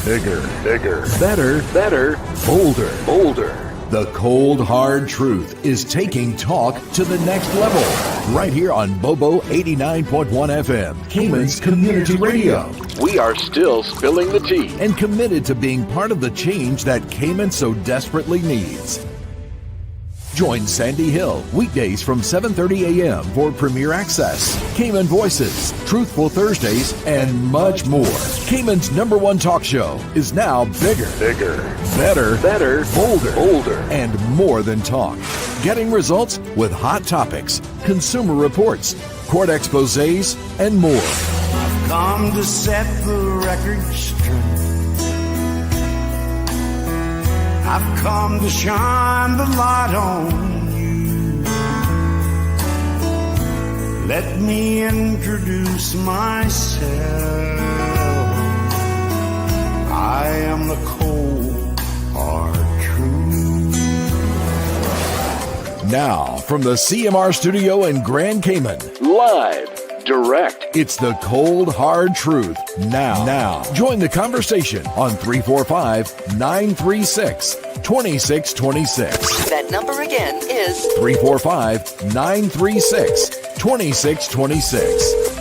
Bigger, better, bolder. The cold, hard truth is taking talk to the next level. Right here on Bobo 89.1 FM, Cayman's Community Radio. We are still spilling the tea and committed to being part of the change that Cayman so desperately needs. Join Sandy Hill weekdays from 7:30 a.m. for Premier Access, Cayman Voices, Truthful Thursdays, and much more. Cayman's #1 talk show is now bigger, better, bolder, and more than talk. Getting results with hot topics, consumer reports, court exposés, and more. I've come to set the record straight. I've come to shine the light on you. Let me introduce myself. I am the cold, hard truth. Now, from the CMR studio in Grand Cayman, live, direct, it's the cold, hard truth. Now, join the conversation on 345-936-2626. That number again is 345-936-2626.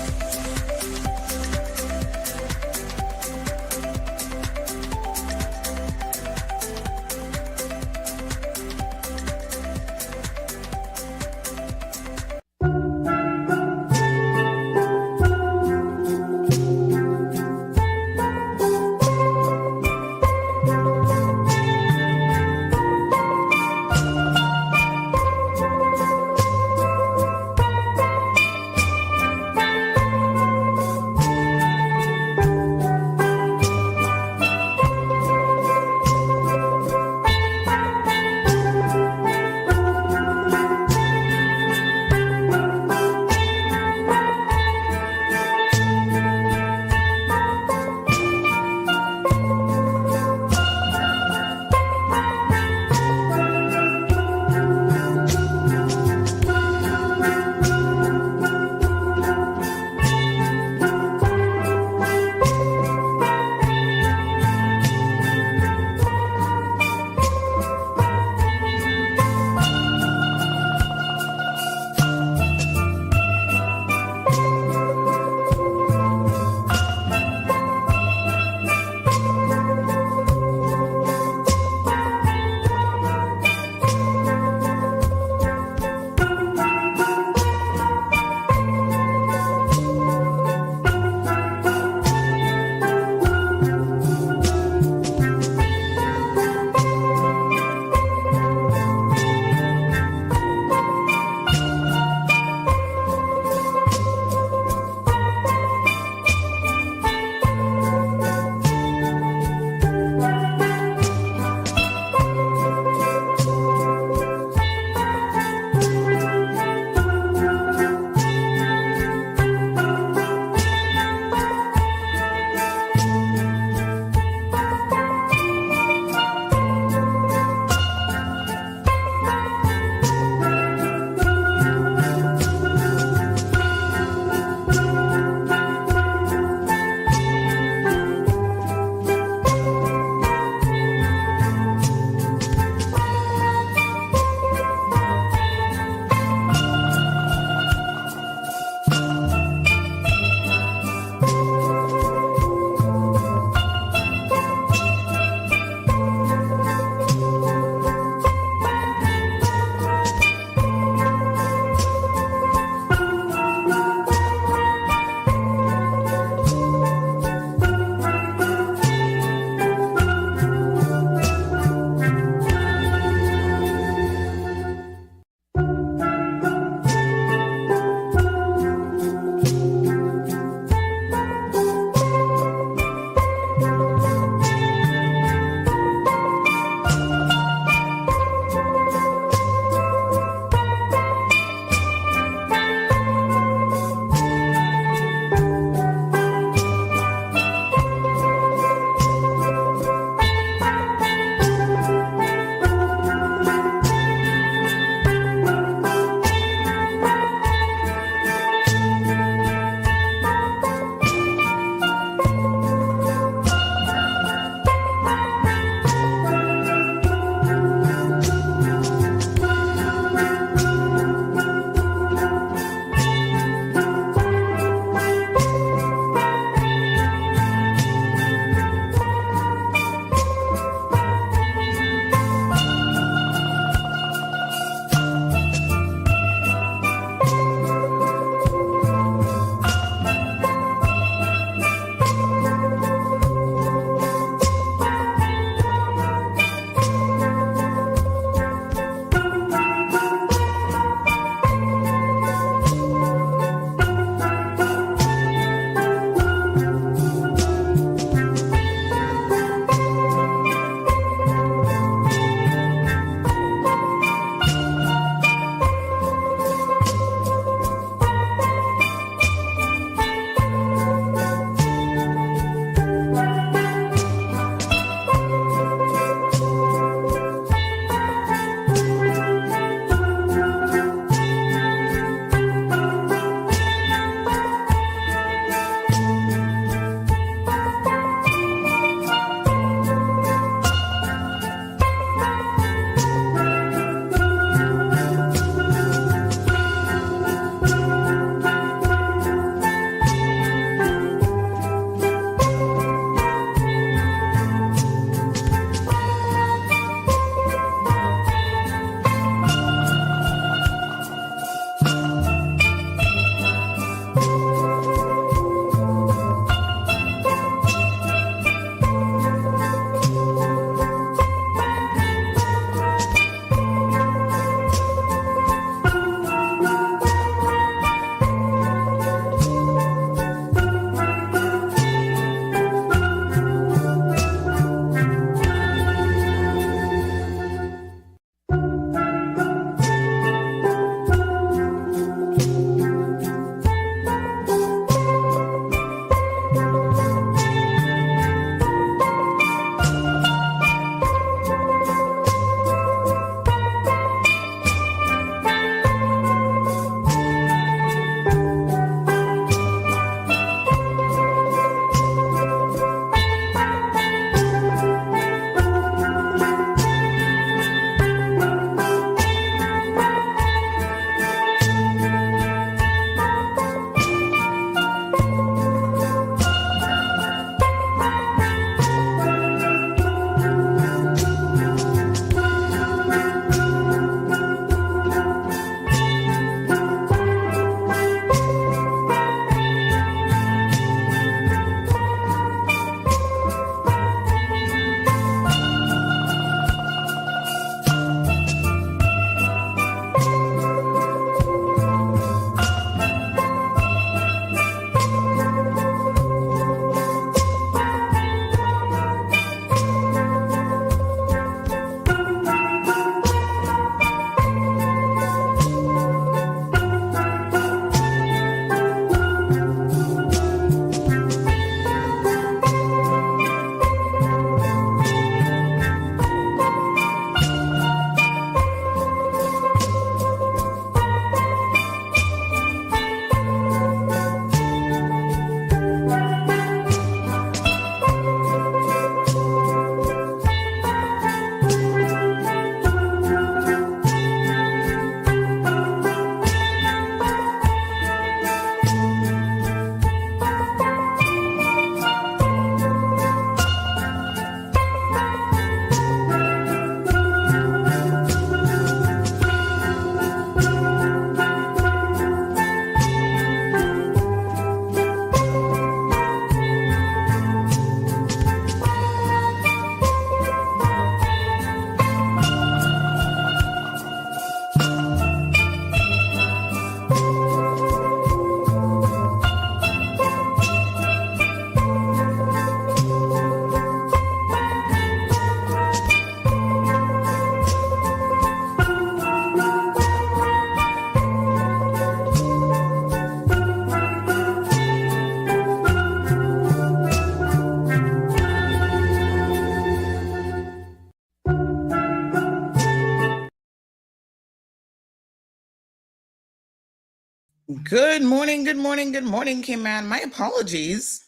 Good morning, good morning, good morning, K-Man. My apologies.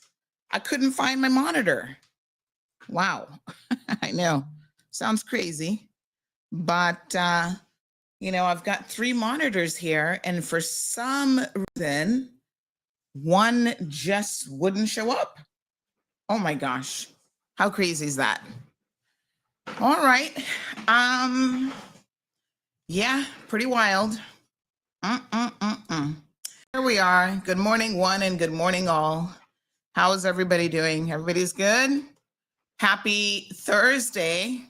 I couldn't find my monitor. Wow. I know. Sounds crazy. But, I've got 3 monitors here, and for some reason, one just wouldn't show up. Oh my gosh. How crazy is that? All right. Yeah, pretty wild. Here we are. Good morning, one, and good morning, all. How is everybody doing? Everybody's good? Happy Thursday.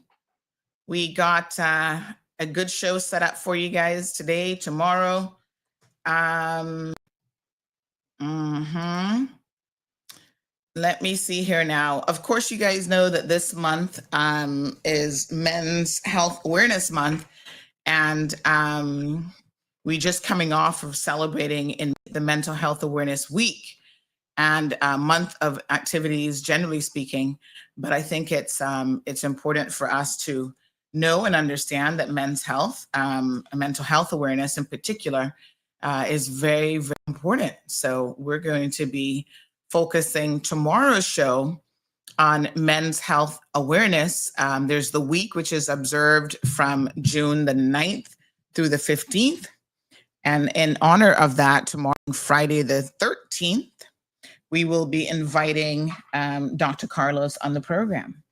We got a good show set up for you guys today, tomorrow. Let me see here now. Of course, you guys know that this month is Men's Health Awareness Month. And we just coming off of celebrating in the Mental Health Awareness Week and a month of activities, generally speaking. But I think it's important for us to know and understand that men's health, mental health awareness in particular, is very, very important. So we're going to be focusing tomorrow's show on men's health awareness. There's the week, which is observed from June the 9th through the 15th. And in honor of that, tomorrow, Friday the 13th, we will be inviting Dr. Carlos on the program.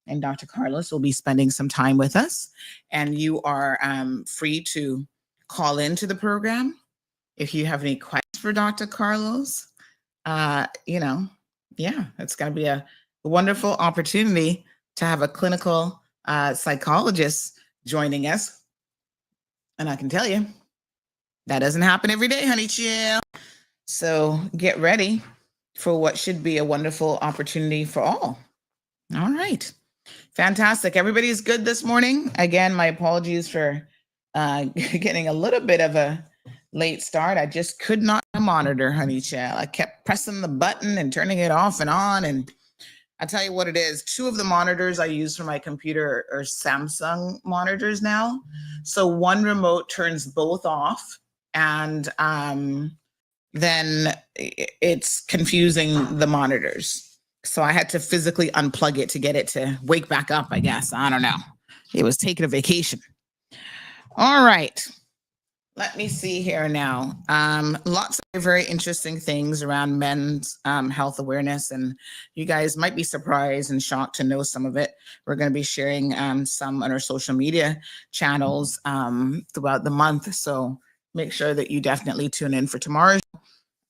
And Dr. Carlos will be spending some time with us. And you are free to call into the program if you have any questions for Dr. Carlos. It's going to be a wonderful opportunity to have a clinical psychologist joining us. And I can tell you, that doesn't happen every day, honey chill. So get ready for what should be a wonderful opportunity for all. All right. Fantastic. Everybody's good this morning. Again, my apologies for getting a little bit of a late start. I just could not monitor, honey child. I kept pressing the button and turning it off and on. And I tell you what it is. 2 of the monitors I use for my computer are Samsung monitors now. So one remote turns both off. And then it's confusing the monitors. So I had to physically unplug it to get it to wake back up, I guess. I don't know. It was taking a vacation. All right. Let me see here now. Lots of very interesting things around men's health awareness, and you guys might be surprised and shocked to know some of it. We're going to be sharing some on our social media channels throughout the month. So make sure that you definitely tune in for tomorrow.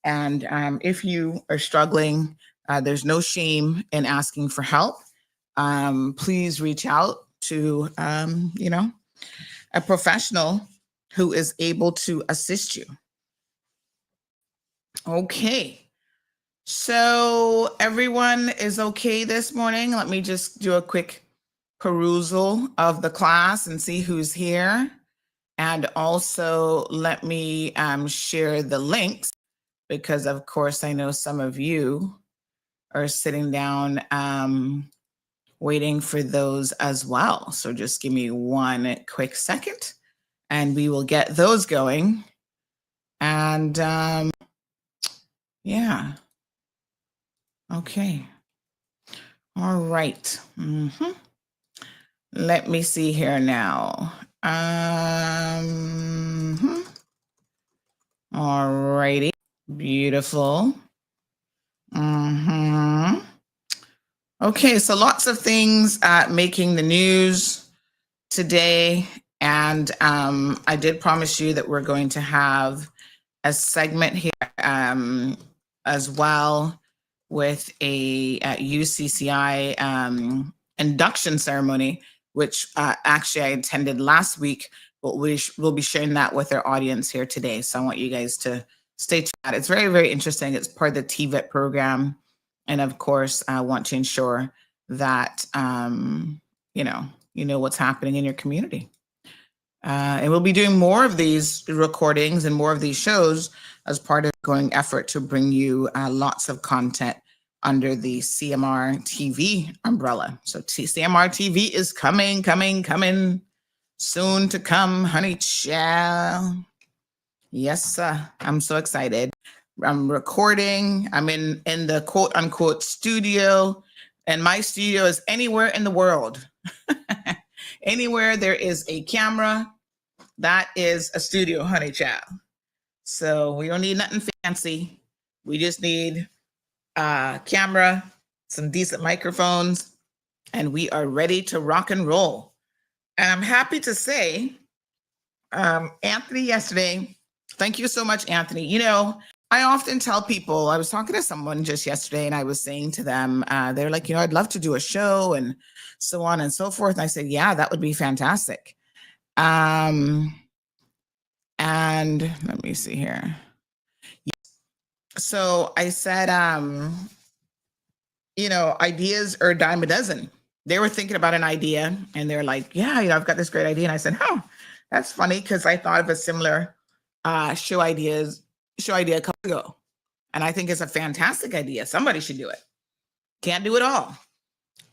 And if you are struggling, there's no shame in asking for help. Please reach out to, a professional who is able to assist you. Okay. So everyone is okay this morning. Let me just do a quick perusal of the class and see who's here. And also let me share the links, because of course I know some of you are sitting down waiting for those as well. So just give me one quick second and we will get those going. And yeah. Okay. All right. Let me see here now. All righty. Beautiful. Okay, so lots of things making the news today. And I did promise you that we're going to have a segment here as well with a UCCI induction ceremony, which actually I attended last week, but we'll be sharing that with our audience here today. So I want you guys to stay tuned. It's very, very interesting. It's part of the TVET program. And of course, I want to ensure that, you know what's happening in your community. And we'll be doing more of these recordings and more of these shows as part of the ongoing effort to bring you lots of content under the CMR TV umbrella. So CMR TV is coming soon to come, honey child. Yes, sir. I'm so excited. I'm recording. I'm in the quote unquote studio, and my studio is anywhere in the world. Anywhere there is a camera, that is a studio, honey child. So we don't need nothing fancy. We just need a camera, some decent microphones, and we are ready to rock and roll. And I'm happy to say, Anthony yesterday, thank you so much, Anthony. You know, I often tell people, I was talking to someone just yesterday and I was saying to them, they're like, I'd love to do a show and so on and so forth. And I said, yeah, that would be fantastic. And let me see here. So I said, ideas are a dime a dozen. They were thinking about an idea and they're like, yeah, I've got this great idea. And I said, oh, that's funny because I thought of a similar show idea a couple ago. And I think it's a fantastic idea. Somebody should do it. Can't do it all.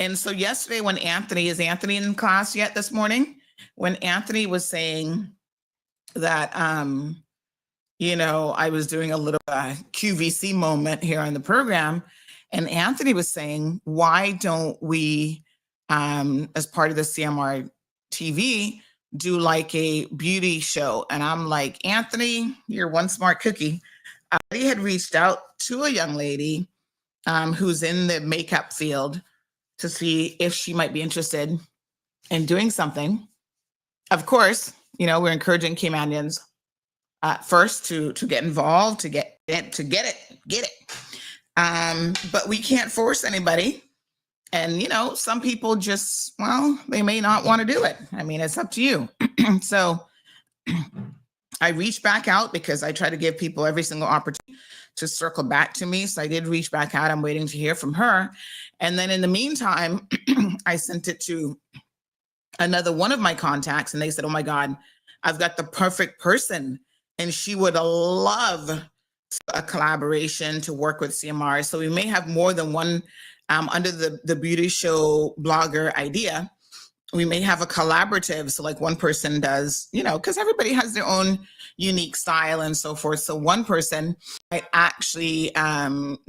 And so yesterday when is Anthony in class yet this morning? When Anthony was saying that, I was doing a little QVC moment here on the program. And Anthony was saying, why don't we, as part of the CMR TV, do like a beauty show? And I'm like, Anthony, you're one smart cookie. I had reached out to a young lady who's in the makeup field to see if she might be interested in doing something. Of course, we're encouraging Caymanians first to get involved, to get it. But we can't force anybody. And, some people just, they may not want to do it. I mean, it's up to you. So I reached back out because I try to give people every single opportunity to circle back to me. So I did reach back out. I'm waiting to hear from her. And then in the meantime, I sent it to another one of my contacts and they said, oh my God, I've got the perfect person. And she would love a collaboration to work with CMR. So we may have more than one under the beauty show blogger idea. We may have a collaborative. So like one person does, because everybody has their own unique style and so forth. So one person might actually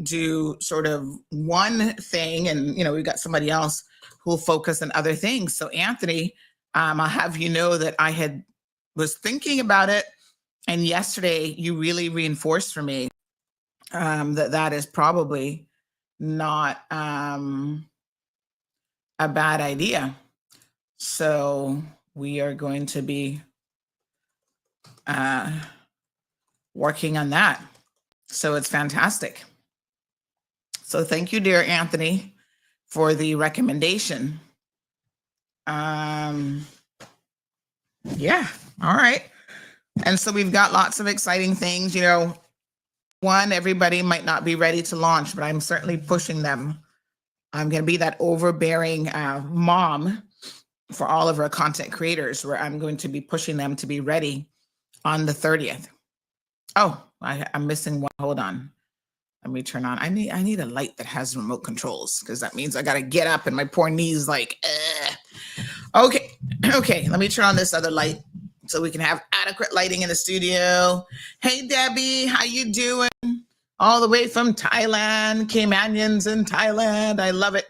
do sort of one thing and, we've got somebody else who will focus on other things. So Anthony, I'll have you know that I was thinking about it. And yesterday you really reinforced for me that is probably not a bad idea. So we are going to be working on that. So it's fantastic. So thank you, dear Anthony, for the recommendation. Yeah, all right. And so we've got lots of exciting things, one, everybody might not be ready to launch, but I'm certainly pushing them. I'm going to be that overbearing mom for all of our content creators where I'm going to be pushing them to be ready on the 30th. Oh, I'm missing one. Hold on. Let me turn on. I need a light that has remote controls because that means I got to get up and my poor knees like, Okay. Let me turn on this other light so we can have adequate lighting in the studio. Hey, Debbie, how you doing? All the way from Thailand, Caymanians in Thailand. I love it.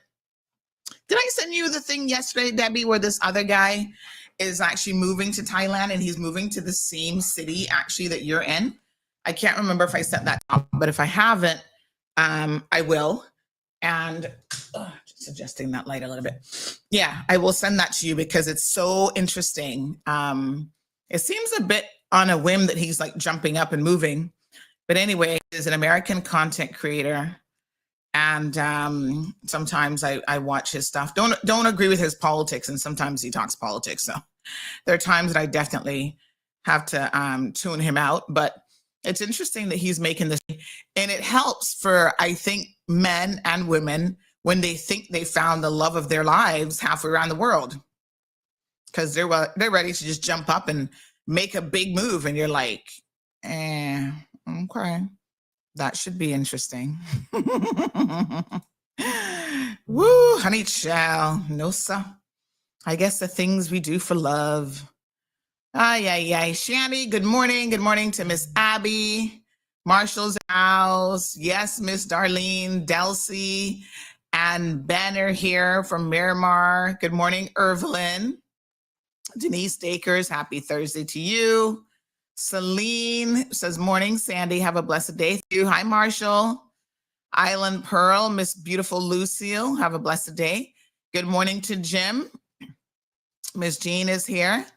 Did I send you the thing yesterday, Debbie, where this other guy is actually moving to Thailand and he's moving to the same city actually that you're in? I can't remember if I sent that up, but if I haven't, I will. And just adjusting that light a little bit. Yeah, I will send that to you because it's so interesting. It seems a bit on a whim that he's like jumping up and moving. But anyway, he's an American content creator. And sometimes I watch his stuff. Don't agree with his politics. And sometimes he talks politics. So there are times that I definitely have to tune him out. But it's interesting that he's making this. And it helps for, I think, men and women when they think they found the love of their lives halfway around the world. Because they're ready to just jump up and make a big move. And you're like, okay, that should be interesting. Woo, honey child. No, sir. I guess the things we do for love Ay, ay, ay. Shanny, good morning. Good morning to Miss Abby. Marshall's house. Yes, Miss Darlene, Delcy, and Banner here from Miramar. Good morning, Irvelyn. Denise Dakers, happy Thursday to you. Celine says, morning, Sandy. Have a blessed day. Thank you. Hi, Marshall. Island Pearl, Miss Beautiful Lucille. Have a blessed day. Good morning to Jim. Miss Jean is here.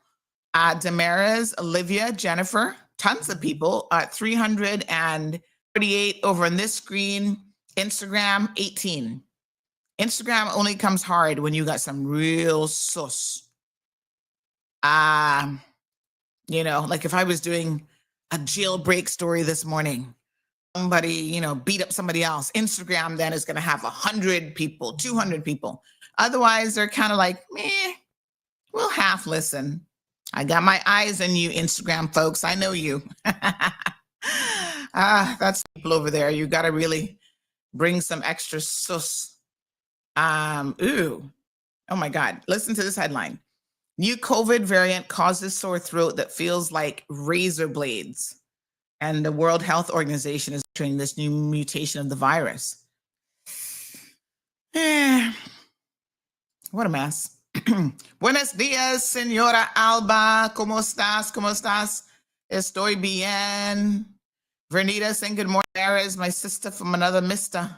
Damaris, Olivia, Jennifer, tons of people. 348 over on this screen. Instagram, 18. Instagram only comes hard when you got some real sus. Like if I was doing a jailbreak story this morning, somebody, beat up somebody else, Instagram then is going to have 100 people, 200 people. Otherwise, they're kind of like, meh, we'll half listen. I got my eyes on you, Instagram folks. I know you. That's people over there. You got to really bring some extra sus. Oh my God. Listen to this headline. New COVID variant causes sore throat that feels like razor blades. And the World Health Organization is monitoring this new mutation of the virus. What a mess. Buenos días, señora Alba. ¿Cómo estás? ¿Cómo estás? Estoy bien. Vernita saying good morning. There is my sister from another mister.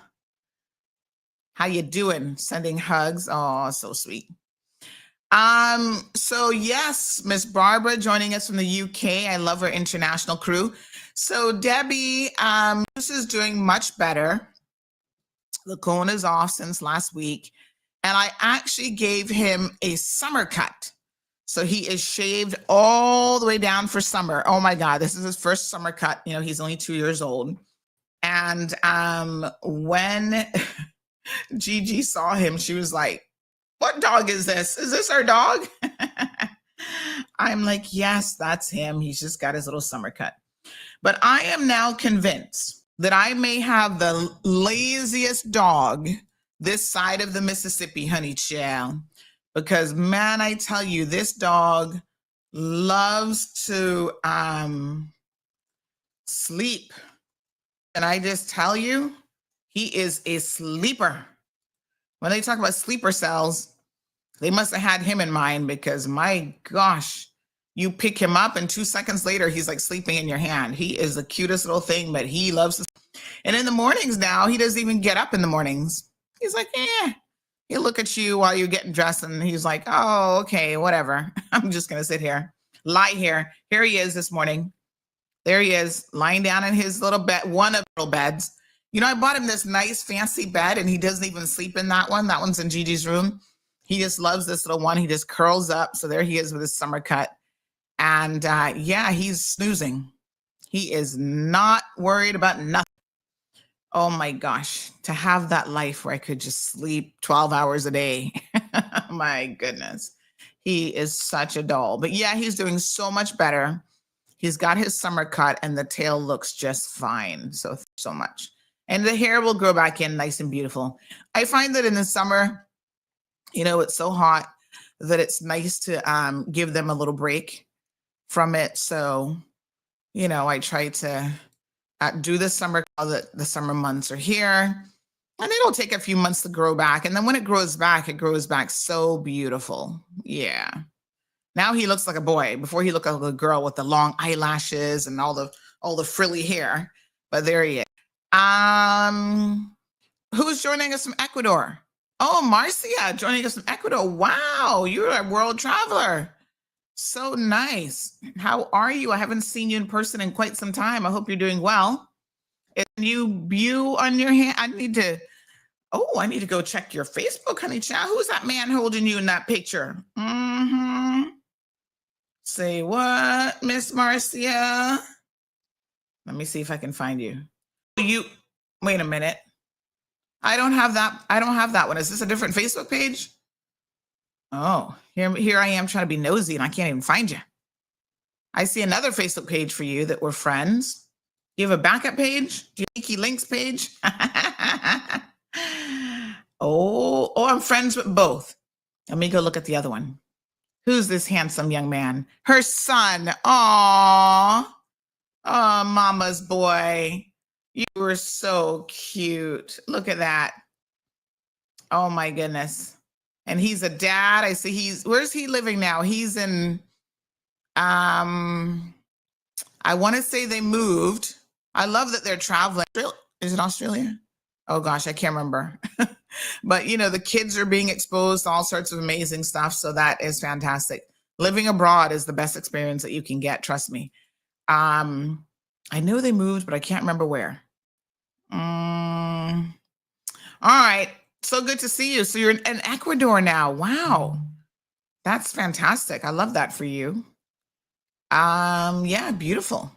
How you doing? Sending hugs. Oh, so sweet. So yes, Miss Barbara joining us from the UK. I love her international crew. So Debbie, this is doing much better. The cone is off since last week. And I actually gave him a summer cut. So he is shaved all the way down for summer. Oh my God, this is his first summer cut. He's only 2 years old. And when Gigi saw him, she was like, what dog is this? Is this our dog? I'm like, yes, that's him. He's just got his little summer cut. But I am now convinced that I may have the laziest dog this side of the Mississippi, honey child, because man, I tell you, this dog loves to sleep. And I just tell you, he is a sleeper. When they talk about sleeper cells, they must have had him in mind because my gosh, you pick him up and 2 seconds later, he's like sleeping in your hand. He is the cutest little thing, but he loves to sleep. And in the mornings now, he doesn't even get up in the mornings. He's like, he'll look at you while you're getting dressed and he's like, oh, okay, whatever. I'm just going to sit here, lie here. Here he is this morning. There he is lying down in his little bed, one of the little beds. I bought him this nice fancy bed and he doesn't even sleep in that one. That one's in Gigi's room. He just loves this little one. He just curls up. So there he is with his summer cut. And he's snoozing. He is not worried about nothing. Oh my gosh, to have that life where I could just sleep 12 hours a day. My goodness. He is such a doll. But yeah, he's doing so much better. He's got his summer cut and the tail looks just fine. So much. And the hair will grow back in nice and beautiful. I find that in the summer, it's so hot that it's nice to give them a little break from it. So, I try to do the summer, the summer months are here. And it'll take a few months to grow back. And then when it grows back so beautiful. Yeah. Now he looks like a boy. Before he looked like a girl with the long eyelashes and all the frilly hair. But there he is. Who's joining us from Ecuador? Oh, Marcia joining us from Ecuador. Wow, you're a world traveler. So nice. How are you? I haven't seen you in person in quite some time. I hope you're doing well. Is you on your hand? I need to go check your Facebook, honey child. Who's that man holding you in that picture? Say what, Miss Marcia? Let me see if I can find you. Wait a minute. I don't have that one. Is this a different Facebook page? Oh, here I am trying to be nosy and I can't even find you. I see another Facebook page for you that we're friends. Do you have a backup page? Do you have a Nikki Links page? Oh, I'm friends with both. Let me go look at the other one. Who's this handsome young man? Her son. Aw. Oh, mama's boy. You were so cute. Look at that. Oh my goodness. And he's a dad. I see where's he living now? He's in I want to say they moved. I love that they're traveling. Is it Australia? Oh gosh, I can't remember. But the kids are being exposed to all sorts of amazing stuff. So that is fantastic. Living abroad is the best experience that you can get. Trust me. I know they moved, but I can't remember where. All right. So good to see you. So you're in Ecuador now. Wow. That's fantastic. I love that for you. Yeah, beautiful.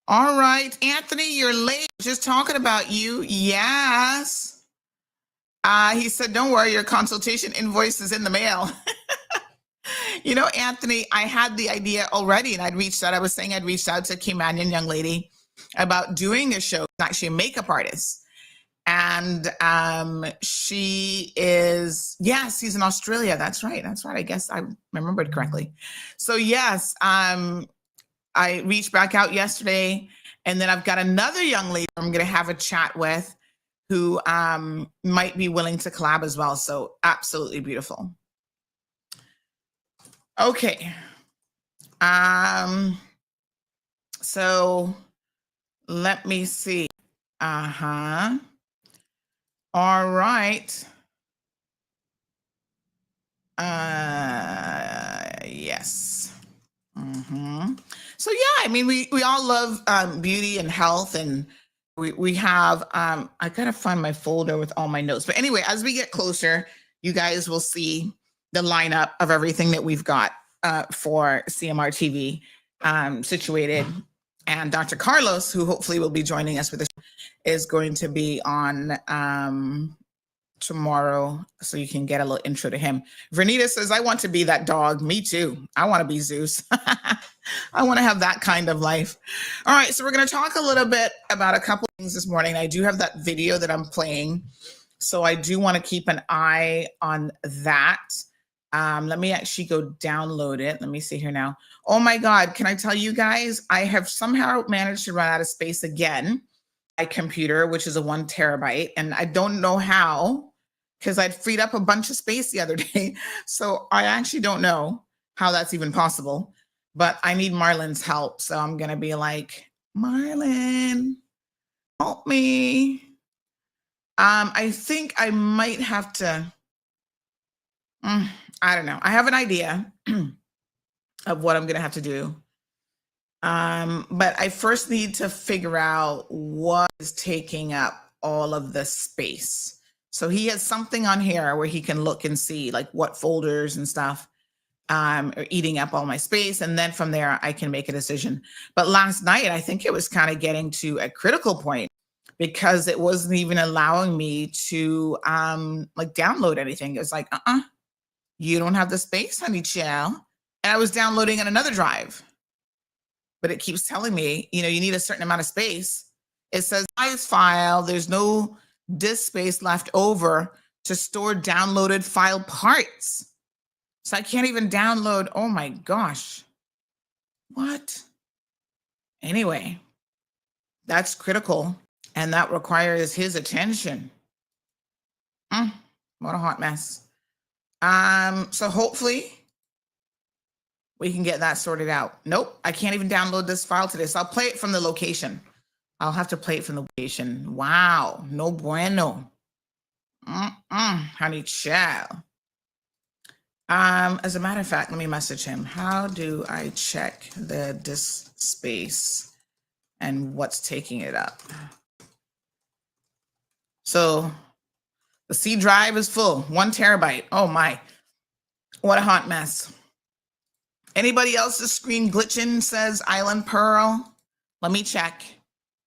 All right, Anthony, you're late. Just talking about you. Yes. He said, don't worry, your consultation invoice is in the mail. Anthony, I had the idea already, and I was saying I'd reached out to Kimanian young lady about doing a show. She's actually a makeup artist. And she is, yes, she's in Australia. That's right. I guess I remembered correctly. So yes, I reached back out yesterday, and then I've got another young lady I'm going to have a chat with who might be willing to collab as well. So absolutely beautiful. Okay. So let me see. All right. Yes. So yeah, I mean, we all love beauty and health, and we have I gotta find my folder with all my notes. But anyway, as we get closer, you guys will see the lineup of everything that we've got for CMR TV situated. And Dr. Carlos, who hopefully will be joining us with this, is going to be on tomorrow, so you can get a little intro to him. Vernita says, I want to be that dog. Me too. I want to be Zeus. I want to have that kind of life. All right, so we're going to talk a little bit about a couple things this morning. I do have that video that I'm playing, so I do want to keep an eye on that. Let me actually go download it. Let me see here now. Oh my God, can I tell you guys, I have somehow managed to run out of space again. My computer, which is a 1 terabyte, and I don't know how, because I'd freed up a bunch of space the other day. So I actually don't know how that's even possible, but I need Marlon's help. So I'm going to be like, Marlon, help me. I think I might have to, I don't know. I have an idea of what I'm going to have to do. But I first need to figure out what is taking up all of the space. So he has something on here where he can look and see like what folders and stuff are eating up all my space. And then from there, I can make a decision. But last night, I think it was kind of getting to a critical point because it wasn't even allowing me to like download anything. It was like, you don't have the space, honey child. And I was downloading on another drive. But it keeps telling me, you need a certain amount of space. It says size file. There's no disk space left over to store downloaded file parts. So I can't even download. Oh my gosh. What? Anyway, that's critical. And that requires his attention. What a hot mess. So hopefully we can get that sorted out. Nope, I can't even download this file today. So I'll play it from the location. I'll have to play it from the location. Wow, no bueno. Honey child. As a matter of fact, let me message him. How do I check the disk space and what's taking it up? So the C drive is full, 1 terabyte. Oh my, what a hot mess. Anybody else's screen glitching, says Island Pearl? Let me check.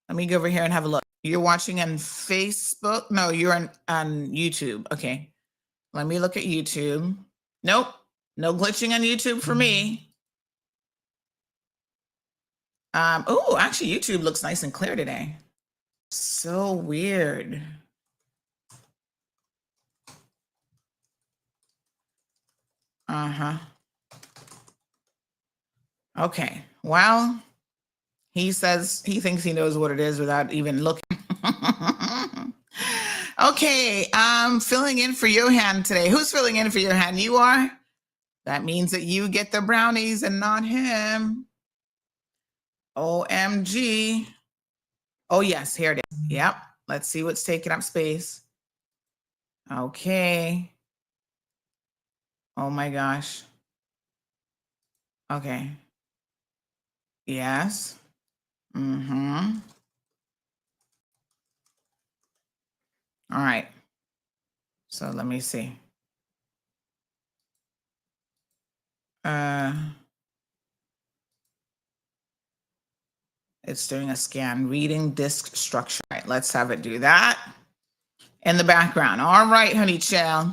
Let me go over here and have a look. You're watching on Facebook? No, you're on YouTube. Okay. Let me look at YouTube. Nope. No glitching on YouTube for me. Oh, actually, YouTube looks nice and clear today. So weird. Okay. Well, he says he thinks he knows what it is without even looking. Okay, I'm filling in for Johan today. Who's filling in for Johan? You are? That means that you get the brownies and not him. OMG. Oh, yes, here it is. Yep. Let's see what's taking up space. Okay. Oh my gosh. Okay. Yes. Mm-hmm. All right. So let me see. It's doing a scan, reading disk structure. All right, let's have it do that in the background. All right, honey child.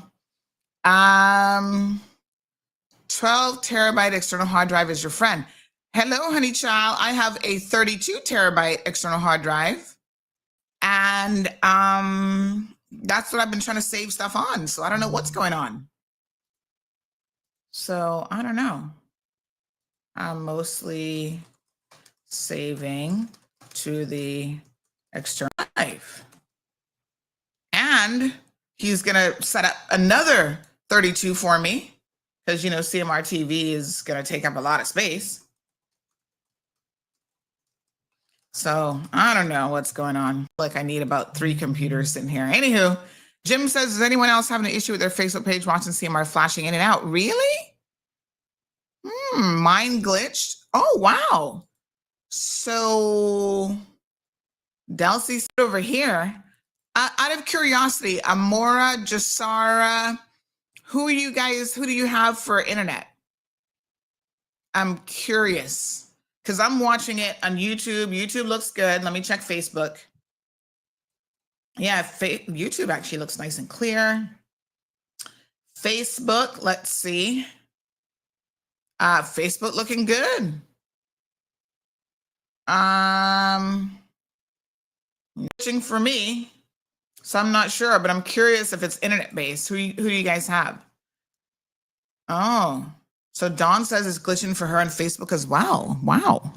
12 terabyte external hard drive is your friend. Hello, honey child. I have a 32 terabyte external hard drive. And that's what I've been trying to save stuff on. So I don't know what's going on. So I don't know. I'm mostly saving to the external drive. And he's going to set up another 32 for me because, CMR TV is going to take up a lot of space. So I don't know what's going on. Like I need about 3 computers in here. Anywho, Jim says, is anyone else having an issue with their Facebook page watching CMR flashing in and out? Really? Mine glitched. Oh, wow. So Delsey's over here. Out of curiosity, Amora, Jasara, who do you have for internet? I'm curious because I'm watching it on YouTube. YouTube looks good. Let me check Facebook. Yeah, YouTube actually looks nice and clear. Facebook, let's see. Facebook looking good. Watching for me, so I'm not sure, but I'm curious if it's internet based. Who do you guys have? Oh, so Dawn says it's glitching for her on Facebook as well. Wow.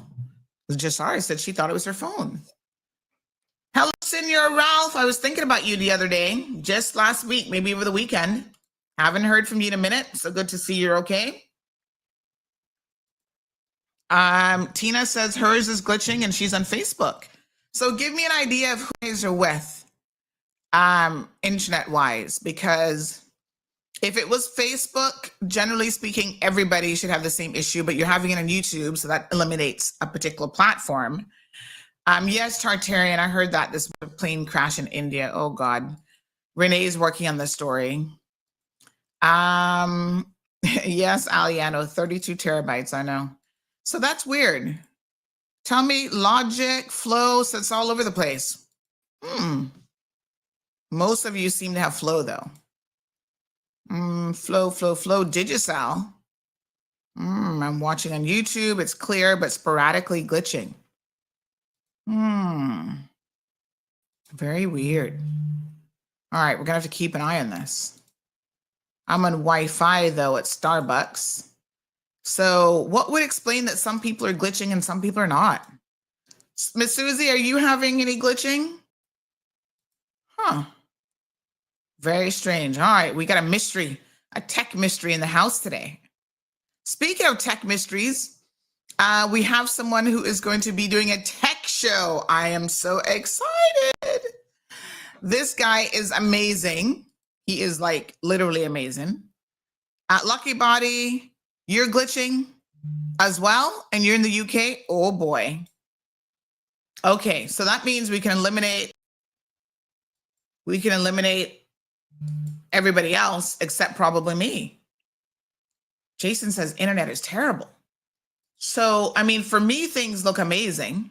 Jasara said she thought it was her phone. Hello, Senor Ralph. I was thinking about you the other day, just last week, maybe over the weekend. Haven't heard from you in a minute. So good to see you're okay. Tina says hers is glitching and she's on Facebook. So give me an idea of who you guys are with, internet-wise, because if it was Facebook, generally speaking, everybody should have the same issue, but you're having it on YouTube, so that eliminates a particular platform. Yes, Tartarian, I heard that this plane crash in India. Oh, God. Renee's working on the story. Yes, Aliano, 32 terabytes, I know. So that's weird. Tell me, Logic, Flow, so it's all over the place. Most of you seem to have Flow, though. Flow, Digicel. I'm watching on YouTube. It's clear, but sporadically glitching. Very weird. All right, we're going to have to keep an eye on this. I'm on Wi-Fi, though, at Starbucks. So what would explain that some people are glitching and some people are not? Miss Susie, are you having any glitching? Very strange. All right, we got a mystery, a tech mystery in the house today. Speaking of tech mysteries, we have someone who is going to be doing a tech show. I am so excited. This guy is amazing. He is like literally amazing. Lucky Body, you're glitching as well, and you're in the UK. Oh boy. Okay, so that means we can eliminate everybody else except probably me. Jason says internet is terrible. So, I mean, for me, things look amazing.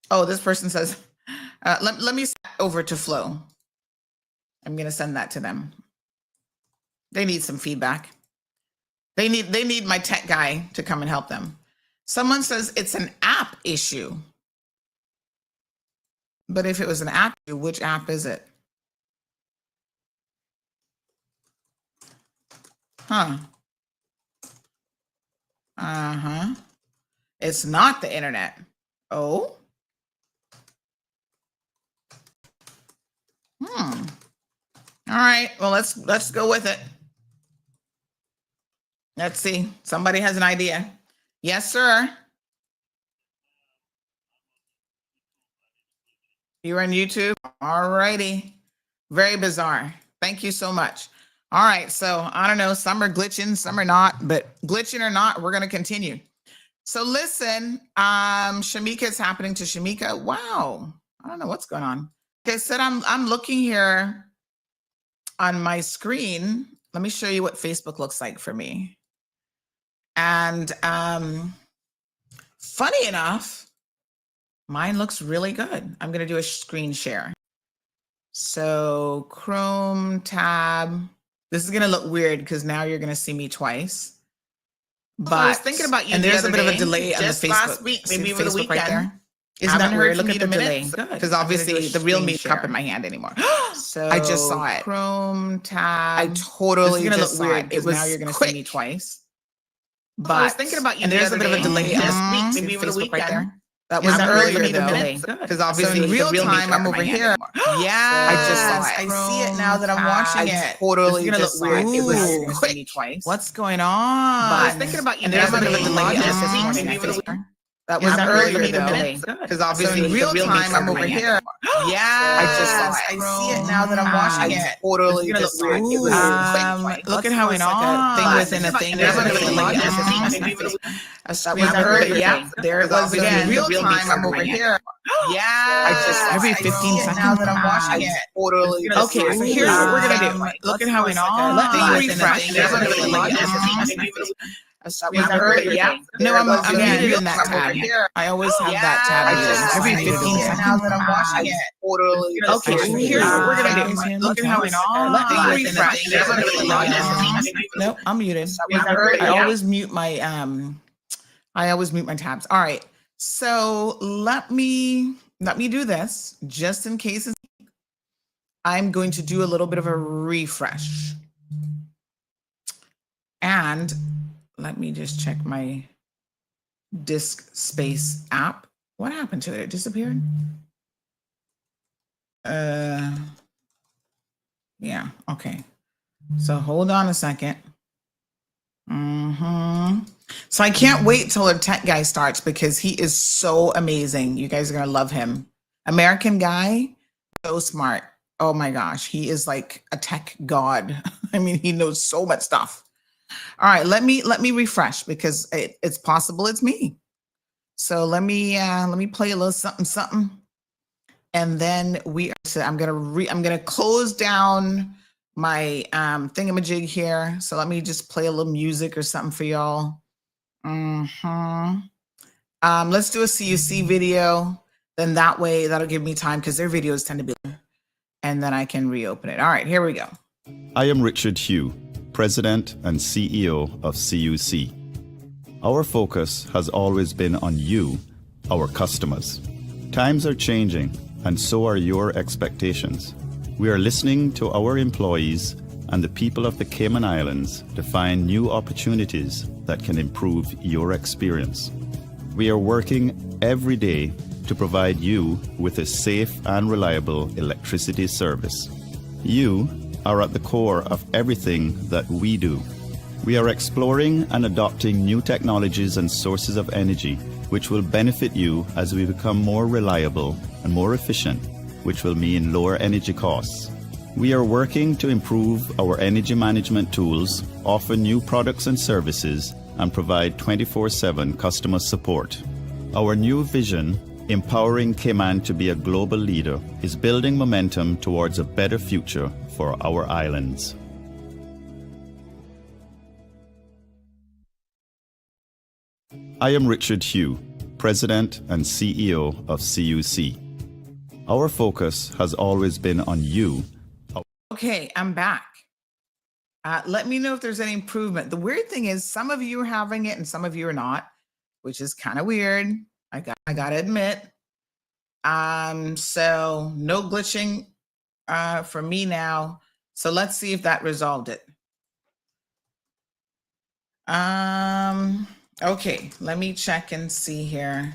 Oh, this person says, let me send over to Flow. I'm going to send that to them. They need some feedback. They need my tech guy to come and help them. Someone says it's an app issue. But if it was an app issue, which app is it? It's not the internet. Oh. All right. Well, let's go with it. Let's see. Somebody has an idea. Yes, sir. You're on YouTube. All righty. Very bizarre. Thank you so much. All right. So I don't know. Some are glitching, some are not, but glitching or not, we're going to continue. So listen, Shamika, it's happening to Shamika. Wow. I don't know what's going on. Like I said, I'm looking here on my screen. Let me show you what Facebook looks like for me. And funny enough, mine looks really good. I'm going to do a screen share. So Chrome tab. This is going to look weird because now you're going to see me twice. But I was thinking about you, and there's a bit of a day, delay on the Facebook. Last week, maybe over the Facebook weekend. right there. Isn't that weird? Look at the delay. delay. Because obviously the real me cup in my hand anymore. So I just saw it. Chrome tab. I totally This is gonna just look saw weird. it because It was now you're going to quick. see me twice. But But I was thinking about you, and the there's a other bit of a day, delay just on week, the maybe over the Facebook right weekend. there. That was Isn't that earlier weird? though. Good. Because So obviously in the real real time, time I'm I'm over over here. here. Yeah, I just saw it. I see it now that I'm watching I it. totally It's gonna just look saw it. weird. It was Ooh, going to see quick. me twice. What's going on? But I was thinking about you, and the there's a other bit of a day, delay on just this week, morning. maybe I over the think. weekend. That was Isn't that earlier weird? though. Good. Because So obviously in the real real time, me I'm cup in over my here. hand. Yeah, I just saw it. I see it now that I'm watching I it. totally It's gonna just look saw it. weird. It was Quick. look What's at how going it's like a thing on? within a thing. There's There's a a delay delay on on this this. maybe over the weekend. A That screen was earlier. earlier. Yeah, there it was Again, again. real The real time, me I'm cup in over my hand. here. Yeah, I just saw every it. 15 I see it seconds. now that I'm watching it. Totally. Okay, so here's what we're gonna do. Look at how it's like a Let thing me within a refresh. thing. There's a There's a delay delay on this on maybe this. over the weekend. A That screen was earlier. Yeah. There No, it was I'm again. muted Real in that time over tab. here. I always have Yeah, that tab muted. every Every 15 15 seconds. now that I'm watching it. Totally. Okay, so here's what we're gonna do. Look at how it's Let me within a refresh. thing. There's a delay on this. Nope, I'm muted. earlier. I always mute my tabs. All right. So let me do this just in case. I'm going to do a little bit of a refresh. And let me just check my disk space app. What happened to it? It disappeared? Yeah, okay. So hold on a second. So I can't wait till the tech guy starts because he is so amazing. You guys are gonna love him. American guy, so smart. Oh my gosh, he is like a tech god. I mean, he knows so much stuff. All right, let me refresh because it's possible it's me. So let me play a little something, and then I'm gonna close down my thingamajig here. So let me just play a little music or something for y'all. Let's do a CUC video. Then that way that'll give me time because their videos tend to be, and then I can reopen it. All right, here we go. I am Richard Hugh, President and CEO of CUC. Our focus has always been on you, our customers. Times are changing, and so are your expectations. We are listening to our employees and the people of the Cayman Islands to find new opportunities that can improve your experience. We are working every day to provide you with a safe and reliable electricity service. You are at the core of everything that we do. We are exploring and adopting new technologies and sources of energy which will benefit you as we become more reliable and more efficient, which will mean lower energy costs. We are working to improve our energy management tools, offer new products and services, and provide 24/7 customer support. Our new vision, empowering Cayman to be a global leader, is building momentum towards a better future for our islands. I am Richard Hugh, President and CEO of CUC. Our focus has always been on you. Okay, I'm back. Let me know if there's any improvement. The weird thing is some of you are having it and some of you are not, which is kind of weird. I gotta admit. So no glitching for me now. So let's see if that resolved it. Okay, let me check and see here.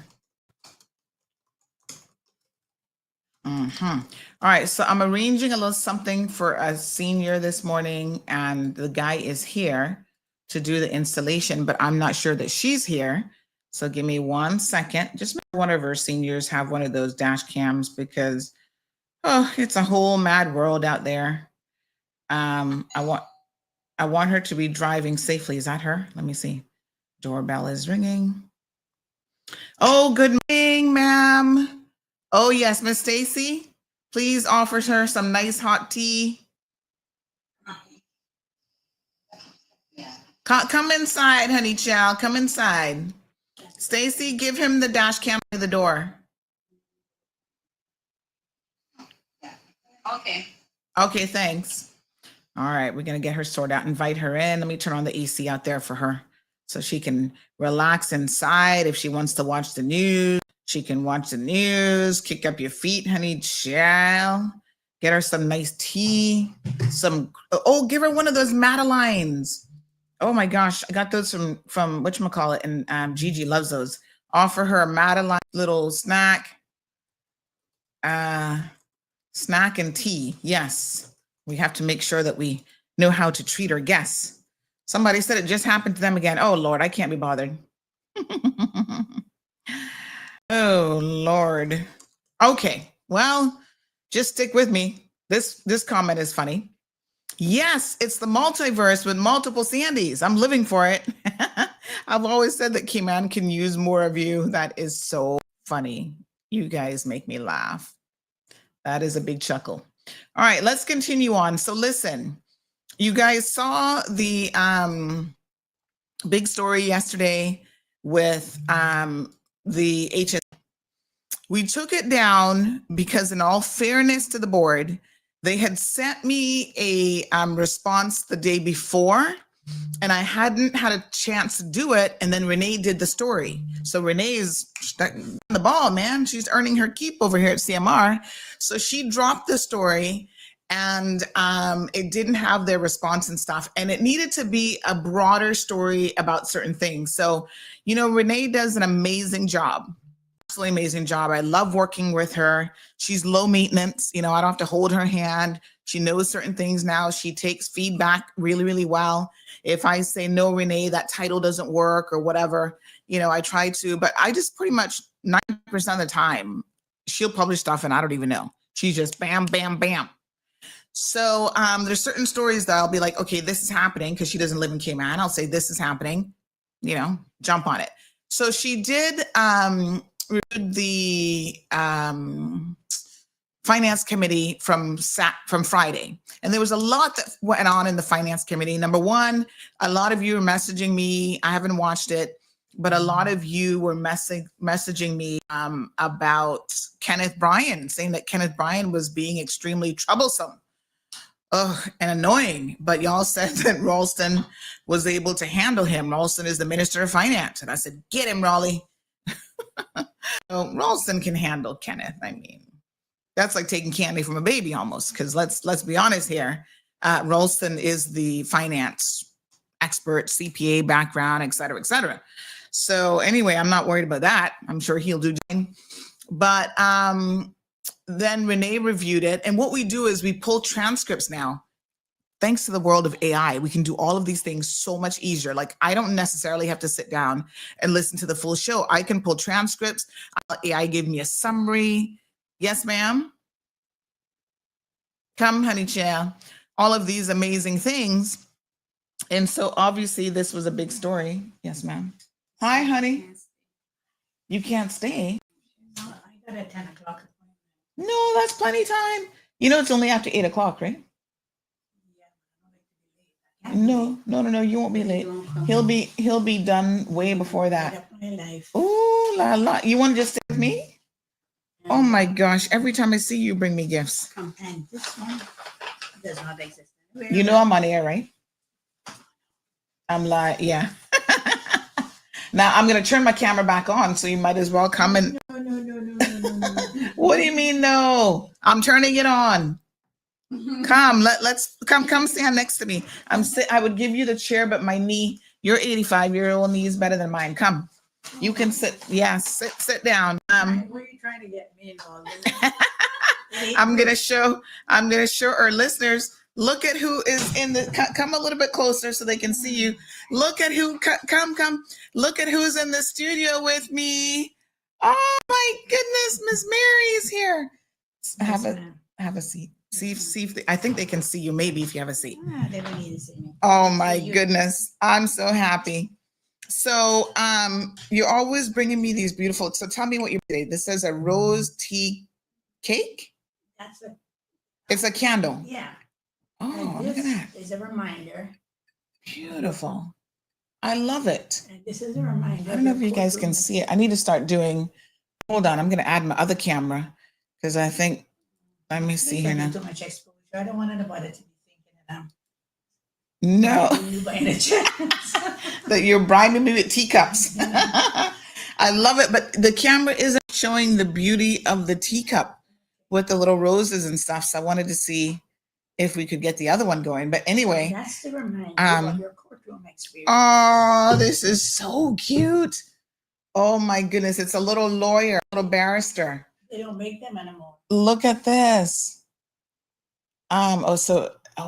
All right, so I'm arranging a little something for a senior this morning, and the guy is here to do the installation, but I'm not sure that she's here. So give me 1 second. Just make one of her seniors have one of those dash cams because, oh, it's a whole mad world out there. I want her to be driving safely. Is that her? Let me see. Doorbell is ringing. Oh, good morning, ma'am. Oh, yes, Miss Stacy. Please offer her some nice hot tea. Come inside, honey child. Come inside. Stacy, give him the dash cam to the door. Okay. Okay, thanks. All right, we're going to get her sorted out. Invite her in. Let me turn on the AC out there for her so she can relax inside. If she wants to watch the news, she can watch the news. Kick up your feet, honey child. Get her some nice tea. Give her one of those Madelines. Oh my gosh, I got those from whatchamacallit, and Gigi loves those. Offer her a Madeline little snack. Snack and tea. Yes, we have to make sure that we know how to treat our guests. Somebody said it just happened to them again. Oh Lord, I can't be bothered. Oh Lord. Okay, well, just stick with me. This comment is funny. Yes, it's the multiverse with multiple Sandys. I'm living for it. I've always said that Keyman can use more of you. That is so funny. You guys make me laugh. That is a big chuckle. All right, let's continue on. So listen, you guys saw the big story yesterday with the HS. We took it down because, in all fairness to the board, they had sent me a response the day before, and I hadn't had a chance to do it. And then Renee did the story. So Renee is on the ball, man. She's earning her keep over here at CMR. So she dropped the story, and it didn't have their response and stuff. And it needed to be a broader story about certain things. So, you know, Renee does an amazing job. Absolutely amazing job. I love working with her. She's low maintenance. You know, I don't have to hold her hand. She knows certain things now. She takes feedback really, really well. If I say, no, Renee, that title doesn't work or whatever, you know, I try to, but I just pretty much 90% of the time, she'll publish stuff and I don't even know. She's just bam, bam, bam. So there's certain stories that I'll be like, okay, this is happening, because she doesn't live in Cayman. I'll say, this is happening, you know, jump on it. So she did the finance committee from Friday. And there was a lot that went on in the finance committee. Number one, a lot of you are messaging me. I haven't watched it, but a lot of you were messaging me about Kenneth Bryan, saying that Kenneth Bryan was being extremely troublesome and annoying. But y'all said that Ralston was able to handle him. Ralston is the Minister of Finance. And I said, get him, Raleigh. So Ralston can handle Kenneth. I mean, that's like taking candy from a baby almost, because let's be honest here. Ralston is the finance expert, CPA background, et cetera, et cetera. So anyway, I'm not worried about that. I'm sure he'll do. But then Renee reviewed it. And what we do is we pull transcripts now. Thanks to the world of AI, we can do all of these things so much easier. Like, I don't necessarily have to sit down and listen to the full show. I can pull transcripts. AI gave me a summary. Yes, ma'am. Come, honey child. All of these amazing things. And so obviously this was a big story. Yes, ma'am. Hi, honey. You can't stay. I got a 10 o'clock. No, that's plenty time. You know, it's only after 8 o'clock, right? No, you won't be late. He'll be done way before that. Oh la la. You want to just stay with me? Oh my gosh. Every time I see you, bring me gifts. And this one does not exist. You know I'm on air, right? I'm like, yeah. Now I'm gonna turn my camera back on, so you might as well come and. No. What do you mean no? I'm turning it on. Come, let's come stand next to me. I would give you the chair, but my knee Your 85-year-old knees better than mine. Come. You can sit. Yeah, sit down. Where are you trying to get me involved in? I'm gonna show our listeners. Look at who is in the. Come a little bit closer so they can see you. Look at who. Come. Look at who's in the studio with me. Oh my goodness, Miss Mary is here. Have a seat. See if I think they can see you. Maybe if you have a seat. They don't need to see me. Oh my goodness, I'm so happy. So you're always bringing me these beautiful. So tell me what you did. This is a rose tea cake. It's a candle. Yeah. Oh, look at that. Is a reminder. Beautiful. I love it. And this is a reminder. I don't know if you guys can see it. I need to start doing. Hold on, I'm going to add my other camera because I think. Let me see here now. Too much exposure. I don't want anybody to be thinking that I'm. No. By any chance. That you're bribing me with teacups. I love it, but the camera isn't showing the beauty of the teacup with the little roses and stuff. So I wanted to see if we could get the other one going. But anyway, that's the reminder of your courtroom experience. Oh, this is so cute. Oh my goodness, it's a little lawyer, a little barrister. They don't make them anymore. Look at this. Oh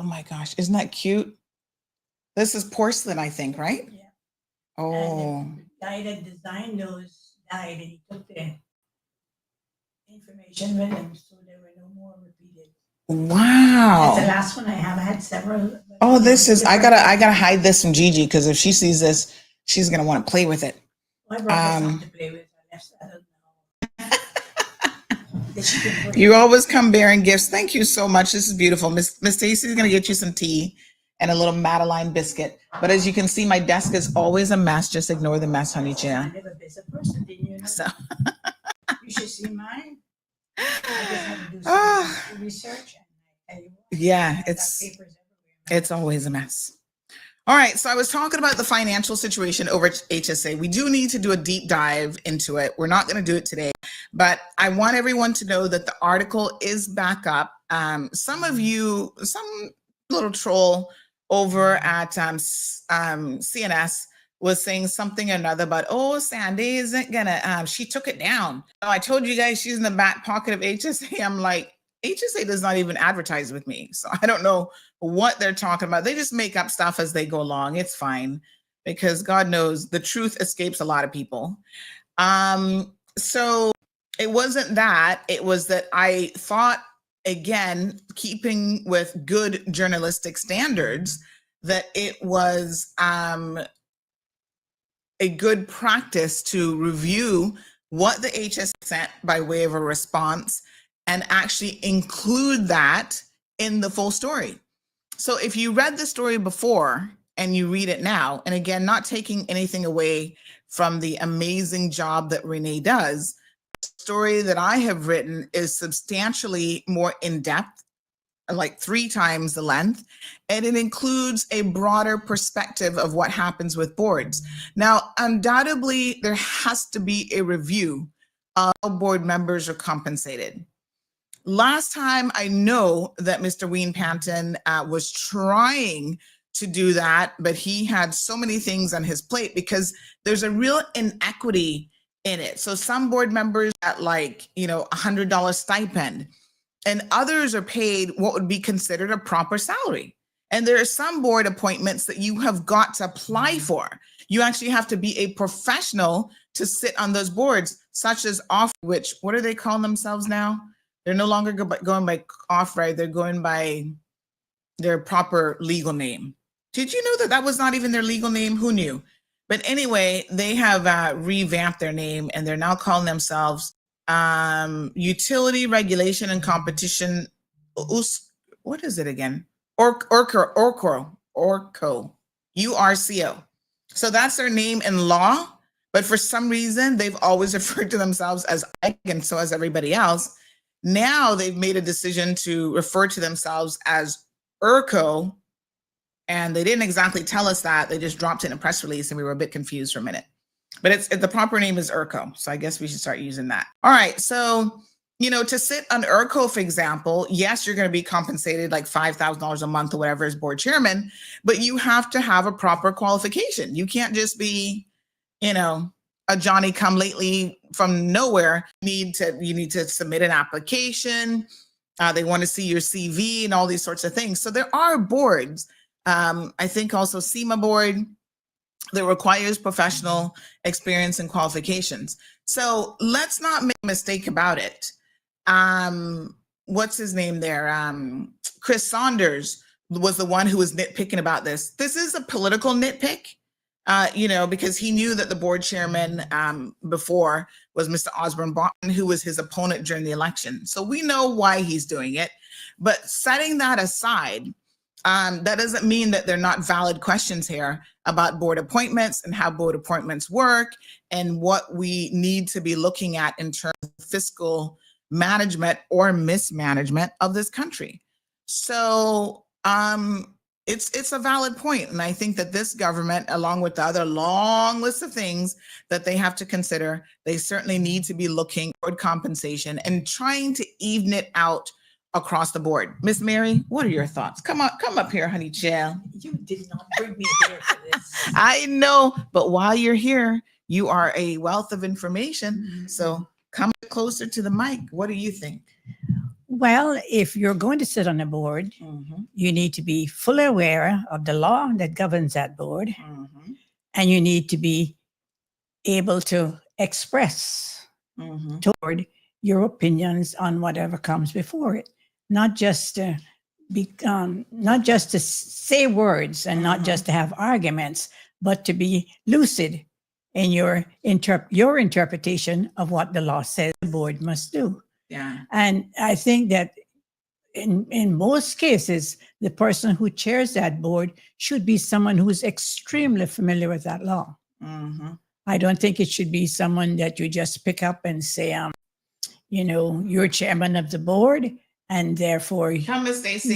my gosh, isn't that cute? This is porcelain, I think, right? Yeah. Oh. And the guy that designed those died, and he took the information with him, so there were no more repeated. Wow. That's the last one I have. I had several. Oh, this is. I gotta hide this from Gigi because if she sees this, she's gonna want to play with it. Well, I brought this to play with. I don't know. You always come bearing gifts. Thank you so much. This is beautiful. Miss Stacy's gonna get you some tea and a little Madeline biscuit. But as you can see, my desk is always a mess. Just ignore the mess, honey Chia. I never been a person, didn't you know? So you should see mine. I just had to do some research. And yeah, it's always a mess. All right, so I was talking about the financial situation over at HSA. We do need to do a deep dive into it. We're not going to do it today, but I want everyone to know that the article is back up. Some of you, some little troll over at CNS was saying something or another about, oh, Sandy isn't gonna, she took it down. Oh, I told you guys she's in the back pocket of HSA. I'm like, HSA does not even advertise with me. So I don't know what they're talking about. They just make up stuff as they go along. It's fine because God knows the truth escapes a lot of people. So it wasn't that. It was that I thought, again, keeping with good journalistic standards, that it was a good practice to review what the HS sent by way of a response and actually include that in the full story. So if you read the story before and you read it now, and again, not taking anything away from the amazing job that Renee does, the story that I have written is substantially more in-depth, like 3 times the length, and it includes a broader perspective of what happens with boards. Now, undoubtedly, there has to be a review of how board members are compensated. Last time, I know that Mr. Ween Panton was trying to do that, but he had so many things on his plate because there's a real inequity in it. So some board members at like, $100 stipend, and others are paid what would be considered a proper salary. And there are some board appointments that you have got to apply for. You actually have to be a professional to sit on those boards, such as which, what do they call themselves now? They're no longer going by off-right. They're going by their proper legal name. Did you know that that was not even their legal name? Who knew? But anyway, they have revamped their name and they're now calling themselves Utility Regulation and Competition. What is it again? URCO. So that's their name in law. But for some reason, they've always referred to themselves as IC, and so has everybody else. Now they've made a decision to refer to themselves as URCO, and they didn't exactly tell us that. They just dropped it in a press release, and we were a bit confused for a minute. But the proper name is URCO, so I guess we should start using that. All right, so to sit on ERCO, for example, yes, you're going to be compensated like $5,000 a month or whatever as board chairman, but you have to have a proper qualification. You can't just be, a Johnny come lately from nowhere. You need to submit an application. They want to see your CV and all these sorts of things. So there are boards. I think also SEMA board that requires professional experience and qualifications. So let's not make a mistake about it. What's his name there? Chris Saunders was the one who was nitpicking about this. This is a political nitpick, because he knew that the board chairman before was Mr. Osborne Barton, who was his opponent during the election. So we know why he's doing it. But setting that aside, that doesn't mean that they're not valid questions here about board appointments and how board appointments work and what we need to be looking at in terms of fiscal management or mismanagement of this country. So it's a valid point. And I think that this government, along with the other long list of things that they have to consider, they certainly need to be looking toward compensation and trying to even it out across the board. Miss Mary, what are your thoughts? Come up here, honey child. You did not bring me here for this. I know, but while you're here, you are a wealth of information. Mm-hmm. So come closer to the mic. What do you think? Well, if you're going to sit on a board, you need to be fully aware of the law that governs that board, and you need to be able to express toward your opinions on whatever comes before it, not just to say words and not just to have arguments, but to be lucid in your interpretation of what the law says the board must do. Yeah. And I think that in most cases, the person who chairs that board should be someone who's extremely familiar with that law. I don't think it should be someone that you just pick up and say, you're chairman of the board, and therefore you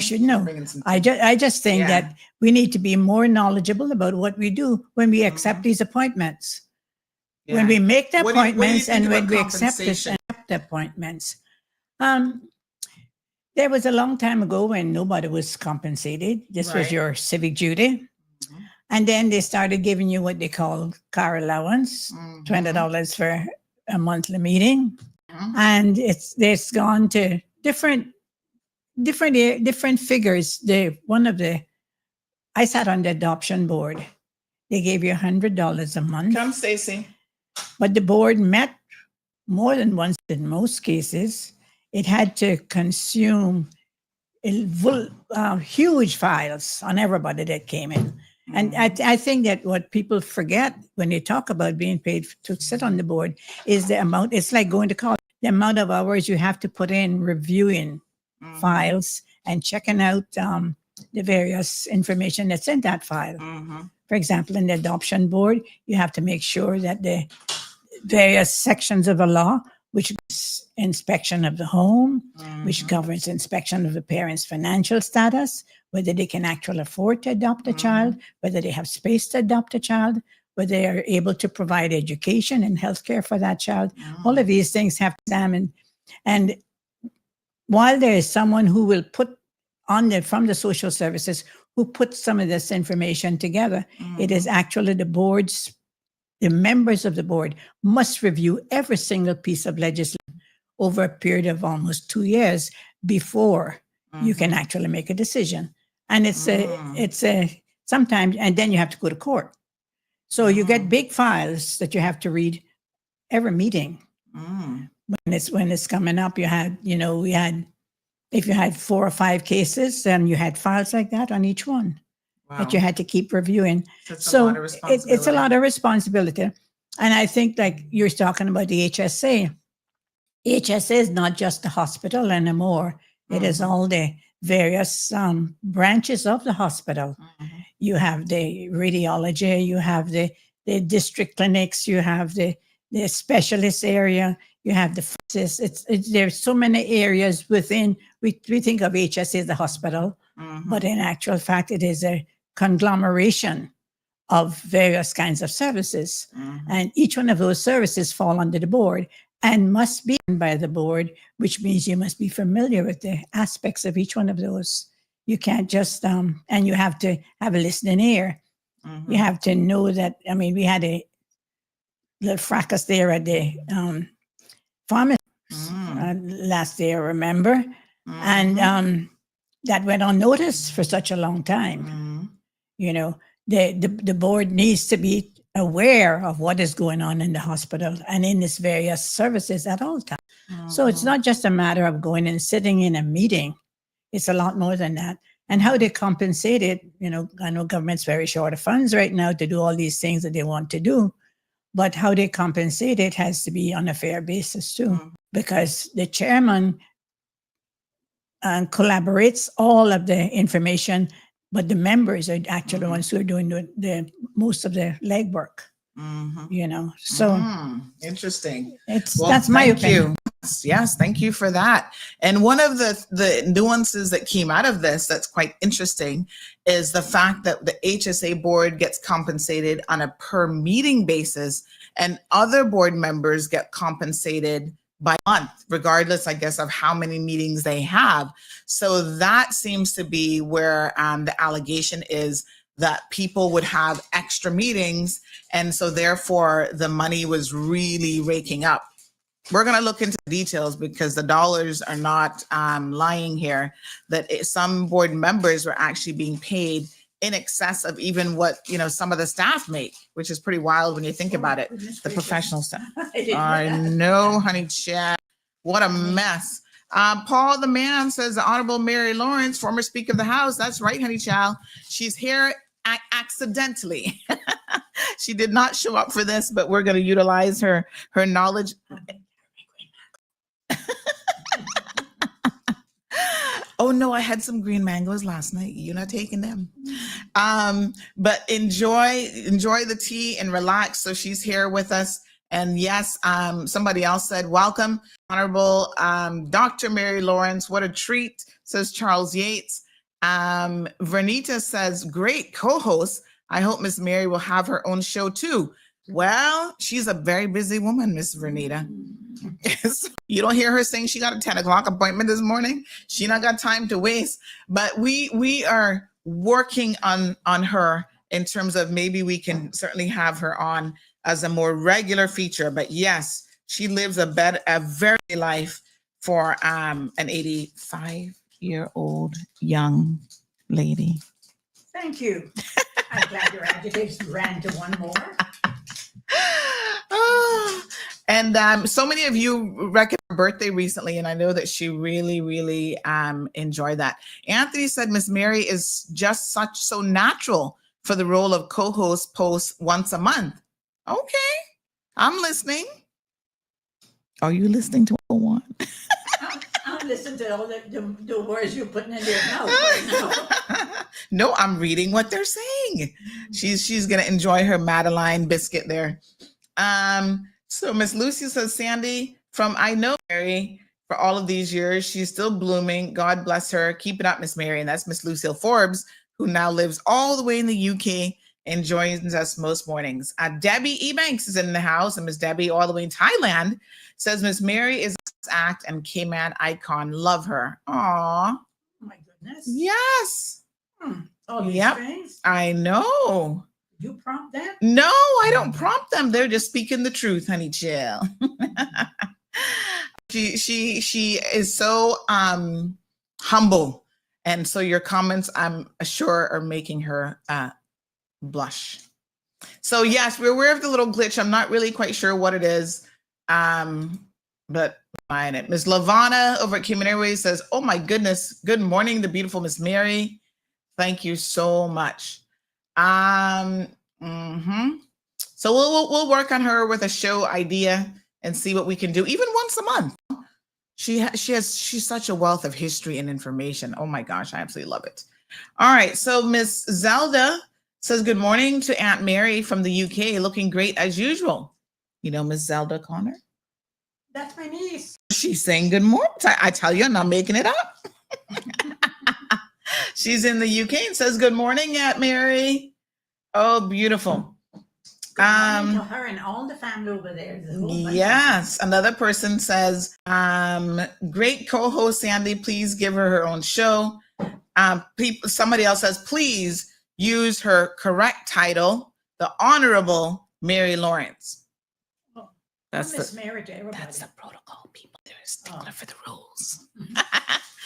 should know. I just think that we need to be more knowledgeable about what we do when we accept these appointments. Yeah. When we make the appointments and when we accept the appointments. There was a long time ago when nobody was compensated. This was your civic duty. And then they started giving you what they call car allowance, $20 for a monthly meeting. And it's gone to different figures. I sat on the adoption board. They gave you $100 a month. Come, Stacy. But the board met more than once in most cases. It had to consume huge files on everybody that came in. And I think that what people forget when they talk about being paid to sit on the board is the amount. It's like going to college. The amount of hours you have to put in reviewing files and checking out the various information that's in that file. For example, in the adoption board, you have to make sure that the various sections of a law, which is inspection of the home, which governs inspection of the parent's financial status, whether they can actually afford to adopt a child, whether they have space to adopt a child, whether they are able to provide education and healthcare for that child. All of these things have to be examined. And while there is someone who will put from the social services, who put some of this information together, it is actually the members of the board must review every single piece of legislation over a period of almost 2 years before you can actually make a decision. And it's sometimes, and then you have to go to court. So you get big files that you have to read every meeting. When it's coming up, if you had 4 or 5 cases, then you had files like that on each one. That you had to keep reviewing. So it's a lot of responsibility. And I think, like you're talking about the HSA. HSA is not just the hospital anymore. It is all the various branches of the hospital. You have the radiology, you have the district clinics, you have the specialist area, you have the pharmacist. There's so many areas within. We think of HSA as the hospital, but in actual fact, it is a conglomeration of various kinds of services. And each one of those services fall under the board. and must be done by the board, which means you must be familiar with the aspects of each one of those. You can't just, and you have to have a listening ear. Mhm. You have to know that, I mean, we had a little fracas there at the pharmacy last year, remember? And that went unnoticed for such a long time. Mhm. You know, the board needs to be aware of what is going on in the hospital and in its various services at all times. So it's not just a matter of going and sitting in a meeting. It's a lot more than that. And how they compensate it, you know, I know government's very short of funds right now to do all these things that they want to do, but how they compensate it has to be on a fair basis too, because the chairman collaborates all of the information, but the members are actually the ones who are doing the most of the legwork. You know, so Interesting. it's Well, that's my thank opinion. you. Yes, thank you for that. And one of the nuances that came out of this that's quite interesting is the fact that the HSA board gets compensated on a per meeting basis, and other board members get compensated by month, regardless, I guess, of how many meetings they have. So that seems to be where the allegation is that people would have extra meetings, and so therefore the money was really raking up. We're going to look into the details because the dollars are not lying here, that some board members were actually being paid in excess of even what, you know, some of the staff make, which is pretty wild when you think about it, the professional staff. I know, honey, chat. What a mess. Paul the man says, the Honorable Mary Lawrence, former Speaker of the House. That's right, honey child. She's here accidentally. She did not show up for this, but we're going to utilize her knowledge. Oh no, I had some green mangoes last night. You're not taking them. But enjoy the tea and relax. So she's here with us. And yes, somebody else said, welcome, Honorable Dr. Mary Lawrence. What a treat, says Charles Yates. Vernita says, great co-host. I hope Miss Mary will have her own show too. Well, she's a very busy woman, Miss Vernita. You don't hear her saying she got a 10 o'clock appointment this morning. She not got time to waste. But we are working on her in terms of maybe we can certainly have her on as a more regular feature. But yes, she lives a very life for an 85-year-old young lady. Thank you. I'm glad your adjectives ran to one more. And so many of you recognized her birthday recently, and I know that she really, really enjoyed that. Anthony said Miss Mary is just so natural for the role of co-host posts once a month. Okay, I'm listening. Are you listening to one? I'm listening to all the words you're putting in their mouth right now. No, I'm reading what they're saying. She's gonna enjoy her Madeline biscuit there. So Miss Lucy says, Sandy, from I know Mary for all of these years, she's still blooming. God bless her. Keep it up, Miss Mary. And that's Miss Lucille Forbes, who now lives all the way in the UK and joins us most mornings. Debbie Ebanks is in the house, and Miss Debbie, all the way in Thailand, says Miss Mary is an act and Cayman icon. Love her. Aw. Oh my goodness. Yes. All these Yep. things. I know. You prompt that? No, I don't prompt them. They're just speaking the truth, honey chill. She is so humble. And so your comments, I'm sure, are making her blush. So yes, we're aware of the little glitch. I'm not really quite sure what it is. But find it. Ms. Lavana over at Cayman Airways says, oh my goodness, good morning, the beautiful Miss Mary. Thank you so much. So we'll work on her with a show idea and see what we can do, even once a month. She's such a wealth of history and information. Oh my gosh, I absolutely love it. All right, so Miss Zelda says good morning to Aunt Mary from the UK, looking great as usual. You know Miss Zelda Connor? That's my niece. She's saying good morning. I tell you, I'm not making it up. She's in the UK and says good morning, Aunt Mary. Oh, beautiful. Good morning to her and all the family over there. The whole bunch of Yes. Another person says, great co-host Sandy, please give her own show. Somebody else says, please use her correct title, the Honorable Mary Lawrence. Oh, That's Miss the Mary to everybody. that's the protocol, people. They're a stickler for the rules.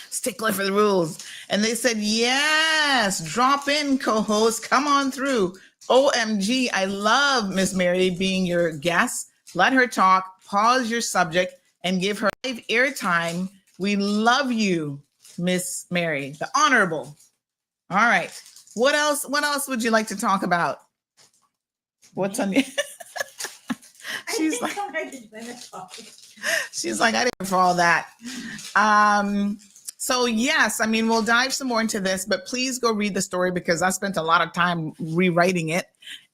Stickler for the rules. And they said, yes, drop in, co-host. Come on through. OMG, I love Miss Mary being your guest. Let her talk, pause your subject, and give her live airtime. We love you, Miss Mary, the Honorable. All right. What else? What else would you like to talk about? What's on your She's like, she's like, I didn't for all that. So yes, I mean, we'll dive some more into this, but please go read the story because I spent a lot of time rewriting it.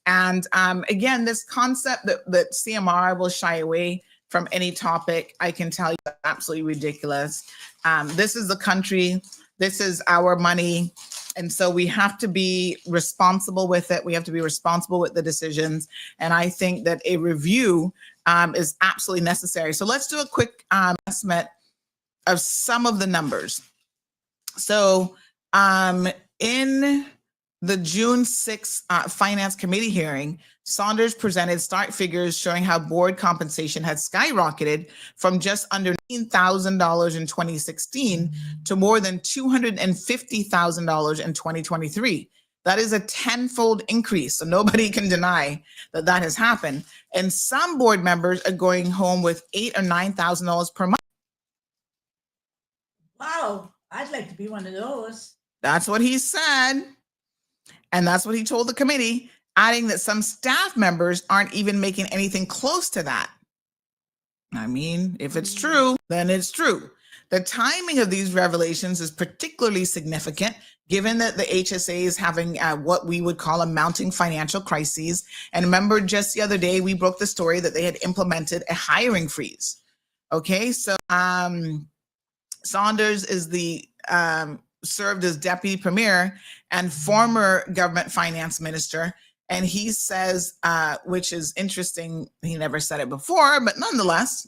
And again, this concept that CMR will shy away from any topic, I can tell you, absolutely ridiculous. This is the country. This is our money. And so we have to be responsible with it. We have to be responsible with the decisions. And I think that a review is absolutely necessary. So let's do a quick estimate of some of the numbers. So in the June 6th Finance Committee hearing, Saunders presented stark figures showing how board compensation had skyrocketed from just under $19,000 in 2016 to more than $250,000 in 2023. That is a tenfold increase. So nobody can deny that that has happened. And some board members are going home with $8,000 or $9,000 per month. Wow, I'd like to be one of those. That's what he said. And that's what he told the committee, adding that some staff members aren't even making anything close to that. I mean, if it's true, then it's true. The timing of these revelations is particularly significant, given that the HSA is having what we would call a mounting financial crisis. And remember, just the other day, we broke the story that they had implemented a hiring freeze. Okay, so Saunders is served as deputy premier and former government finance minister. And he says, which is interesting, he never said it before, but nonetheless,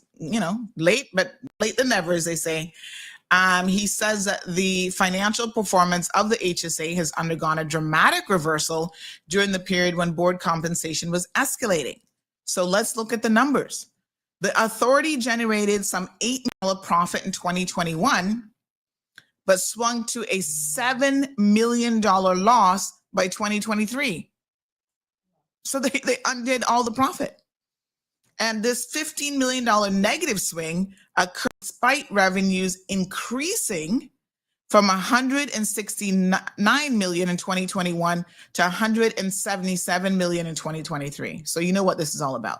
late than never, as they say. He says that the financial performance of the HSA has undergone a dramatic reversal during the period when board compensation was escalating. So let's look at the numbers. The authority generated some $8 million profit in 2021, but swung to a $7 million loss by 2023. So they undid all the profit. And this $15 million negative swing occurred despite revenues increasing from $169 million in 2021 to $177 million in 2023. So you know what this is all about.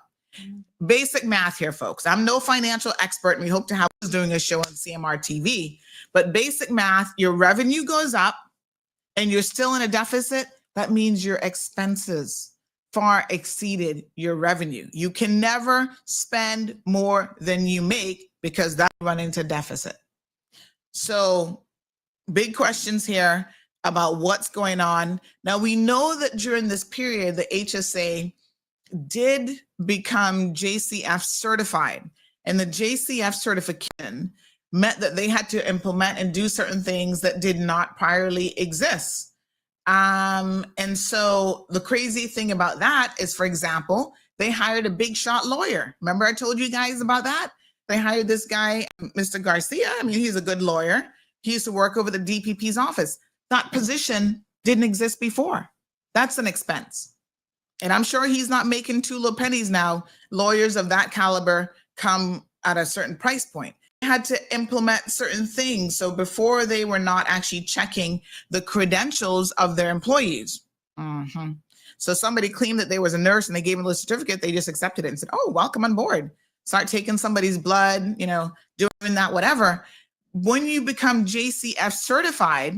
Basic math here, folks. I'm no financial expert, and we hope to have us doing a show on CMR TV. But basic math, your revenue goes up and you're still in a deficit. That means your expenses far exceeded your revenue. You can never spend more than you make because that run into deficit. So big questions here about what's going on. Now, we know that during this period, the HSA did become JCF certified, and the JCF certification meant that they had to implement and do certain things that did not priorly exist. And so the crazy thing about that is, for example, they hired a big shot lawyer. Remember I told you guys about that? They hired this guy, Mr. Garcia. I mean, he's a good lawyer. He used to work over the DPP's office. That position didn't exist before. That's an expense. And I'm sure he's not making two little pennies now. Lawyers of that caliber come at a certain price point. They had to implement certain things. So before, they were not actually checking the credentials of their employees. So somebody claimed that they was a nurse and they gave them a certificate. They just accepted it and said, oh, welcome on board. Start taking somebody's blood, doing that, whatever. When you become JCF certified,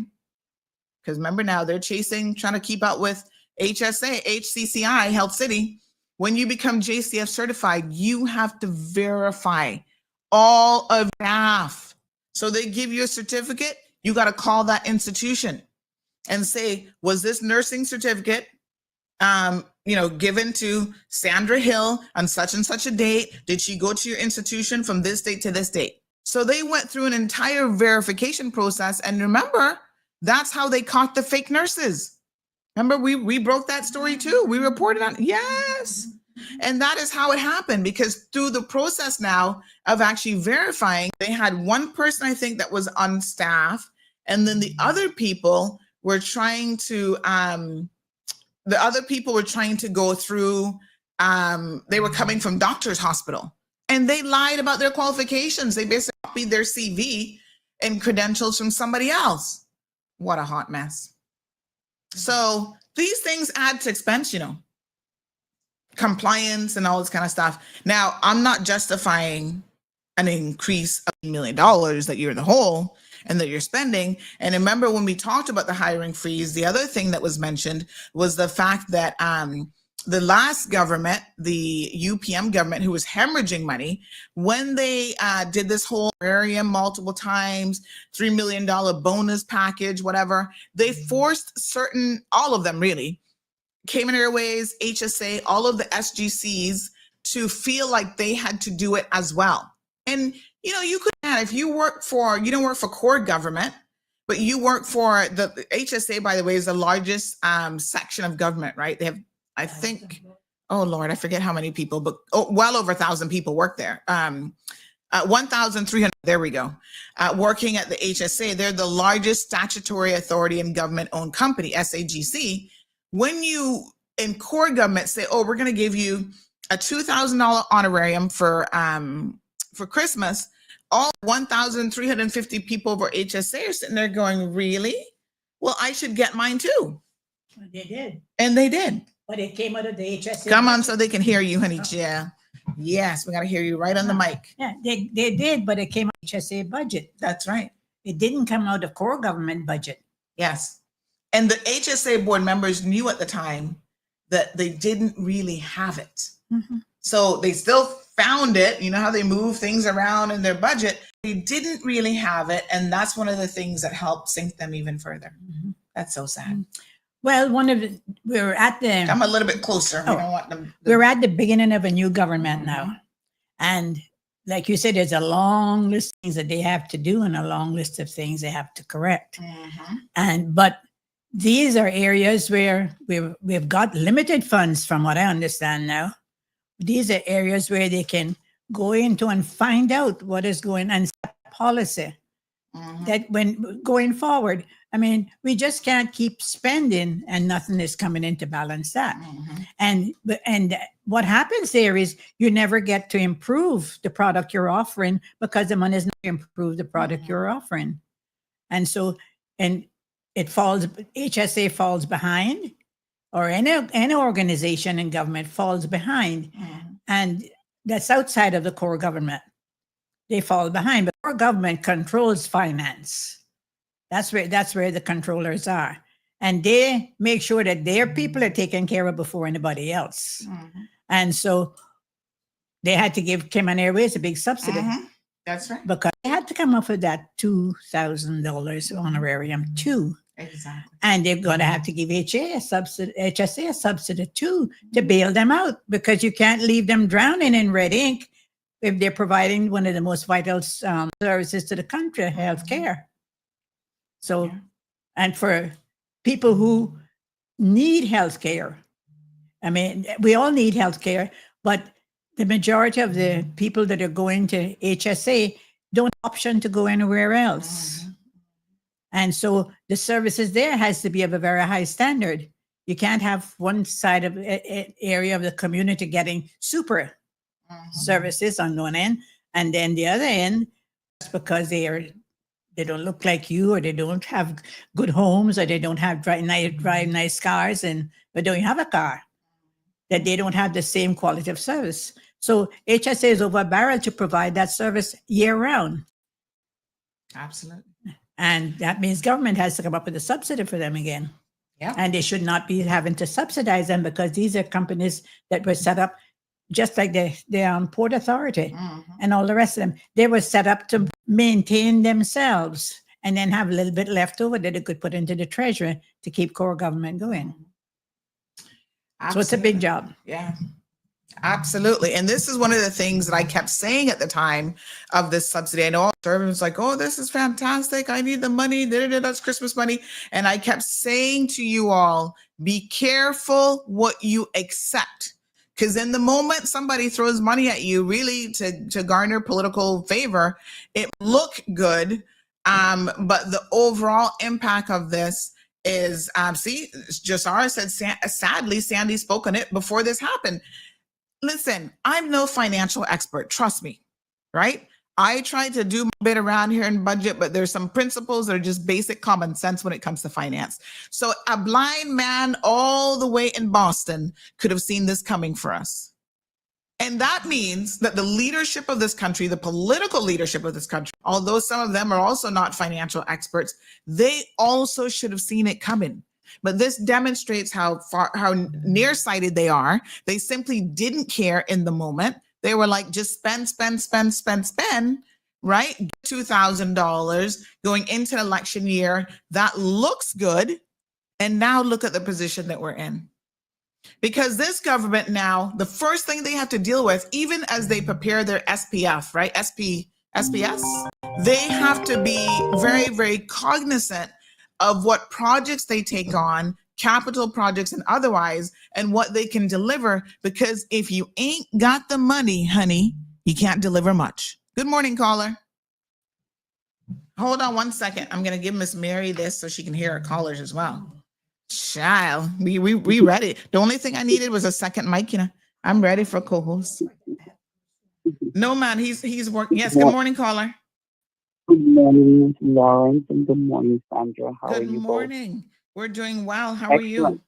because remember now they're trying to keep up with HCCI, Health City. When you become JCF certified, you have to verify all of staff. So they give you a certificate, you got to call that institution and say, was this nursing certificate given to Sandra Hill on such and such a date? Did she go to your institution from this date to this date? So they went through an entire verification process. And remember, that's how they caught the fake nurses. Remember, we broke that story too. We reported on, yes. And that is how it happened, because through the process now of actually verifying, they had one person, I think, that was on staff. And then the other people were trying to, go through, they were coming from doctor's hospital, and they lied about their qualifications. They basically copied their CV and credentials from somebody else. What a hot mess. So these things add to expense, compliance and all this kind of stuff. Now, I'm not justifying an increase of $1 million that you're in the hole and that you're spending. And remember, when we talked about the hiring freeze, the other thing that was mentioned was the fact that the last government, the UPM government, who was hemorrhaging money, when they did this whole area multiple times, $3 million bonus package, whatever, they forced all of them really, Cayman Airways, HSA, all of the SGCs to feel like they had to do it as well. And, you could, if you don't work for core government, but you work for the HSA, by the way, is the largest section of government, right? They have, I think, oh Lord, I forget how many people, but well over 1,000 people work there. 1,300, there we go, working at the HSA. They're the largest statutory authority and government-owned company, SAGC. When you in core government say, oh, we're going to give you a $2,000 honorarium for Christmas, all 1,350 people over HSA are sitting there going, really? Well, I should get mine too. They did. And they did. But it came out of the HSA. Come on, so they can hear you, honey. Yeah. Yes, we got to hear you right on the mic. Yeah, they did, but it came out of the HSA budget. That's right. It didn't come out of core government budget. Yes. And the HSA board members knew at the time that they didn't really have it. Mm-hmm. So they still found it. You know how they move things around in their budget. They didn't really have it. And that's one of the things that helped sink them even further. Mm-hmm. That's so sad. Well, we're at the... Come a little bit closer. We don't want them... We're at the beginning of a new government now. And like you said, there's a long list of things that they have to do and a long list of things they have to correct. But these are areas where we've got limited funds, from what I understand now. These are areas where they can go into and find out what is going on, and set policy that when going forward, I mean, we just can't keep spending and nothing is coming in to balance that. And what happens there is you never get to improve the product you're offering because the money is not to improve the product you're offering. And so, and HSA falls behind, or any organization in government falls behind. And that's outside of the core government. They fall behind, but core government controls finance. That's where the controllers are. And they make sure that their people are taken care of before anybody else. And so they had to give Cayman Airways a big subsidy. That's right. Because they had to come up with that $2,000 honorarium too. Exactly. And they're going to have to give HSA a subsidy too to bail them out, because you can't leave them drowning in red ink if they're providing one of the most vital services to the country, health care. So, and for people who need health care, I mean, we all need health care, but the majority of the people that are going to HSA don't have option to go anywhere else. And so the services there has to be of a very high standard. You can't have one side of area of the community getting super services on one end, and then the other end, because they don't look like you, or they don't have good homes, or they don't have drive nice cars, but don't have a car, that they don't have the same quality of service. So HSA is over a barrel to provide that service year round. Absolutely. And that means government has to come up with a subsidy for them again. Yeah. And they should not be having to subsidize them, because these are companies that were set up just like the Port Authority and all the rest of them. They were set up to maintain themselves and then have a little bit left over that they could put into the treasury to keep core government going. So it's a big job. Yeah. Absolutely. And this is one of the things that I kept saying at the time of this subsidy. I know all servants like, oh, this is fantastic. I need the money. That's Christmas money. And I kept saying to you all, be careful what you accept. Because in the moment somebody throws money at you really to garner political favor, it look good. But the overall impact of this is, see, Jasara said, sadly, Sandy spoke on it before this happened. Listen, I'm no financial expert, trust me, right? I try to do a bit around here in budget, but there's some principles that are just basic common sense when it comes to finance. So a blind man all the way in Boston could have seen this coming for us. And that means that the leadership of this country, the political leadership of this country, although some of them are also not financial experts, they also should have seen it coming. But this demonstrates how nearsighted they are. They simply didn't care in the moment. They were like, just spend, right? $2,000 going into an election year. That looks good. And now look at the position that we're in. Because this government now, the first thing they have to deal with, even as they prepare their SPF, right? SPS, they have to be very, very cognizant of what projects they take on, capital projects and otherwise, and what they can deliver. Because if you ain't got the money, honey, you can't deliver much. Good morning, caller. Hold on one second. I'm going to give Miss Mary this so she can hear her callers as well. Child, we ready. The only thing I needed was a second mic, you know. I'm ready for co-host. No, man, he's working. Yes, good morning, caller. Good morning, Lawrence, and good morning, Sandra. How are you both? Good morning. We're doing well. How are you?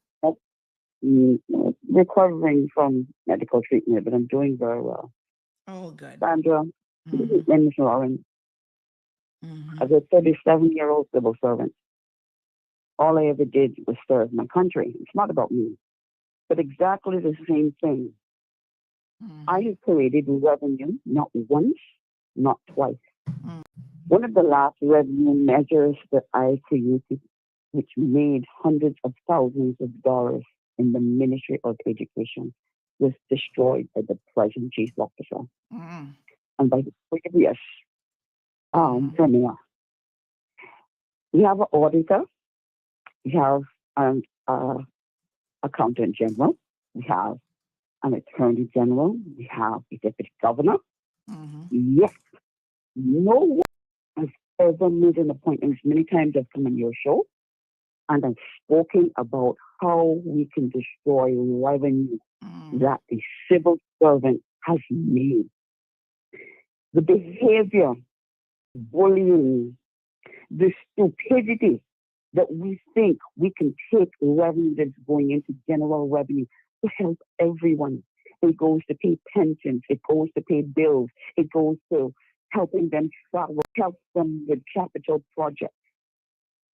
Recovering from medical treatment, but I'm doing very well. Oh, good. Sandra, Miss Lawrence, as a 37-year-old civil servant, all I ever did was serve my country. It's not about me, but exactly the same thing. I have created revenue not once, not twice. One of the last revenue measures that I created, which made hundreds of thousands of dollars in the Ministry of Education, was destroyed by the present chief officer and by the previous premier. We have an auditor, we have an accountant general, we have an attorney general, we have a deputy governor. Yet, no one has ever made an appointment. Many times I've come on your show and I've spoken about how we can destroy revenue that the civil servant has made. The behavior, bullying, the stupidity that we think we can take revenue that's going into general revenue to help everyone. It goes to pay pensions, it goes to pay bills, it goes to helping them travel, help them with capital projects.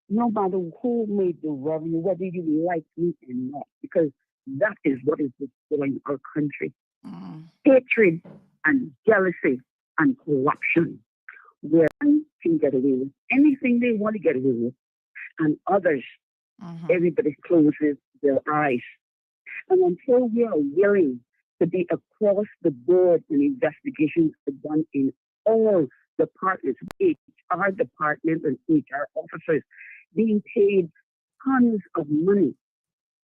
No matter who made the revenue, whether you like me or not, because that is what is destroying our country. Hatred and jealousy and corruption, where one can get away with anything they want to get away with, and others, everybody closes their eyes. And until we are willing to be across the board in investigations done in all departments, HR departments and HR officers, being paid tons of money,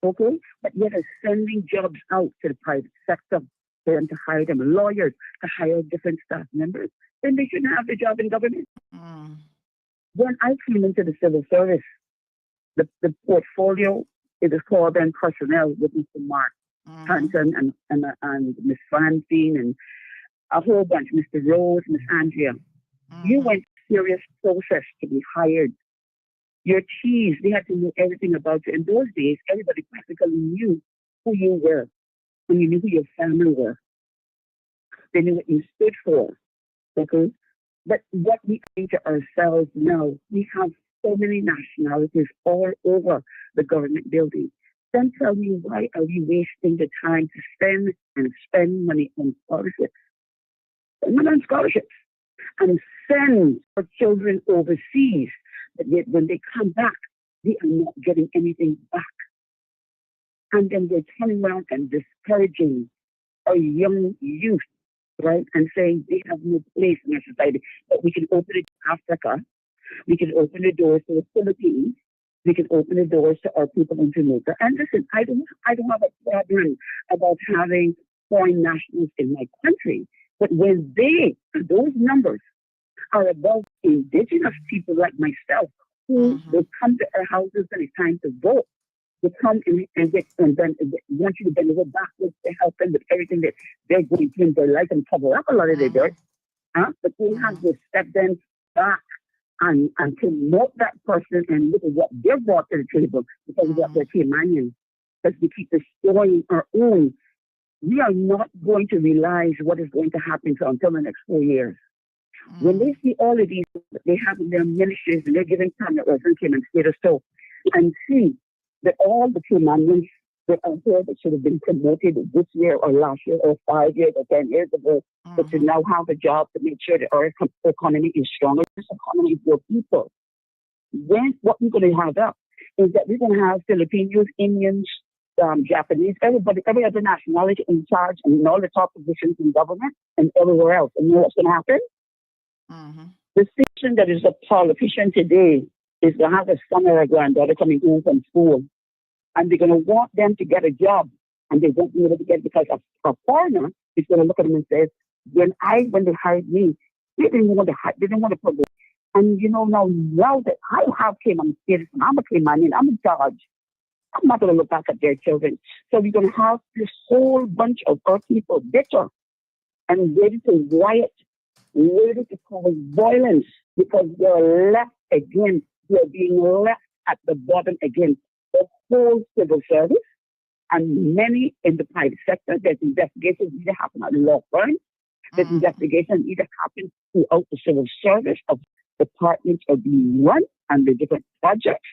okay? But yet are sending jobs out to the private sector for them to hire them, lawyers to hire different staff members, then they shouldn't have the job in government. When I came into the civil service, the portfolio, it was called then personnel with Mr. Mark Hanson and Miss Francine and a whole bunch, Mr. Rose, Miss Andrea. You went serious process to be hired. Your T's, they had to know everything about you. In those days, everybody practically knew who you were, and you knew who your family were. They knew what you stood for. Okay? But what we say to ourselves now, we have so many nationalities all over the government building. Then tell me, why are we wasting the time to spend money on scholarships? Spend money on scholarships and send our children overseas. But yet when they come back, they are not getting anything back. And then they're turning around and discouraging our young youth, right? And saying they have no place in our society. But we can open it to Africa. We can open the doors to the Philippines. We can open the doors to our people in Jamaica. And listen, I don't have a problem about having foreign nationals in my country. But when those numbers are above indigenous people like myself, who will come to our houses when it's time to vote, they come and then want you to bend over backwards to help them with everything that they're going through in their life and cover up a lot of their dirt. But they have to step them back and promote that person and look at what they've brought to the table because of what they're Caymanian. Because we keep destroying our own. We are not going to realize what is going to happen until the next 4 years. When they see all of these, they have in their ministries and they're giving permanent residency and status so, and see that all the Caymanians that are here that should have been promoted this year or last year or 5 years or 10 years ago, but to now have a job to make sure that our economy is stronger. This economy is your people. Then what we're going to have up is that we're going to have Filipinos, Indians, Japanese, every other nationality in charge and in all the top positions in government and everywhere else. And you know what's going to happen? The citizen that is a politician today is going to have a son or a granddaughter coming home from school, and they're going to want them to get a job, and they won't be able to get it because a foreigner is going to look at them and say, when they hired me, they didn't want to put it. And you know, now that I have Cayman status and I'm a Caymanian, I'm in charge. I'm not going to look back at their children. So we're going to have this whole bunch of our people bitter and ready to riot, ready to cause violence because they're left again. They're being left at the bottom again. The whole civil service and many in the private sector, there's investigations either happen at the law firm, there's investigations either happen throughout the civil service of departments are being run and the different projects.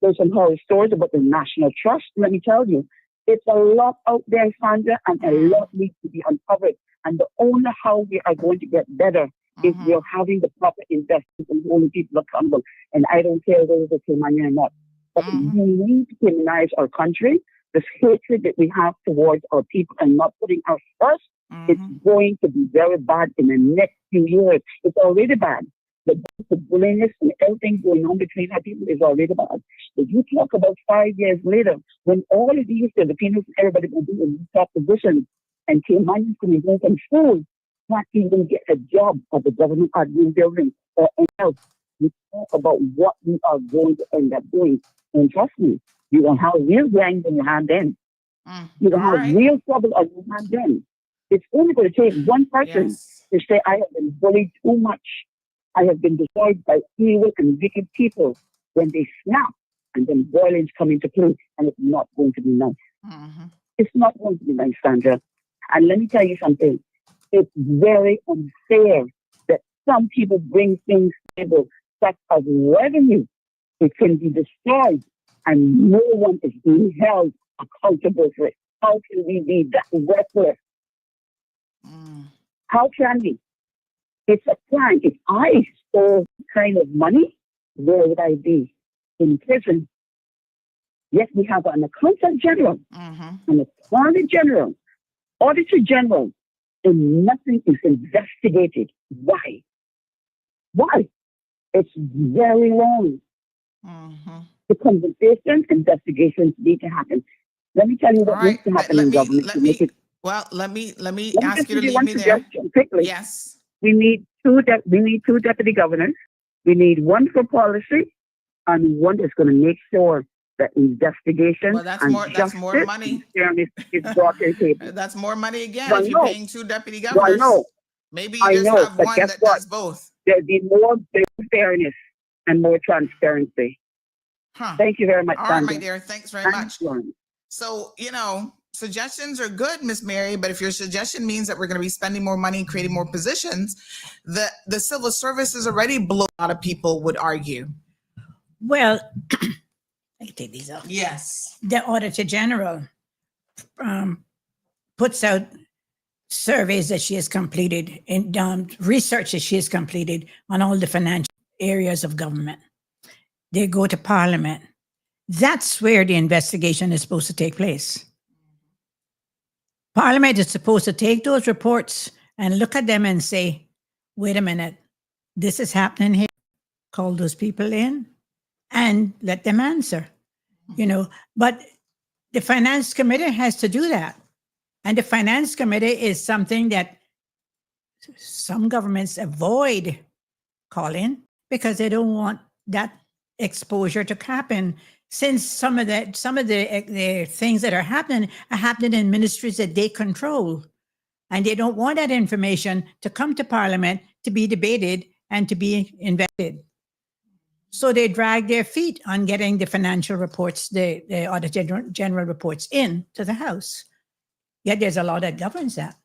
There's some horror stories about the National Trust. Let me tell you, it's a lot out there, Sandra, and a lot needs to be uncovered. And the only how we are going to get better is we're having the proper investment and holding people accountable. And I don't care whether they're Caymanian or not. But we need to criminalize our country. This hatred that we have towards our people and not putting us first, it's going to be very bad in the next few years. It's already bad. The bullying and everything going on between our people is already bad. If you talk about 5 years later, when all of these Filipinos and everybody will be in these top positions and Caymanians can go from school, not even get a job at the government admin building or anything else. We talk about what we are going to end up doing. And trust me, you don't have real grind in your hand then. You don't have real trouble on your hand then. It's only going to take one person to say, I have been bullied too much. I have been destroyed by evil and wicked people. When they snap, and then violence come into play, and it's not going to be nice. It's not going to be nice, Sandra. And let me tell you something. It's very unfair that some people bring things to the table such as revenue. It can be destroyed, and no one is being held accountable for it. How can we be that reckless? How can we? It's a crime. If I stole kind of money, where would I be? In prison. Yes, we have an accountant general, an attorney general, auditor general, and nothing is investigated. Why? Why? It's very wrong. The conversation, investigations need to happen. Let me tell you what needs to happen in government to make it. Well, let me ask you to leave me there. Quickly. Yes. We need two deputy governors. We need one for policy and one that's going to make sure that investigation that's more money. Is brought to the table. That's more money again if you're paying two deputy governors. Maybe you just have one that does both. There'll be more fairness and more transparency. Thank you very much, All right, my dear. Thanks very much. So, suggestions are good, Miss Mary, but if your suggestion means that we're going to be spending more money and creating more positions, the civil service is already below a lot of people would argue. Well, I can take these off. Yes. The Auditor General puts out surveys that she has completed and research that she has completed on all the financial areas of government. They go to Parliament. That's where the investigation is supposed to take place. Parliament is supposed to take those reports and look at them and say, wait a minute, this is happening here. Call those people in and let them answer, But the Finance Committee has to do that. And the Finance Committee is something that some governments avoid calling because they don't want that exposure to happen. Since some of the things that are happening in ministries that they control, and they don't want that information to come to Parliament to be debated and to be invested. So they drag their feet on getting the financial reports, the Auditor General reports in to the House. Yet there's a law that governs that.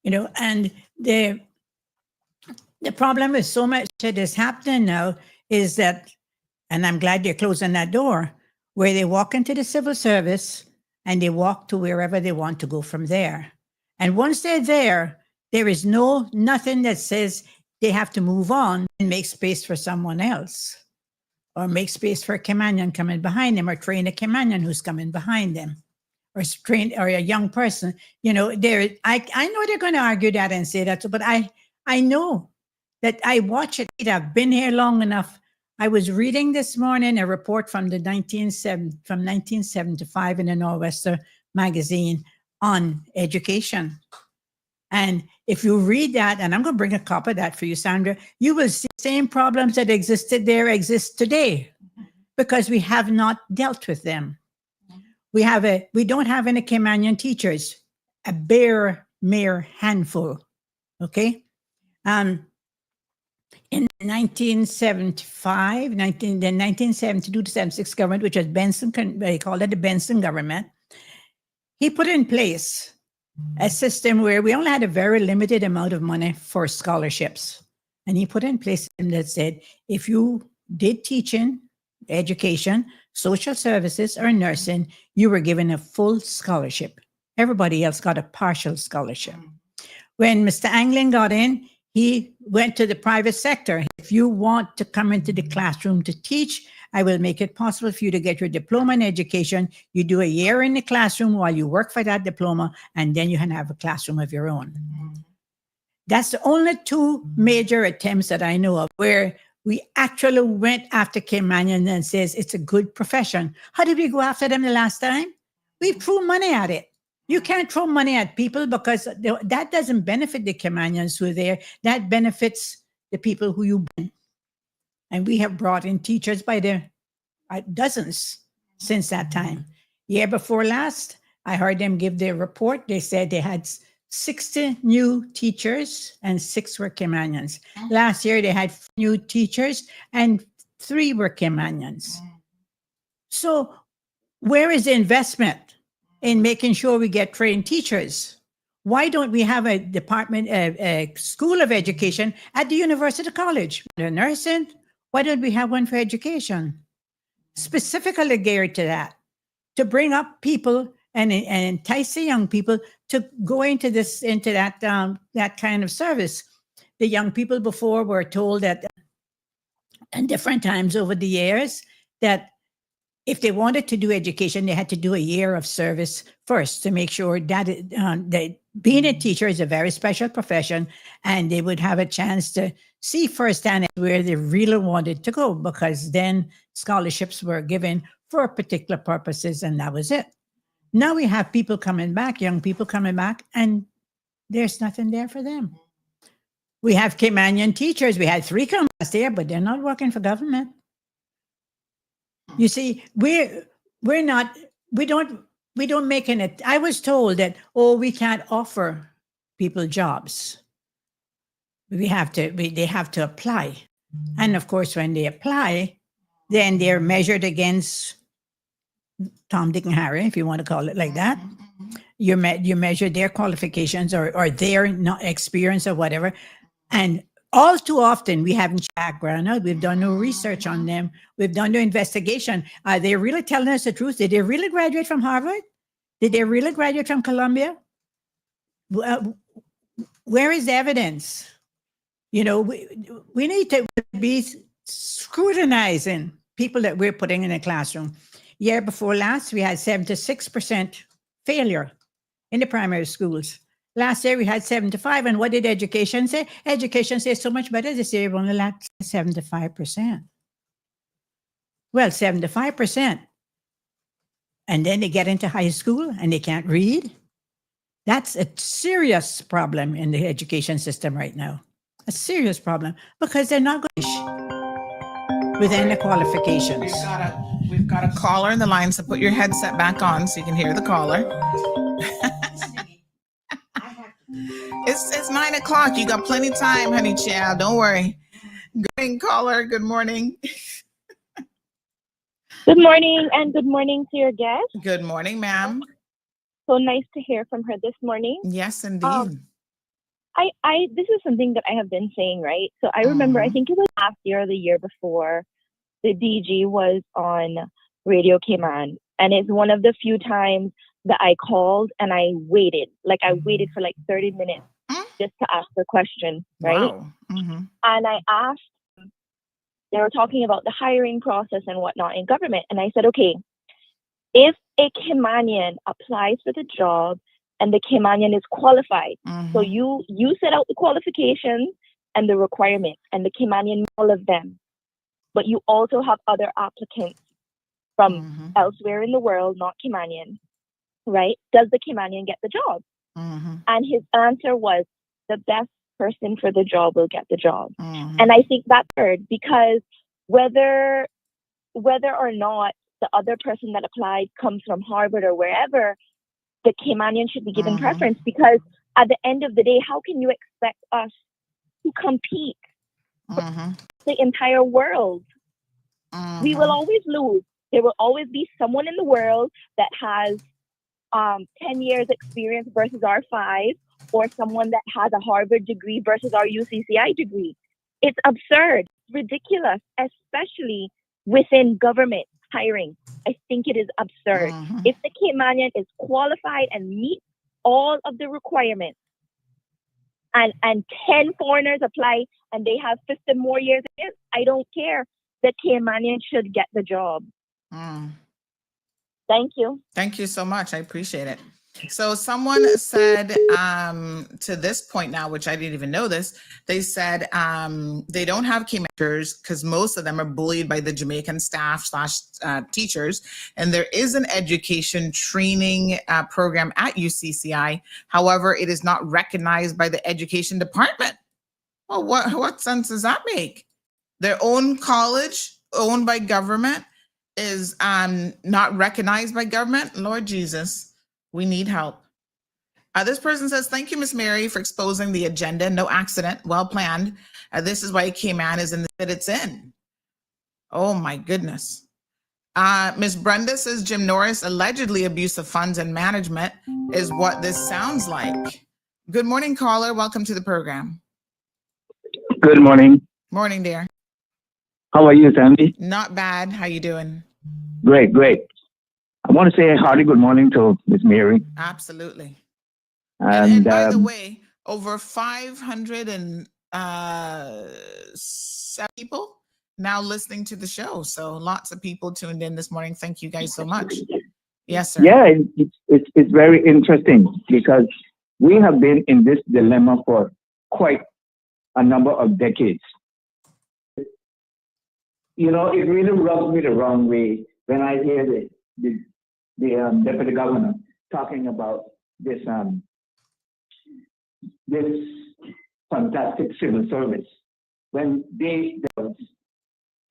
And the problem with so much that is happening now is that, and I'm glad they're closing that door, where they walk into the civil service and they walk to wherever they want to go from there. And once they're there, there is nothing that says they have to move on and make space for someone else, or make space for a Kamanian coming behind them, or train a Kamanian who's coming behind them, or train or a young person. I know they're going to argue that and say that, but I know that I watch it. I've been here long enough. I was reading this morning a report from 1975 in the Northwester magazine on education. And if you read that, and I'm going to bring a copy of that for you, Sandra, you will see the same problems that existed there exist today because we have not dealt with them. We don't have any Kamanian teachers, a mere handful. Okay. In 1975, the 1972 to 76 government, which was they called it the Benson government, he put in place a system where we only had a very limited amount of money for scholarships. And he put in place something that said, if you did teaching, education, social services, or nursing, you were given a full scholarship. Everybody else got a partial scholarship. When Mr. Anglin got in, he went to the private sector. If you want to come into the classroom to teach, I will make it possible for you to get your diploma in education. You do a year in the classroom while you work for that diploma, and then you can have a classroom of your own. That's the only two major attempts that I know of where we actually went after Kamanian and says it's a good profession. How did we go after them the last time? We threw money at it. You can't throw money at people because that doesn't benefit the Kamanians who are there. That benefits the people who you bring. And we have brought in teachers by the dozens since that time. Year before last, I heard them give their report. They said they had 60 new teachers and 6 were Kamanians. Last year, they had new teachers and 3 were Kamanians. So where is the investment in making sure we get trained teachers? Why don't we have a department, a school of education at the University College? The nursing, why don't we have one for education? Specifically geared to that, to bring up people and entice the young people to go into that kind of service. The young people before were told that at different times over the years that if they wanted to do education, they had to do a year of service first to make sure that being a teacher is a very special profession, and they would have a chance to see firsthand where they really wanted to go, because then scholarships were given for particular purposes, and that was it. Now we have people coming back, young people coming back, and there's nothing there for them. We have Kamanian teachers. We had 3 come last year, but they're not working for government. You see, we don't make any. I was told that, we can't offer people jobs. They have to apply. And of course, when they apply, then they're measured against Tom, Dick, and Harry, if you want to call it like that. You measure their qualifications or their experience or whatever. And all too often, we haven't background out. We've done no research on them. We've done no investigation. Are they really telling us the truth? Did they really graduate from Harvard? Did they really graduate from Columbia? Where is the evidence? We need to be scrutinizing people that we're putting in a classroom. Year before last, we had 76% failure in the primary schools. Last year, we had 75. And what did education say? Education says so much better this year, we only lacked 75%. Well, 75%. And then they get into high school and they can't read. That's a serious problem in the education system right now. A serious problem because they're not going within the qualifications. We've got a caller in the line, so put your headset back on so you can hear the caller. It's 9 o'clock. You got plenty of time, honey child. Don't worry. Good morning, caller. Good morning. Good morning, and good morning to your guest. Good morning, ma'am. So nice to hear from her this morning. Yes, indeed. I this is something that I have been saying, right? So I remember, I think it was last year or the year before, the DG was on Radio Cayman, and it's one of the few times that I called and I waited. Like I waited for like 30 minutes just to ask the question, right? Wow. Mm-hmm. And I asked, they were talking about the hiring process and whatnot in government. And I said, okay, if a Caymanian applies for the job and the Caymanian is qualified, so you set out the qualifications and the requirements, and the Caymanian all of them, but you also have other applicants from elsewhere in the world, not Caymanian, right? Does the Caymanian get the job? And his answer was, the best person for the job will get the job. And I think that's heard, because whether or not the other person that applied comes from Harvard or wherever, the Caymanian should be given preference, because at the end of the day, how can you expect us to compete for the entire world? We will always lose. There will always be someone in the world that has 10 years experience versus our 5, or someone that has a Harvard degree versus our UCCI degree. It's absurd, ridiculous, especially within government hiring. I think it is absurd. If the Caymanian is qualified and meets all of the requirements, and 10 foreigners apply and they have 50 more years, I don't care. The Caymanian should get the job. Thank you. Thank you so much. I appreciate it. So someone said to this point now, which I didn't even know this, they said they don't have Caymanians because most of them are bullied by the Jamaican staff / teachers. And there is an education training program at UCCI. However, it is not recognized by the education department. Well, what sense does that make? Their own college owned by government is not recognized by government. Lord Jesus. We need help. This person says, thank you, Miss Mary, for exposing the agenda. No accident, well planned. This is why Cayman is in the state it's in. Oh my goodness. Miss Brenda says Jim Norris allegedly abuse of funds and management is what this sounds like. Good morning, caller. Welcome to the program. Good morning. Morning, dear. How are you, Sandy? Not bad. How you doing? Great, great. I want to say a hearty good morning to Miss Mary. Absolutely. And by the way, over 500 and 7 people now listening to the show. So lots of people tuned in this morning. Thank you guys so much. Yes, sir. Yeah, it's very interesting because we have been in this dilemma for quite a number of decades. You know, it really rubs me the wrong way when I hear the deputy governor talking about this fantastic civil service when they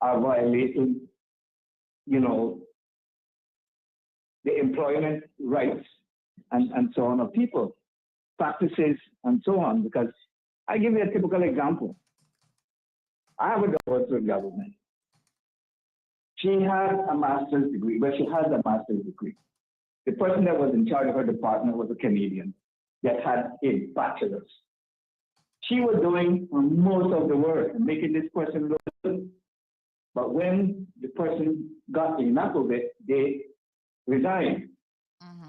are violating, you know, the employment rights and so on of people, practices and so on. Because I give you a typical example. I have a daughter with government. She has a master's degree, but she has a master's degree. The person that was in charge of her department was a Canadian that had a bachelor's. She was doing most of the work and making this person look good. But when the person got enough of it, they resigned.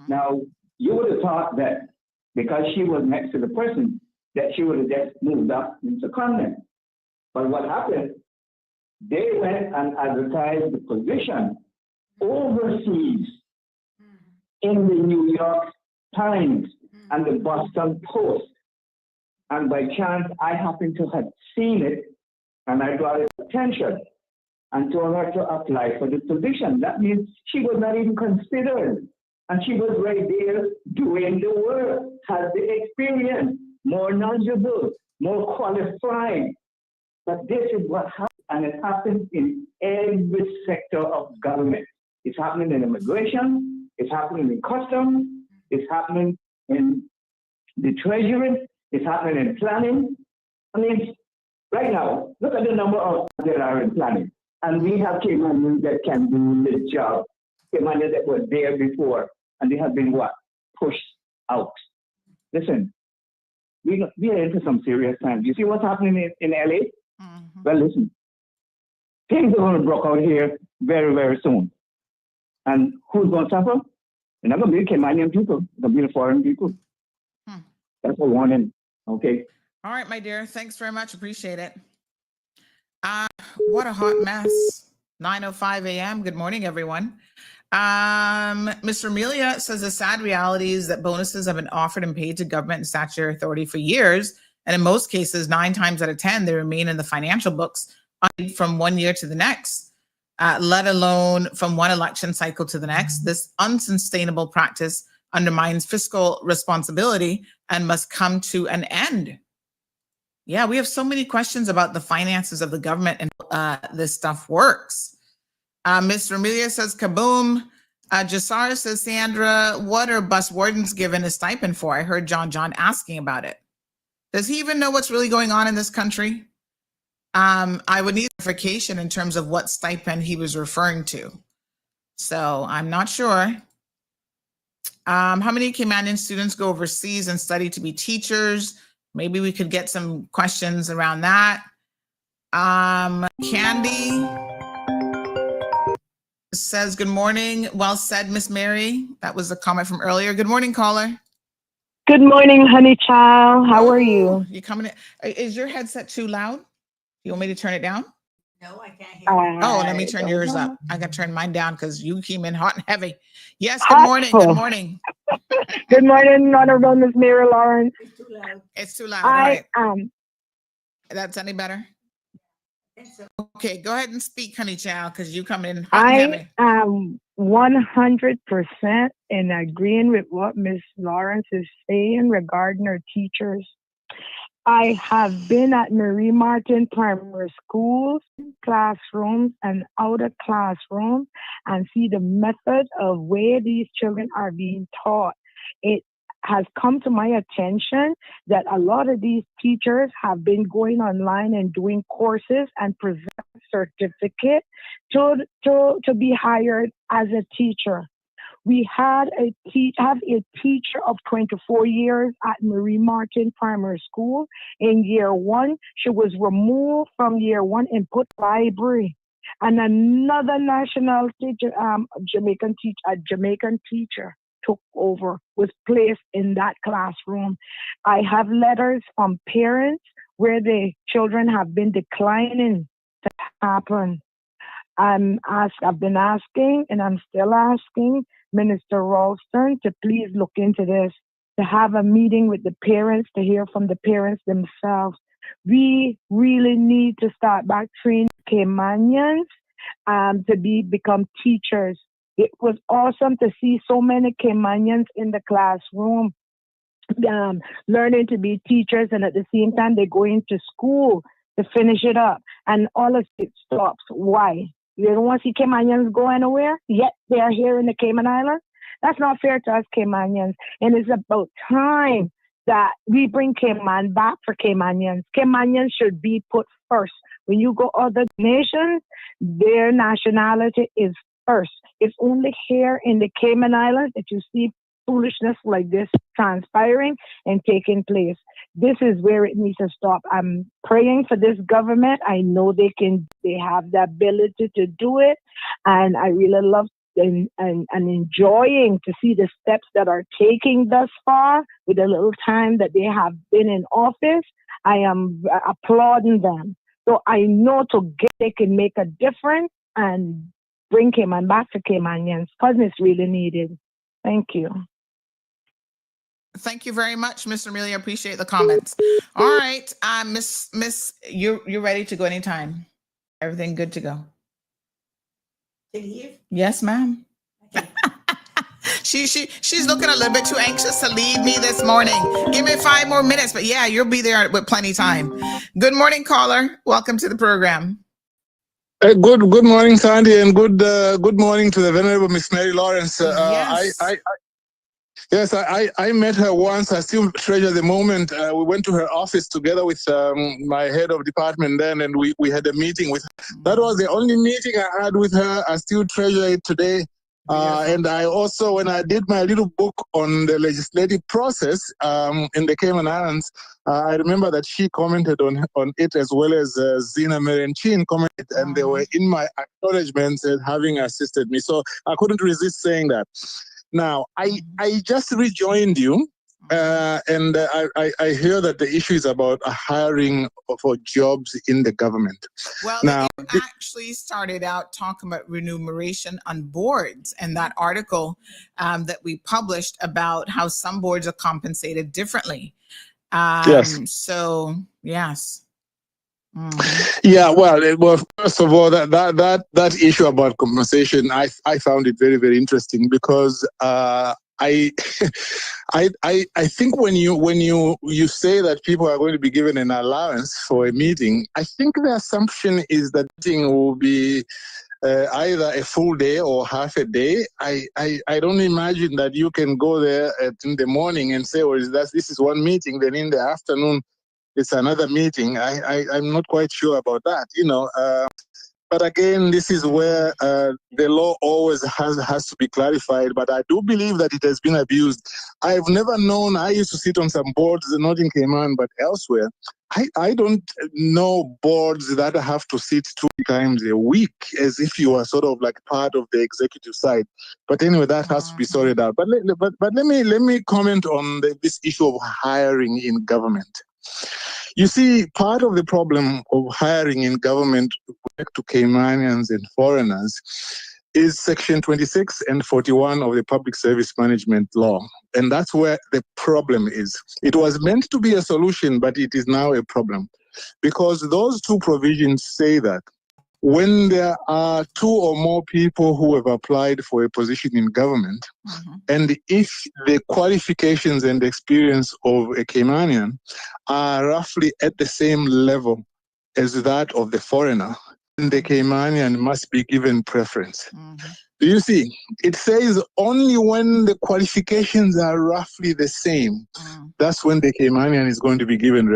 Now, you would have thought that because she was next to the person, that she would have just moved up into secondment. But what happened, They went and advertised the position overseas in the New York Times and the Boston Post. And by chance, I happened to have seen it, and I brought it to attention and told her to apply for the position. That means she was not even considered. And she was right there doing the work, has the experience, more knowledgeable, more qualified. But this is what happens, and it happens in every sector of government. It's happening in immigration, it's happening in customs, it's happening in the treasury, it's happening in planning. I mean, right now, look at the number of that are in planning. And we have Caymanians that can do the job. Caymanians that were there before, and they have been what? Pushed out. Listen, we are into some serious times. You see what's happening in LA? Mm-hmm. Well, listen, things are going to break out here very, very soon. And who's going to suffer? It's not going to be Caymanian people. It's going to be the foreign people. That's a warning. Okay. All right, my dear. Thanks very much. Appreciate it. What a hot mess. 9:05 a.m. Good morning, everyone. Mr. Amelia says the sad reality is that bonuses have been offered and paid to government and statutory authority for years. And in most cases, 9 times out of 10, they remain in the financial books from one year to the next, let alone from one election cycle to the next. This unsustainable practice undermines fiscal responsibility and must come to an end. Yeah, we have so many questions about the finances of the government and this stuff works. Mr. Amelia says, kaboom. Jasara says, Sandra, what are bus wardens given a stipend for? I heard John asking about it. Does he even know what's really going on in this country? I would need clarification in terms of what stipend he was referring to. So I'm not sure. How many Caymanian students go overseas and study to be teachers? Maybe we could get some questions around that. Candy says, good morning. Well said, Miss Mary. That was a comment from earlier. Good morning, caller. Good morning, honey child. How are you? You coming in? Is your headset too loud? You want me to turn it down? No, I can't hear you. Oh, let me turn yours up. I got to turn mine down because you came in hot and heavy. Yes, good morning. Good morning. Good morning, Honorable Miss Mary Lawrence. It's too loud. It's too loud. All right. I That's any better? I think so. Okay, go ahead and speak, honey child, because you come in hot and heavy. I am 100% in agreeing with what Miss Lawrence is saying regarding her teachers. I have been at Marie Martin Primary Schools, classrooms and out of classrooms, and see the method of where these children are being taught. It has come to my attention that a lot of these teachers have been going online and doing courses and present certificate to be hired as a teacher. We have a teacher of 24 years at Marie Martin Primary School. In year 1, she was removed from year 1 and put library. And another national teacher, Jamaican teacher took over, was placed in that classroom. I have letters from parents where the children have been declining to happen. I've been asking, and I'm still asking Minister Ralston to please look into this, to have a meeting with the parents, to hear from the parents themselves. We really need to start back training Caymanians to become teachers. It was awesome to see so many Caymanians in the classroom learning to be teachers, and at the same time they're going to school to finish it up, and all of it stops. Why? You don't want to see Caymanians go anywhere, yet they are here in the Cayman Islands? That's not fair to us Caymanians. And it's about time that we bring Cayman back for Caymanians. Caymanians should be put first. When you go other nations, their nationality is first. It's only here in the Cayman Islands that you see foolishness like this transpiring and taking place. This is where it needs to stop. I'm praying for this government. I know they have the ability to do it, and I really love and enjoying to see the steps that are taking thus far with the little time that they have been in office. I am applauding them. So I know they can make a difference and bring Cayman back to Caymanians because it's really needed. Thank you. Thank you very much, Mr. Amelia. Appreciate the comments. All right, Miss, you're ready to go anytime. Everything good to go? To leave? Yes, ma'am. Okay. She's looking a little bit too anxious to leave me this morning. Give me 5 more minutes, but yeah, you'll be there with plenty of time. Good morning, caller. Welcome to the program. Good morning, Sandy, and good morning to the Venerable Miss Mary Lawrence. Yes. I met her once. I still treasure the moment. We went to her office together with my head of department then, and we had a meeting with her. That was the only meeting I had with her. I still treasure it today. And I also, when I did my little book on the legislative process in the Cayman Islands, I remember that she commented on it, as well as Zina Merenchin commented, and they were in my acknowledgements as having assisted me. So I couldn't resist saying that. Now, I just rejoined you, and I hear that the issue is about hiring for jobs in the government. Well, now, you actually started out talking about remuneration on boards, and that article that we published about how some boards are compensated differently. Yes. So, yes. Yeah, well, first of all, that issue about compensation, I found it very, very interesting because I think when you say that people are going to be given an allowance for a meeting, I think the assumption is that the meeting will be either a full day or half a day. I don't imagine that you can go there in the morning and say, well, this is one meeting, then in the afternoon it's another meeting. I'm not quite sure about that, but again, this is where the law always has to be clarified. But I do believe that it has been abused. I've never known, I used to sit on some boards, not in Cayman, but elsewhere. I don't know boards that have to sit 2 times a week as if you are sort of like part of the executive side. But anyway, that has to be sorted out. But let me comment on this issue of hiring in government. You see, part of the problem of hiring in government to Caymanians and foreigners is Section 26 and 41 of the Public Service Management Law. And that's where the problem is. It was meant to be a solution, but it is now a problem. Because those two provisions say that when there are 2 or more people who have applied for a position in government, and if the qualifications and experience of a Caymanian are roughly at the same level as that of the foreigner, then the Caymanian must be given preference. Do you see? It says only when the qualifications are roughly the same, that's when the Caymanian is going to be given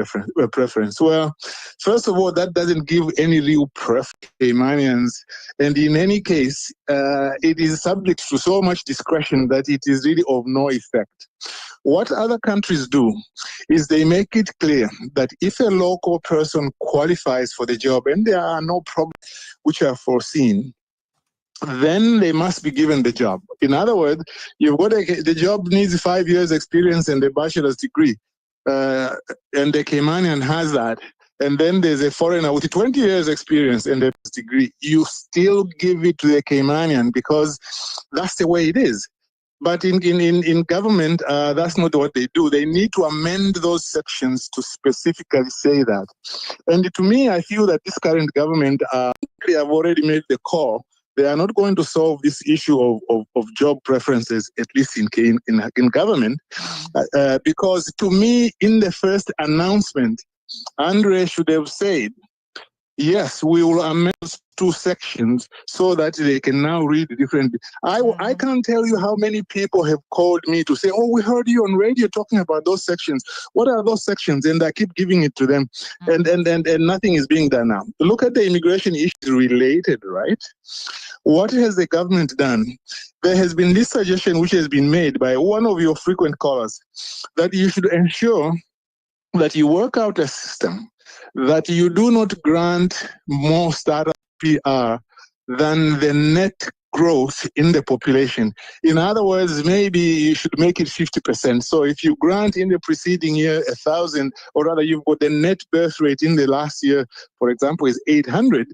preference. Well, first of all, that doesn't give any real preference to Caymanians. And in any case, it is subject to so much discretion that it is really of no effect. What other countries do is they make it clear that if a local person qualifies for the job and there are no problems which are foreseen, then they must be given the job. In other words, the job needs 5 years experience and a bachelor's degree. And the Caymanian has that. And then there's a foreigner with 20 years experience and a degree. You still give it to the Caymanian because that's the way it is. But in government, that's not what they do. They need to amend those sections to specifically say that. And to me, I feel that this current government have already made the call. They are not going to solve this issue of job preferences, at least in government, because to me, in the first announcement, Andre should have said, yes, we will amend 2 sections so that they can now read differently. I can't tell you how many people have called me to say, oh, we heard you on radio talking about those sections. What are those sections? And I keep giving it to them. And nothing is being done now. Look at the immigration issues related, right? What has the government done? There has been this suggestion which has been made by one of your frequent callers that you should ensure that you work out a system that you do not grant more startup PR than the net growth in the population. In other words, maybe you should make it 50%. So if you grant in the preceding year 1,000, or rather you've got the net birth rate in the last year, for example, is 800,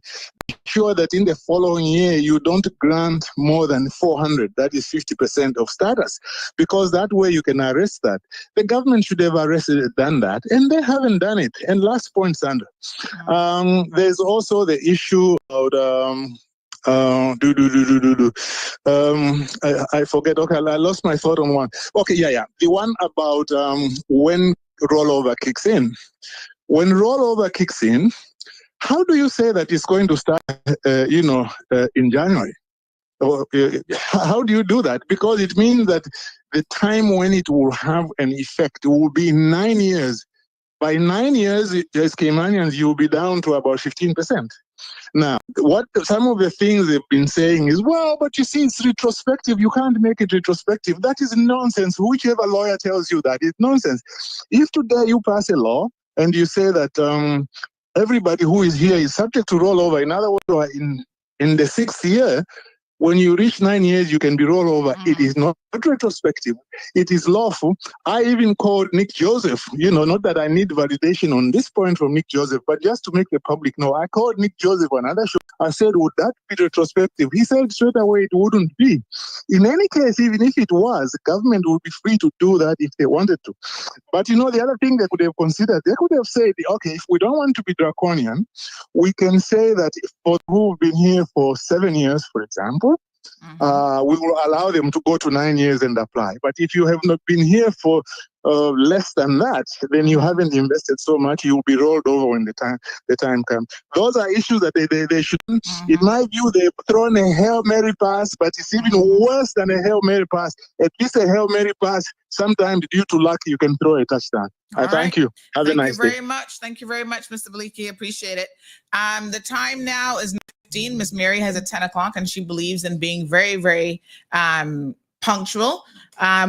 sure that in the following year you don't grant more than 400. That is 50% of status, because that way you can arrest that. The government should have done that, and they haven't done it. And last point, Sandra, there's also the issue of I forget. Okay, I lost my thought on one. Okay, the one about when rollover kicks in. When rollover kicks in, how do you say that it's going to start, in January? Or, how do you do that? Because it means that the time when it will have an effect will be 9 years. By 9 years, as Caymanians, you'll be down to about 15%. Now, what some of the things they've been saying is, well, but you see, it's retrospective. You can't make it retrospective. That is nonsense. Whichever lawyer tells you that, it's nonsense. If today you pass a law and you say that everybody who is here is subject to rollover, in other words, in the 6th year, when you reach 9 years, you can be rolled over. It is not retrospective. It is lawful. I even called Nick Joseph, not that I need validation on this point from Nick Joseph, but just to make the public know. I called Nick Joseph on another show. I said, would that be retrospective? He said straight away it wouldn't be. In any case, even if it was, the government would be free to do that if they wanted to. But the other thing they could have considered, they could have said, okay, if we don't want to be draconian, we can say that for who've been here for 7 years, for example, we will allow them to go to 9 years and apply. But if you have not been here for less than that, then you haven't invested so much. You'll be rolled over when the time comes. Those are issues that they shouldn't. In my view, they've thrown a Hail Mary pass, but it's even worse than a Hail Mary pass. At least a Hail Mary pass, sometimes due to luck, you can throw a touchdown. Thank you. Have a nice day. Thank you very much, Mr. Blakey. Appreciate it. The time now is 9:15. Miss Mary has at 10 o'clock, and she believes in being very, very punctual.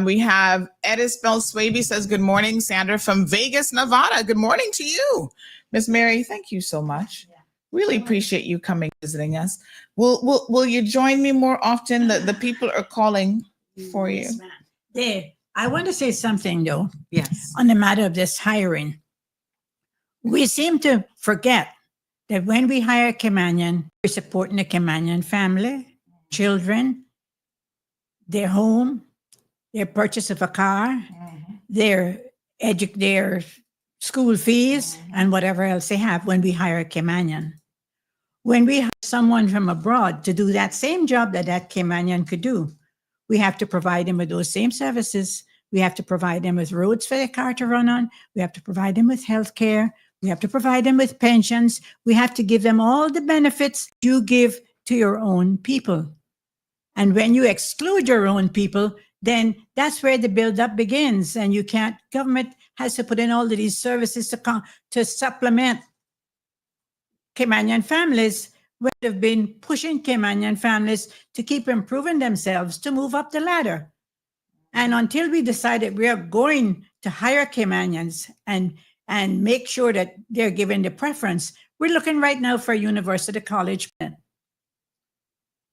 We have Edis Bell Swaby says, good morning, Sandra from Vegas, Nevada. Good morning to you. Miss Mary, thank you so much. Really appreciate you coming, visiting us. Will you join me more often? The people are calling for you. Dave, I want to say something, though. Yes. On the matter of this hiring. We seem to forget that when we hire a Caymanian, we're supporting the Caymanian family, children, their home, their purchase of a car, their school fees, and whatever else they have when we hire a Caymanian. When we hire someone from abroad to do that same job that Caymanian could do, we have to provide them with those same services. We have to provide them with roads for their car to run on. We have to provide them with health care. We have to provide them with pensions. We have to give them all the benefits you give to your own people. And when you exclude your own people, then that's where the buildup begins. And government has to put in all of these services to supplement Caymanian families, where they've been pushing Caymanian families to keep improving themselves to move up the ladder. And until we decide that we are going to hire Caymanians and make sure that they're given the preference, we're looking right now for a university college.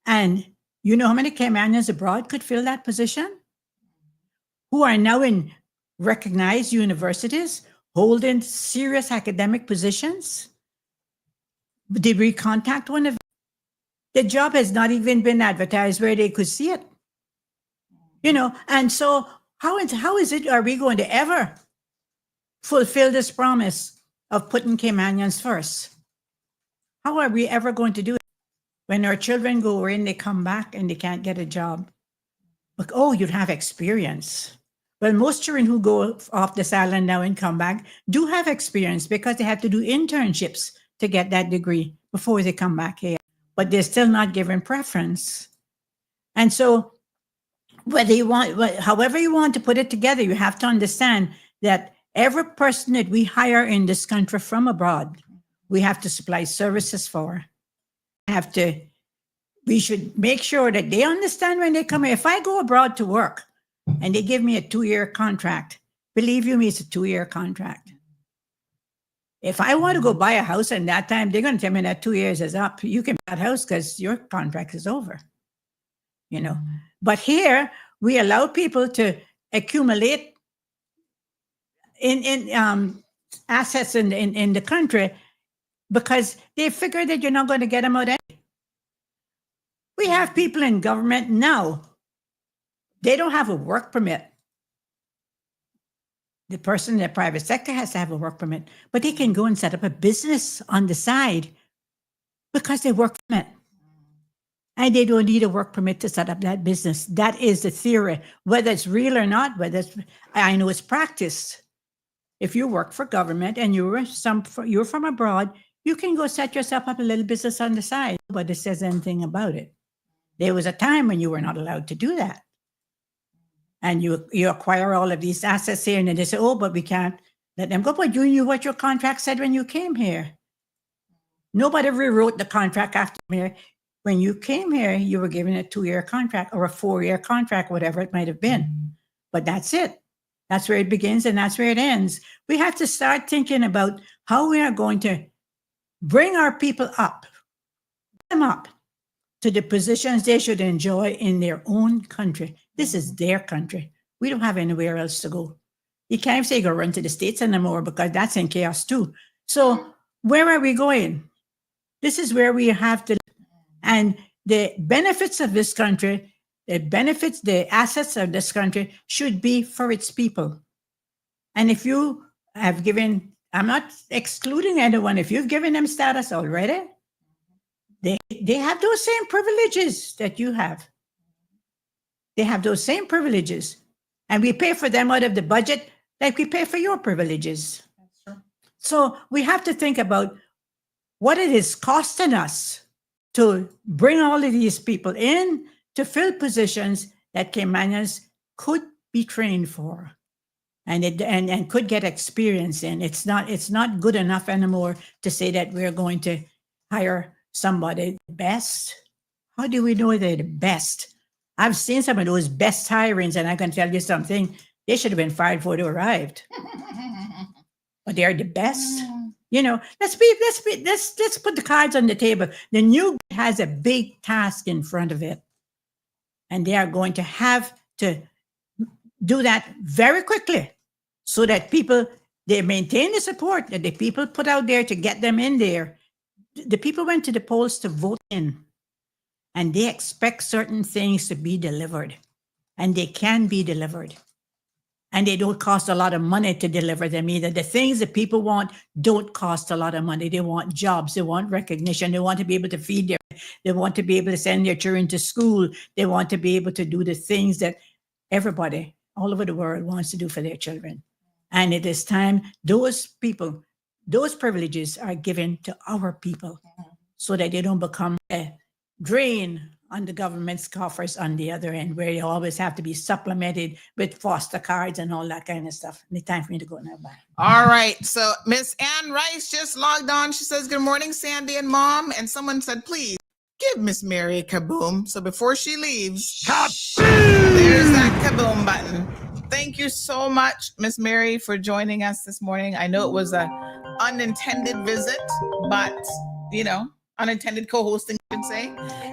And you know how many Caymanians abroad could fill that position? Who are now in recognized universities, holding serious academic positions? Did we contact one of them? The job has not even been advertised where they could see it. And so how is it, are we going to ever fulfill this promise of putting Caymanians first? How are we ever going to do it when our children go in, they come back and they can't get a job? Like, oh, you'd have experience. Well, most children who go off this island now and come back do have experience because they have to do internships to get that degree before they come back here. But they're still not given preference. And so however you want to put it together, you have to understand that every person that we hire in this country from abroad, we have to supply services for. We should make sure that they understand when they come here. If I go abroad to work and they give me a 2-year contract, believe you me, it's a 2-year contract. If I want to go buy a house and that time they're going to tell me that 2 years is up, you can buy that house because your contract is over. you know. But here we allow people to accumulate in assets in the country because they figure that you're not going to get them out anyway. We have people in government now, they don't have a work permit. The person in the private sector has to have a work permit, but they can go and set up a business on the side because they work permit. And they don't need a work permit to set up that business. That is the theory. Whether it's real or not, I know it's practiced. If you work for government and you're from abroad, you can go set yourself up a little business on the side. Nobody says anything about it. There was a time when you were not allowed to do that. And you acquire all of these assets here, and then they say, oh, but we can't let them go. But you knew what your contract said when you came here. Nobody rewrote the contract after here. When you came here, you were given a 2-year contract or a 4-year contract, whatever it might have been. But that's it. That's where it begins and that's where it ends. We have to start thinking about how we are going to bring our people up, them up to the positions they should enjoy in their own country. This is their country. We don't have anywhere else to go. You can't even say go run to the States anymore because that's in chaos too. So where are we going? This is where we have to, and the benefits of this country, the assets of this country should be for its people. And if you have given, I'm not excluding anyone, if you've given them status already, they have those same privileges that you have. They have those same privileges. And we pay for them out of the budget like we pay for your privileges. That's true. So we have to think about what it is costing us to bring all of these people in to fill positions that Caymanians could be trained for and could get experience in. It's not good enough anymore to say that we're going to hire somebody best. How do we know they're the best? I've seen some of those best hirings, and I can tell you something, they should have been fired before they arrived. But they're the best. You know, let's put the cards on the table. The new has a big task in front of it. And they are going to have to do that very quickly so that they maintain the support that the people put out there to get them in there. The people went to the polls to vote in, and they expect certain things to be delivered, and they can be delivered. And they don't cost a lot of money to deliver them either. The things that people want don't cost a lot of money. They want jobs. They want recognition. They want to be able to feed they want to be able to send their children to school. They want to be able to do the things that everybody all over the world wants to do for their children. And it is time those privileges are given to our people so that they don't become a drain on the government's coffers on the other end, where you always have to be supplemented with foster cards and all that kind of stuff. It's time for me to go now. Bye. All right. So Miss Ann Rice just logged on. She says, good morning, Sandy and Mom. And someone said, please give Miss Mary a kaboom. So before she leaves, there's that kaboom button. Thank you so much, Miss Mary, for joining us this morning. I know it was an unintended visit, but, you know, unintended co-hosting, I should say.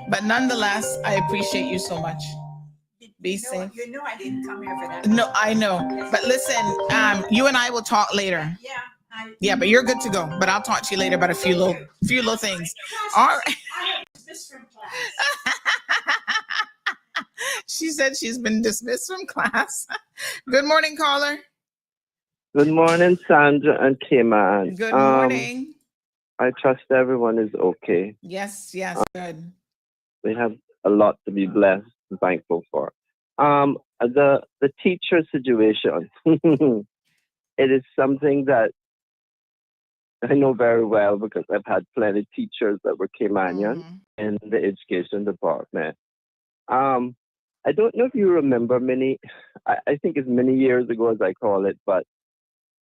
But nonetheless, I appreciate you so much. Be safe. You know I didn't come here for that. No, I know. But listen, you and I will talk later. Yeah, but you're good to go. But I'll talk to you later about a few little things. All right. She said she's been dismissed from class. Good morning, caller. Good morning, Sandra and Cayman. Good morning. I trust everyone is okay. Yes, good. We have a lot to be blessed and thankful for. The teacher situation, it is something that I know very well because I've had plenty of teachers that were Caymanian in the education department. I don't know if you remember I think it's many years ago as I call it, but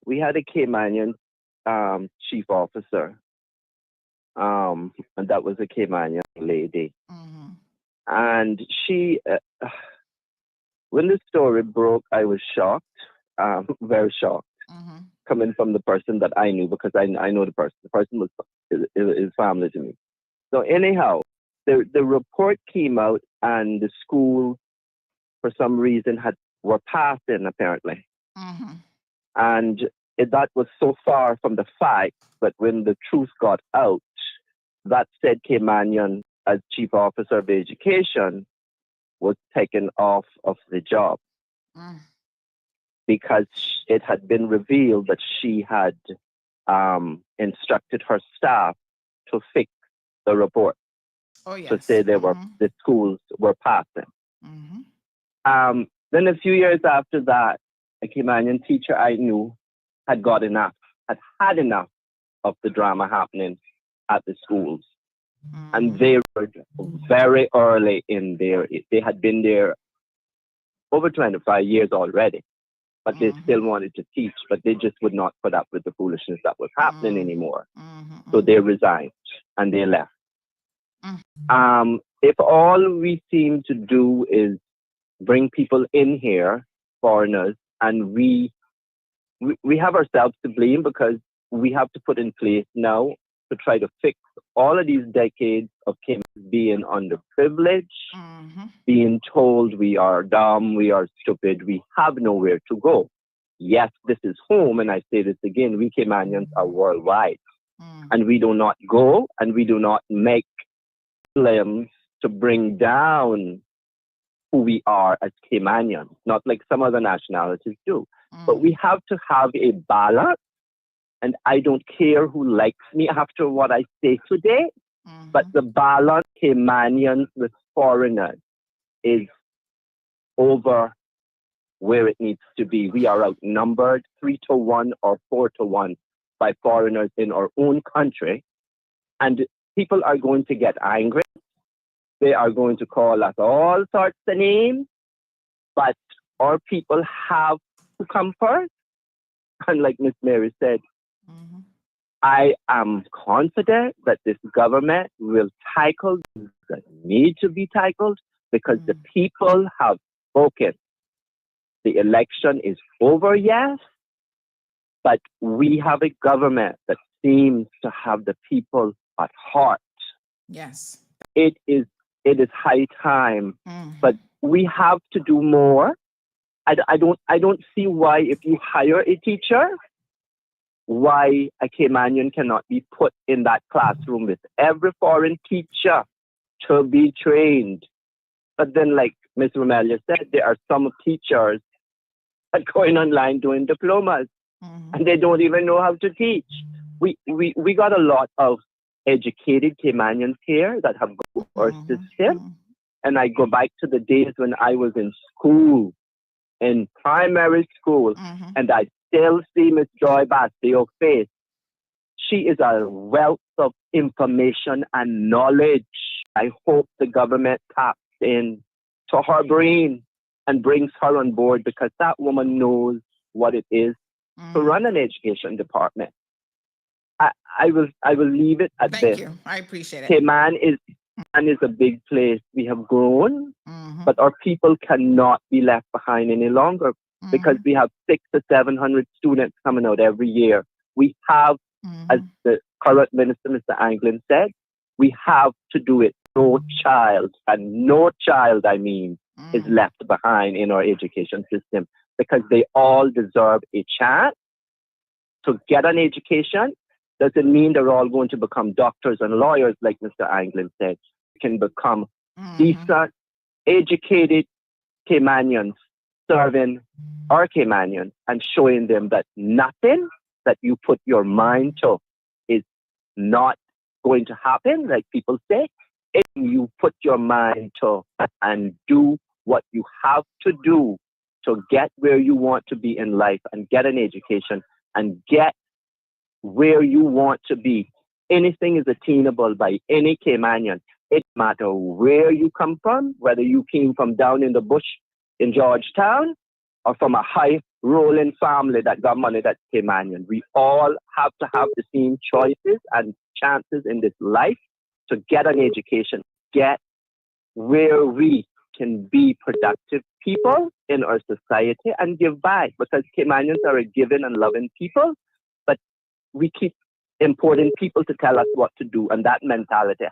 we had a Caymanian chief officer. And that was a Caymanian lady. And she, when the story broke, I was shocked, very shocked, coming from the person that I knew because I know the person. The person is family to me. So anyhow, the report came out, and the school, for some reason, were passing apparently, and that was so far from the fact. But when the truth got out, that said Kemanian, as Chief Officer of Education, was taken off of the job because it had been revealed that she had instructed her staff to fix the report. Oh, yes. To say the schools were passing. Then a few years after that, a Kemanian teacher I knew had had enough of the drama happening at the schools. And they were very early in there. They had been there over 25 years already, but they still wanted to teach, but they just would not put up with the foolishness that was happening anymore. So they resigned and they left. If all we seem to do is bring people in here, foreigners, and we have ourselves to blame because we have to put in place now to try to fix all of these decades of being underprivileged, being told we are dumb, we are stupid, we have nowhere to go. Yes, this is home, and I say this again, we Caymanians are worldwide. And we do not go and we do not make claims to bring down who we are as Caymanians, not like some other nationalities do. But we have to have a balance. And I don't care who likes me after what I say today, but the balance Caymanians with foreigners is over where it needs to be. We are outnumbered 3-1 or 4-1 by foreigners in our own country. And people are going to get angry. They are going to call us all sorts of names, but our people have to come first. And like Miss Mary said, I am confident that this government will tackle things that need to be tackled because the people have spoken. The election is over, yes, but we have a government that seems to have the people at heart. Yes. It is high time, but we have to do more. I don't see why if you hire a teacher, why a Caymanian cannot be put in that classroom with every foreign teacher to be trained. But then, like Ms. Romelia said, there are some teachers that are going online doing diplomas and they don't even know how to teach. We got a lot of educated Caymanians here that have gone through our system. And I go back to the days when I was in school, in primary school, and I still see Miss Joy Bastio's face. She is a wealth of information and knowledge. I hope the government taps in to her brain and brings her on board because that woman knows what it is to run an education department. I will leave it at this. Thank you. I appreciate it. Cayman is a big place. We have grown, but our people cannot be left behind any longer because we have 600 to 700 students coming out every year. We have, as the current minister, Mr. Anglin, said, we have to do it. No child, and no child, I mean, is left behind in our education system because they all deserve a chance to get an education. Doesn't mean they're all going to become doctors and lawyers, like Mr. Anglin said. Can become decent, educated Caymanians serving our Caymanians and showing them that nothing that you put your mind to is not going to happen, like people say. If you put your mind to and do what you have to do to get where you want to be in life and get an education and get where you want to be, anything is attainable by any Caymanian. It matters where you come from, whether you came from down in the bush in Georgetown or from a high rolling family that got money that's Caymanian. We all have to have the same choices and chances in this life to get an education, get where we can be productive people in our society and give back, because Caymanians are a giving and loving people, but we keep importing people to tell us what to do, and that mentality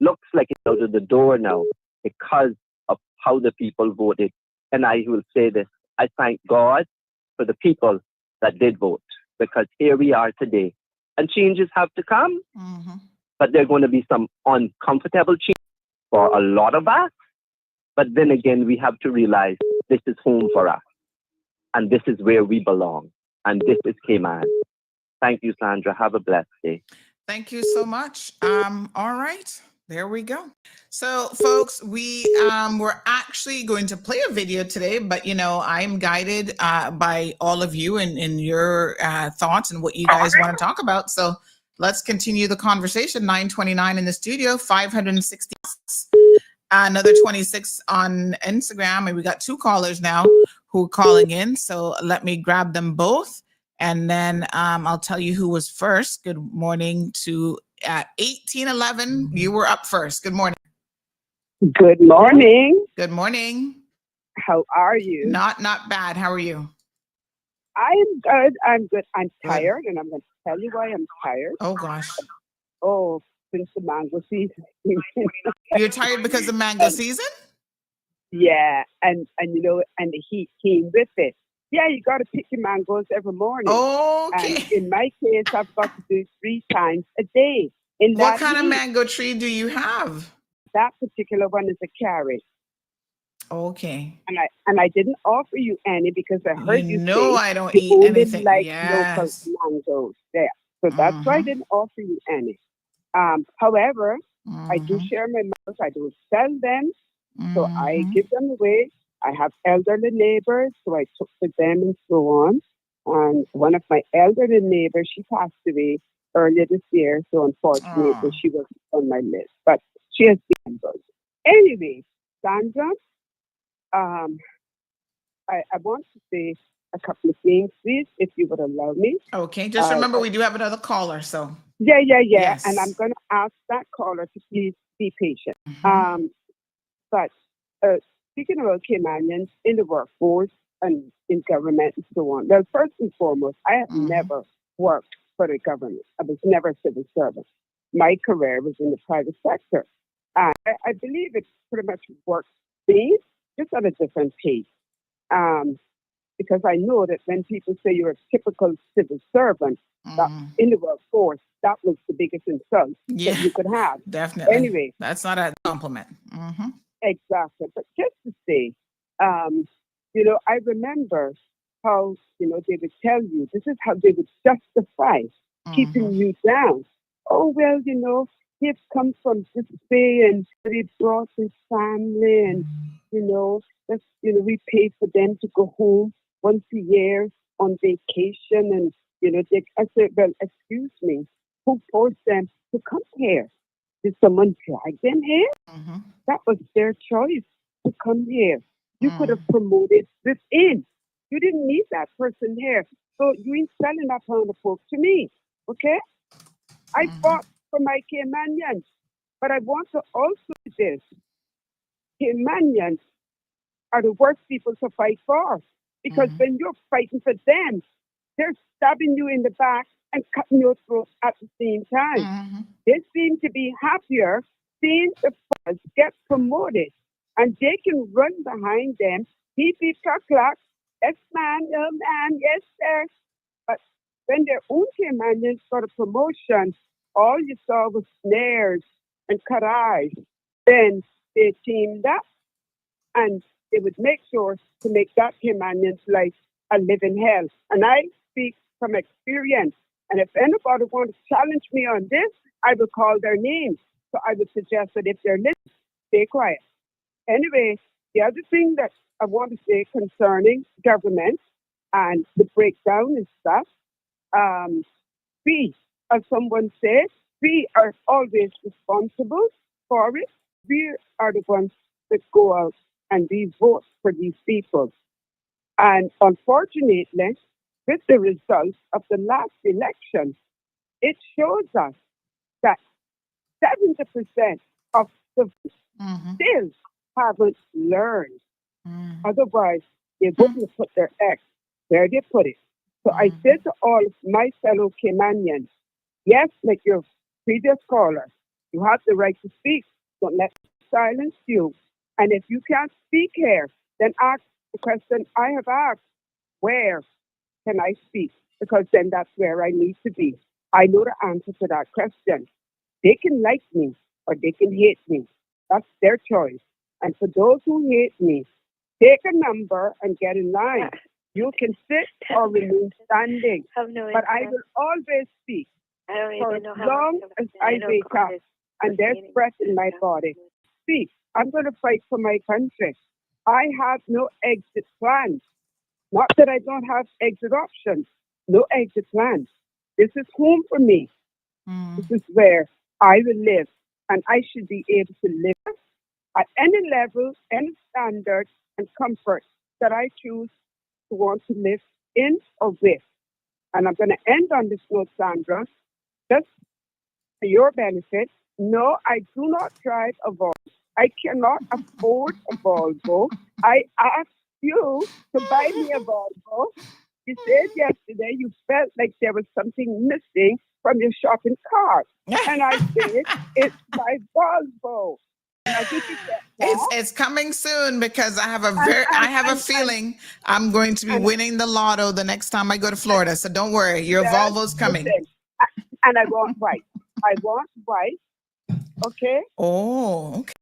looks like it's out of the door now because of how the people voted. And I will say this, I thank God for the people that did vote, because here we are today. And changes have to come, but there are going to be some uncomfortable changes for a lot of us. But then again, we have to realize this is home for us, and this is where we belong, and this is Cayman. Thank you, Sandra. Have a blessed day. Thank you so much. All right, there we go. So, folks, we're actually going to play a video today, but I'm guided by all of you and your thoughts and what you guys want to talk about. So let's continue the conversation. 929 in the studio, 560, another 26 on Instagram, and we got 2 callers now who are calling in. So let me grab them both. And then I'll tell you who was first. Good morning to 1811. You were up first. Good morning. Good morning. Good morning. How are you? Not bad. How are you? I am good. I'm good. I'm tired, and I'm going to tell you why I'm tired. Oh, gosh. Oh, since the mango season. You're tired because of mango season? Yeah, and the heat came with it. Yeah, you got to pick your mangoes every morning. Okay. And in my case, I've got to do 3 times a day. What kind of mango tree do you have? That particular one is a carrot. Okay. And I didn't offer you any because I heard you say I don't you eat only anything. like Yes. local mangoes there. So that's why I didn't offer you any. However, I do share my mangoes. I don't sell them. So I give them away. I have elderly neighbors, so I took to them and so on. And one of my elderly neighbors, she passed away earlier this year, so unfortunately she was on my list. But she has mangoes. Anyway, Sandra, I want to say a couple of things, please, if you would allow me. Okay, just remember we do have another caller, so. Yeah. Yes. And I'm going to ask that caller to please be patient. But speaking about Caymanians in the workforce and in government and so on, well, first and foremost, I have never worked for the government. I was never a civil servant. My career was in the private sector. I believe it's pretty much work-based, just at a different pace. Because I know that when people say you're a typical civil servant that in the workforce, that was the biggest insult that you could have. Definitely. Anyway. That's not a compliment. Exactly. But just to say, I remember how, they would tell you, this is how they would justify keeping you down. Oh, well, he's come from this bay and he brought his family and, we pay for them to go home once a year on vacation. And, I said, well, excuse me, who forced them to come here? Did someone drag them here? That was their choice to come here. You could have promoted within. You didn't need that person here. So you ain't selling that pound of pork to me. Okay? I fought for my Caymanians. But I want to also say this. Caymanians are the worst people to fight for. Because when you're fighting for them, they're stabbing you in the back and cutting your throat at the same time. They seem to be happier seeing the first get promoted, and they can run behind them, beep, beep, clack, clack, yes, man, no, man, yes, sir. But when their own Caymanians got a promotion, all you saw was snares and cut eyes. Then they teamed up, and they would make sure to make that Caymanian's life a living hell. And I speak from experience. And if anybody wants to challenge me on this, I will call their names. So I would suggest that if they're listening, stay quiet. Anyway, the other thing that I want to say concerning government and the breakdown and stuff, we, as someone said, we are always responsible for it. We are the ones that go out and we vote for these people. And unfortunately, with the results of the last election, it shows us that 70% of the still haven't learned. Otherwise, they wouldn't put their X where they put it. So I said to all my fellow Caymanians, yes, like your previous caller, You have the right to speak. Don't let me silence you. And if you can't speak here, then ask the question I have asked. Where can I speak? Because then that's where I need to be. I know the answer to that question. They can like me or they can hate me. That's their choice. And for those who hate me, take a number and get in line. You can sit or remain standing. But I will always speak for as long as I wake up and there's breath in my body. Speak. I'm going to fight for my country. I have no exit plans. Not that I don't have exit options. No exit plans. This is home for me. This is where I will live. And I should be able to live at any level, any standard and comfort that I choose to want to live in or with. And I'm going to end on this note, Sandra, just for your benefit. No, I do not drive a Volvo. I cannot afford a Volvo. I asked you to buy me a Volvo. You said yesterday you felt like there was something missing from your shopping cart. And I said, it's my Volvo. Now, did you get that? It's coming soon because I have a feeling I'm going to be winning the lotto the next time I go to Florida. So don't worry, your Volvo's coming. Listen, and I want white. I want white. Okay? Oh, okay.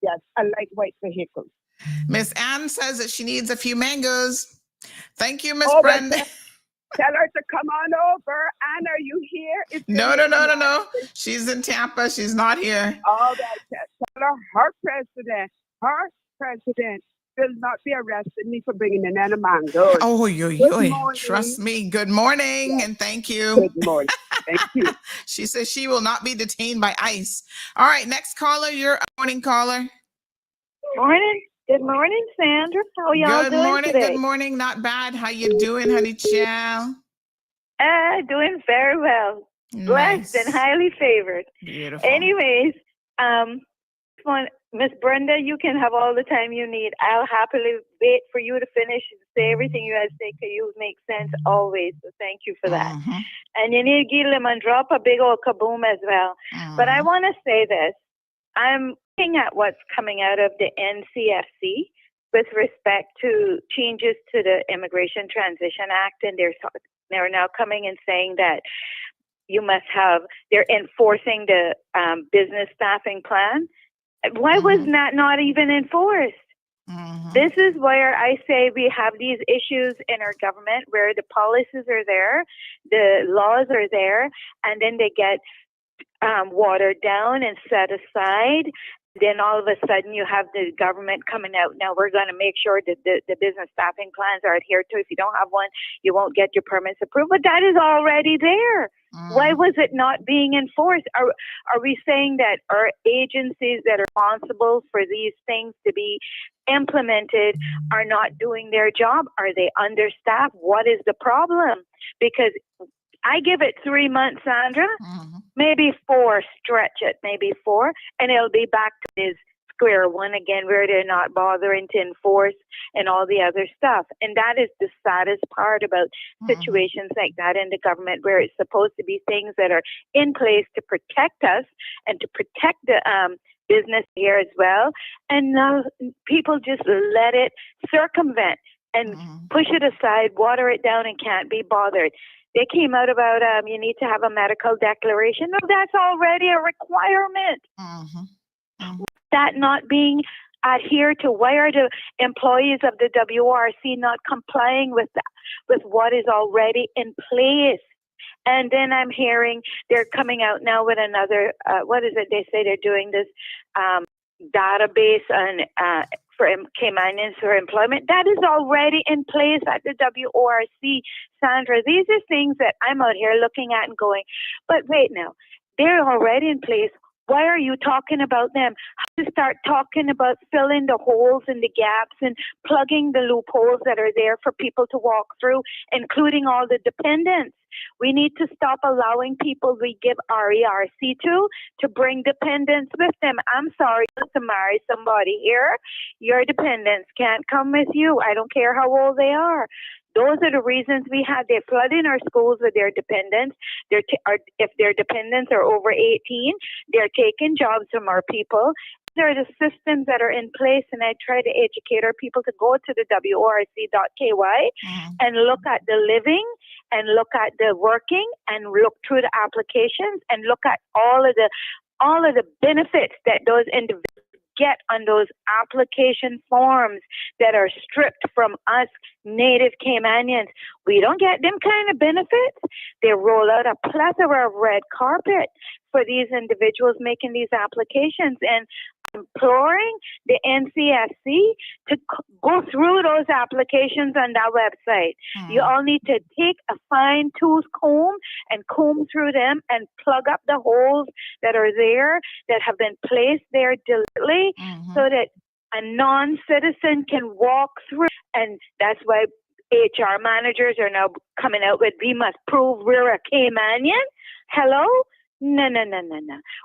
Yes, I like white vehicles. Miss Ann says that she needs a few mangoes. Thank you, Miss Oh, Brenda. Tell her to come on over. Ann, are you here? No. She's in Tampa. She's not here. All right. Tell her president will not be arresting me for bringing in any mangoes. Oh, yo. Trust me. Good morning, and thank you. Good morning. Thank you. She says she will not be detained by ICE. All right, next caller. You're a morning caller. Morning. Good morning, Sandra. How are y'all doing today? Good morning. Not bad. How you doing, honey child? Doing very well. Blessed and highly favored. Beautiful. Anyways, Miss Brenda, you can have all the time you need. I'll happily wait for you to finish and say everything you have to say because you make sense always. So thank you for that. And you need to give them and drop a big old kaboom as well. But I want to say this. I'm looking at what's coming out of the NCFC with respect to changes to the Immigration Transition Act, and they're now coming and saying that they're enforcing the business staffing plan. Why was that not even enforced? This is where I say we have these issues in our government where the policies are there, the laws are there, and then they get watered down and set aside. Then all of a sudden you have the government coming out. Now we're going to make sure that the business staffing plans are adhered to. If you don't have one, you won't get your permits approved. But that is already there. Why was it not being enforced? Are we saying that our agencies that are responsible for these things to be implemented are not doing their job? Are they understaffed? What is the problem? Because I give it 3 months, Sandra, maybe 4, stretch it, maybe 4, and it'll be back to this square one again where they're not bothering to enforce and all the other stuff. And that is the saddest part about situations like that in the government where it's supposed to be things that are in place to protect us and to protect the business here as well. And now people just let it circumvent and push it aside, water it down, and can't be bothered. They came out about you need to have a medical declaration. No, that's already a requirement. That not being adhered to. Why are the employees of the WRC not complying with what is already in place? And then I'm hearing they're coming out now with another, what is it? They say they're doing this database on for Caymanians for employment. That is already in place at the WORC, Sandra. These are things that I'm out here looking at and going, but wait now, they're already in place. Why are you talking about them? How to start talking about filling the holes and the gaps and plugging the loopholes that are there for people to walk through, including all the dependents. We need to stop allowing people we give RERC to bring dependents with them. I'm sorry to marry somebody here. Your dependents can't come with you. I don't care how old they are. Those are the reasons we have. They flood in our schools with their dependents. If their dependents are over 18, they're taking jobs from our people. There are the systems that are in place, and I try to educate our people to go to the WORC.KY and look at the living and look at the working and look through the applications and look at all of the benefits that those individuals get on those application forms that are stripped from us native Caymanians. We don't get them kind of benefits. They roll out a plethora of red carpet for these individuals making these applications, and imploring the NCFC to go through those applications on that website. You all need to take a fine-tooth comb and comb through them and plug up the holes that are there, that have been placed there deliberately, so that a non-citizen can walk through. And that's why HR managers are now coming out with, we must prove we're a Caymanian. Hello? No.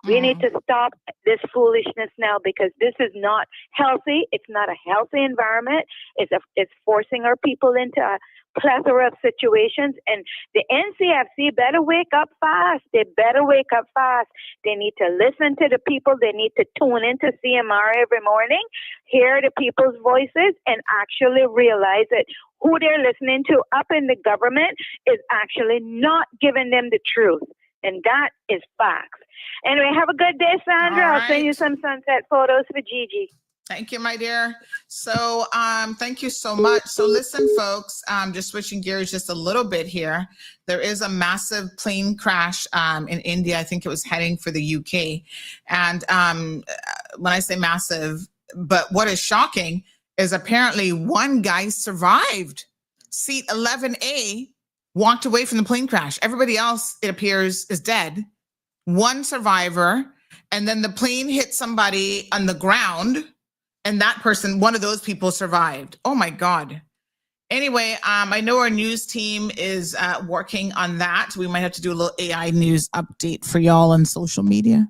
We need to stop this foolishness now, because this is not healthy. It's not a healthy environment. It's forcing our people into a plethora of situations. And the NCFC better wake up fast. They better wake up fast. They need to listen to the people. They need to tune into CMR every morning, hear the people's voices, and actually realize that who they're listening to up in the government is actually not giving them the truth. And that is facts. Anyway, have a good day, Sandra. I'll send you some sunset photos for Gigi. Thank you, my dear. So thank you so much. So listen, folks, just switching gears just a little bit here. There is a massive plane crash in India. I think it was heading for the UK. And when I say massive, but what is shocking is apparently one guy survived. Seat 11A walked away from the plane crash. Everybody else, it appears, is dead. One survivor, and then the plane hit somebody on the ground, and that person, one of those people, survived. Oh my God. Anyway, I know our news team is working on that. We might have to do a little AI news update for y'all on social media.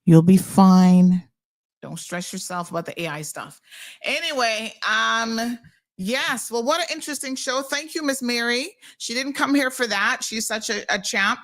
You'll be fine. Don't stress yourself about the AI stuff. Anyway, yes. Well, what an interesting show. Thank you, Miss Mary. She didn't come here for that. She's such a champ.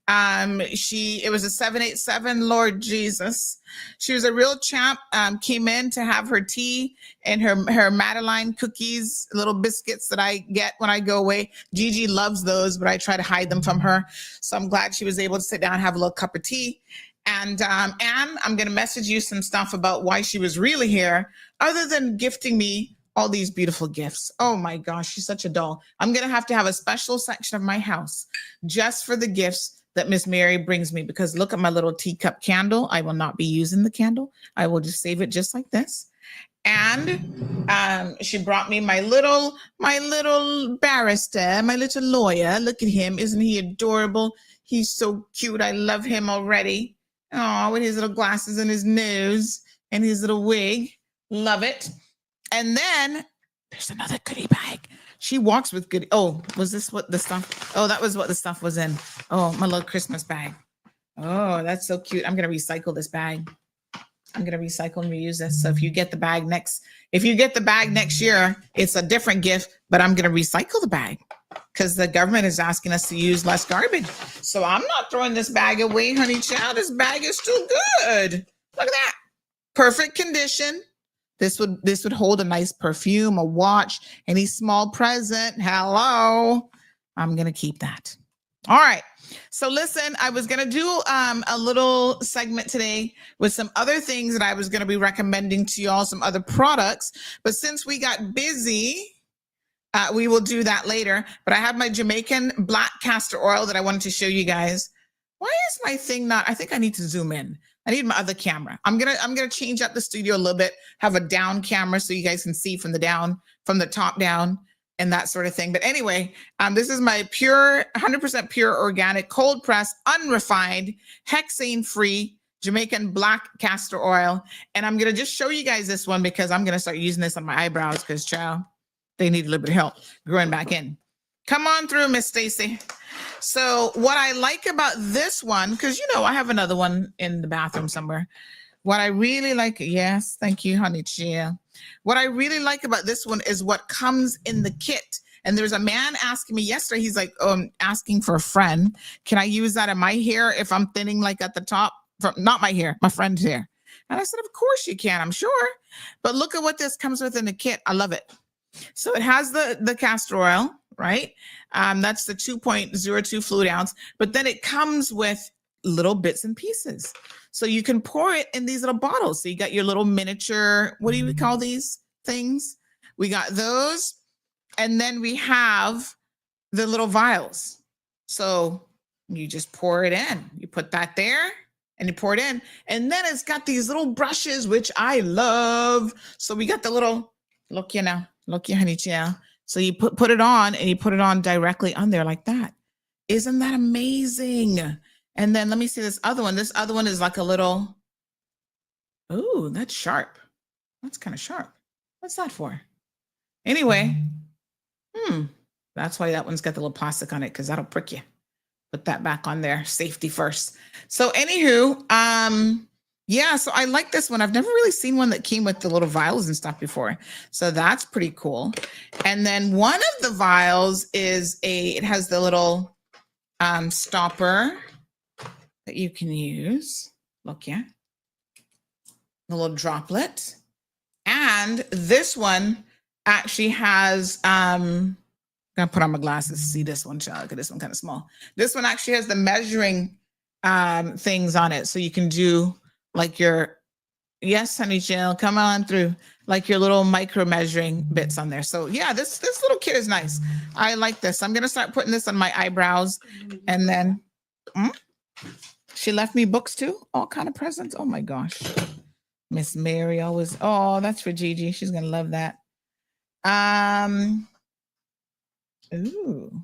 It was a 787, Lord Jesus. She was a real champ. Came in to have her tea and her Madeline cookies, little biscuits that I get when I go away. Gigi loves those, but I try to hide them from her. So I'm glad she was able to sit down and have a little cup of tea. And Anne, I'm going to message you some stuff about why she was really here, other than gifting me all these beautiful gifts. Oh my gosh, she's such a doll. I'm going to have a special section of my house just for the gifts that Miss Mary brings me, because look at my little teacup candle. I will not be using the candle. I will just save it just like this. And she brought me my little barrister, my little lawyer. Look at him. Isn't he adorable? He's so cute. I love him already. Oh, with his little glasses and his nose and his little wig. Love it. And then there's another goodie bag. She walks with goodie. Oh, was this what the stuff? Oh, that was what the stuff was in. Oh, my little Christmas bag. Oh, that's so cute. I'm going to recycle this bag. I'm going to recycle and reuse this. So if you get the bag next year, it's a different gift, but I'm going to recycle the bag because the government is asking us to use less garbage. So I'm not throwing this bag away, honey child. This bag is still good. Look at that. Perfect condition. This would hold a nice perfume, a watch, any small present. Hello. I'm going to keep that. All right. So listen, I was going to do a little segment today with some other things that I was going to be recommending to y'all, some other products. But since we got busy, we will do that later. But I have my Jamaican black castor oil that I wanted to show you guys. Why is my thing not? I think I need to zoom in. I need my other camera. I'm gonna change up the studio a little bit, have a down camera so you guys can see from the top down and that sort of thing. But anyway, this is my pure, 100% pure organic, cold pressed, unrefined, hexane free Jamaican black castor oil. And I'm gonna just show you guys this one because I'm gonna start using this on my eyebrows because child, they need a little bit of help growing back in. Come on through, Miss Stacy. So what I like about this one, because I have another one in the bathroom somewhere. What I really like, yes, thank you, honey chia. What I really like about this one is what comes in the kit. And there's a man asking me yesterday, he's like, asking for a friend. Can I use that in my hair if I'm thinning like at the top? Not my hair, my friend's hair. And I said, of course you can, I'm sure. But look at what this comes with in the kit. I love it. So it has the castor oil, right? That's the 2.02 fluid ounce. But then it comes with little bits and pieces. So you can pour it in these little bottles. So you got your little miniature, what do we call these things? We got those. And then we have the little vials. So you just pour it in. You put that there and you pour it in. And then it's got these little brushes, which I love. So we got the little, look, honey chia. So you put it on and you put it on directly on there like that. Isn't that amazing? And then let me see this other one. This other one is like a little, oh, that's sharp. That's kind of sharp. What's that for? Anyway, that's why that one's got the little plastic on it, because that'll prick you. Put that back on there. Safety first. So anywho, yeah, so I like this one. I've never really seen one that came with the little vials and stuff before. So that's pretty cool. And then one of the vials is it has the little stopper that you can use. Look, yeah. The little droplet. And this one actually has, I'm gonna put on my glasses to see this one, child, because this one kind of small. This one actually has the measuring things on it. So you can do like your, yes, honey Jill, come on through, like your little micro measuring bits on there. So yeah, this little kit is nice. I like this. I'm gonna start putting this on my eyebrows. And then she left me books too, all kind of presents. Oh my gosh. Miss Mary always, oh, that's for Gigi. She's gonna love that. Ooh,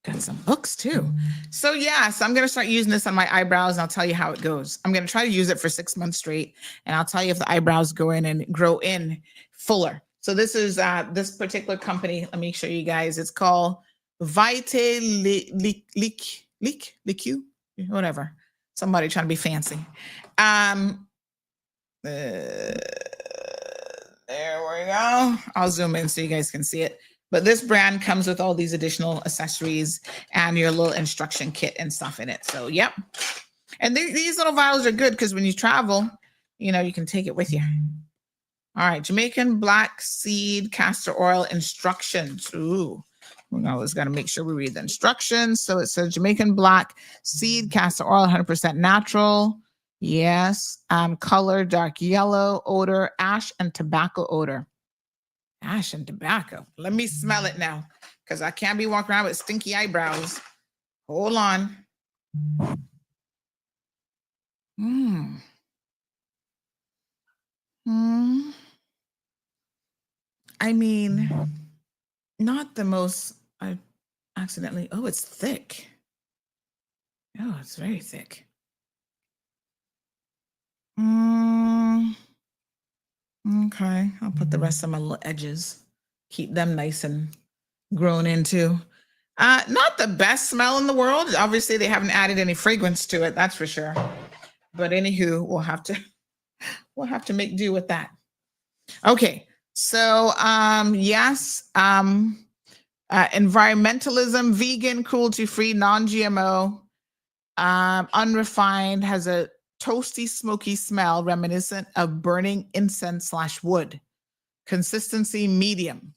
got some books too. So yeah, so I'm gonna start using this on my eyebrows and I'll tell you how it goes. I'm gonna try to use it for 6 months straight and I'll tell you if the eyebrows go in and grow in fuller. So this is this particular company. Let me show you guys. It's called Liku, whatever. Somebody trying to be fancy. There we go. I'll zoom in so you guys can see it. But this brand comes with all these additional accessories and your little instruction kit and stuff in it. So, yep. And these little vials are good because when you travel, you can take it with you. All right. Jamaican black seed castor oil instructions. Ooh. We always got to make sure we read the instructions. So it says Jamaican black seed castor oil, 100% natural. Yes. Color, dark yellow, odor, ash and tobacco odor. Ash and tobacco. Let me smell it now because I can't be walking around with stinky eyebrows. Hold on. I mean, not the most, I accidentally, oh, it's thick. Oh, it's very thick. Okay, I'll put the rest of my little edges. Keep them nice and grown into. Not the best smell in the world. Obviously, they haven't added any fragrance to it, that's for sure. But anywho, we'll have to make do with that. Okay, so yes, environmentalism, vegan, cruelty-free, non-GMO, unrefined, has a toasty, smoky smell reminiscent of burning incense / wood. Consistency, medium.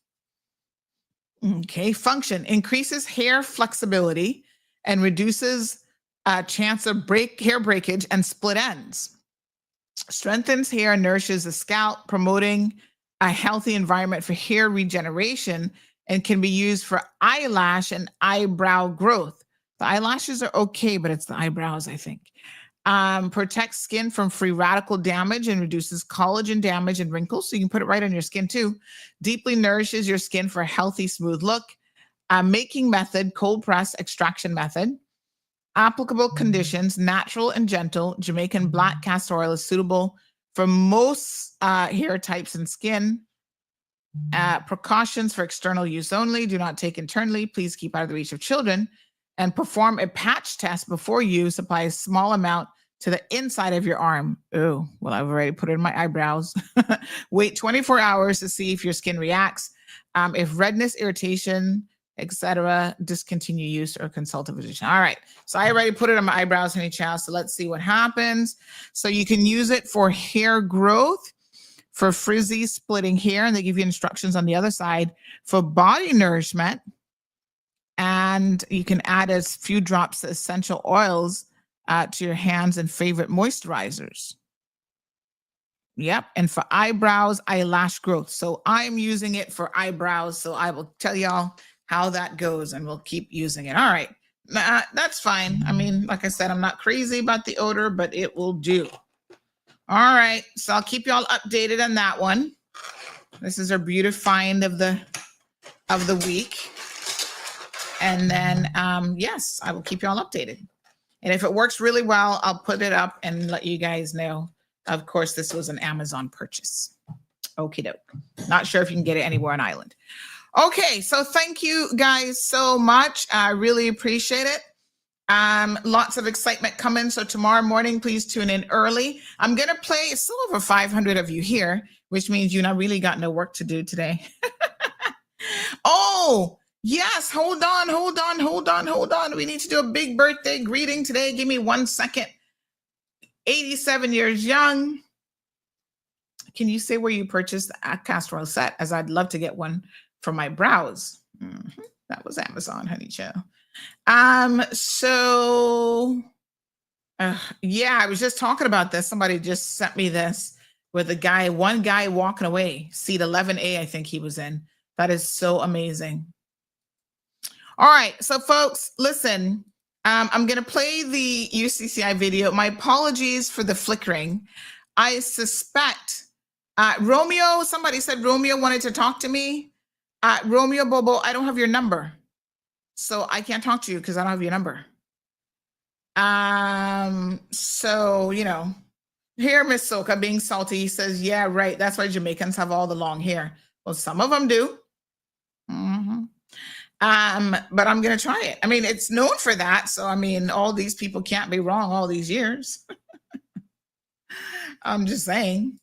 Okay, function, increases hair flexibility and reduces chance of hair breakage and split ends. Strengthens hair and nourishes the scalp, promoting a healthy environment for hair regeneration and can be used for eyelash and eyebrow growth. The eyelashes are okay, but it's the eyebrows, I think. Protects skin from free radical damage and reduces collagen damage and wrinkles. So you can put it right on your skin too. Deeply nourishes your skin for a healthy, smooth look. Making method, cold press extraction method. Applicable conditions, natural and gentle. Jamaican black castor oil is suitable for most hair types and skin. Precautions for external use only. Do not take internally. Please keep out of the reach of children. and perform a patch test before use. Apply a small amount to the inside of your arm. Oh, well, I've already put it in my eyebrows. Wait 24 hours to see if your skin reacts. If redness, irritation, etc., discontinue use or consult a physician. All right. So I already put it on my eyebrows, honey child. So let's see what happens. So you can use it for hair growth, for frizzy splitting hair, and they give you instructions on the other side, for body nourishment. And you can add a few drops of essential oils to your hands and favorite moisturizers. Yep. And for eyebrows, eyelash growth. So I'm using it for eyebrows. So I will tell y'all how that goes, and we'll keep using it. All right. That's fine. I mean, like I said, I'm not crazy about the odor, but it will do. All right. So I'll keep y'all updated on that one. This is our beauty find of the week. And then, yes, I will keep y'all updated. And if it works really well, I'll put it up and let you guys know. Of course, this was an Amazon purchase. Okie doke. Not sure if you can get it anywhere on island. Okay, so thank you guys so much. I really appreciate it. Lots of excitement coming. So tomorrow morning, please tune in early. I'm going to play, it's still over 500 of you here, which means you not really got no work to do today. Oh, yes, hold on. We need to do a big birthday greeting today. Give me 1 second. 87 years young. Can you say where you purchased the castor oil set? As I'd love to get one for my brows. That was Amazon, honey child. Yeah, I was just talking about this. Somebody just sent me this with one guy walking away. Seat 11A, I think he was in. That is so amazing. All right, so folks, listen. I'm going to play the UCCI video. My apologies for the flickering. I suspect Romeo, somebody said Romeo wanted to talk to me. Romeo Bobo, I don't have your number. So I can't talk to you because I don't have your number. So, here Miss Soka being salty, he says, yeah, right. That's why Jamaicans have all the long hair. Well, some of them do. But I'm going to try it. I mean, it's known for that. So, I mean, all these people can't be wrong all these years. I'm just saying.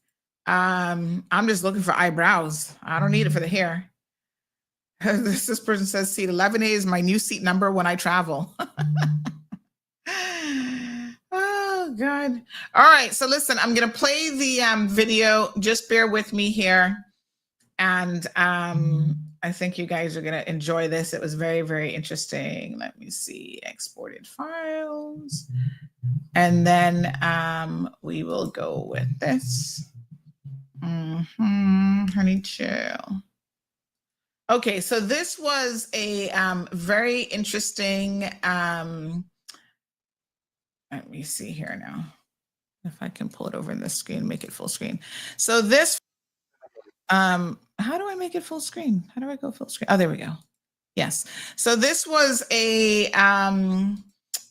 I'm just looking for eyebrows. I don't need it for the hair. This person says seat 11A is my new seat number when I travel. Oh, God. All right. So listen, I'm going to play the video. Just bear with me here. And I think you guys are going to enjoy this. It was very, very interesting. Let me see. Exported files. And then we will go with this. Honey chill. Okay, so this was a very interesting, let me see here now. If I can pull it over in the screen, make it full screen. So this, how do I make it full screen? How do I go full screen? Oh, there we go. Yes. So this was a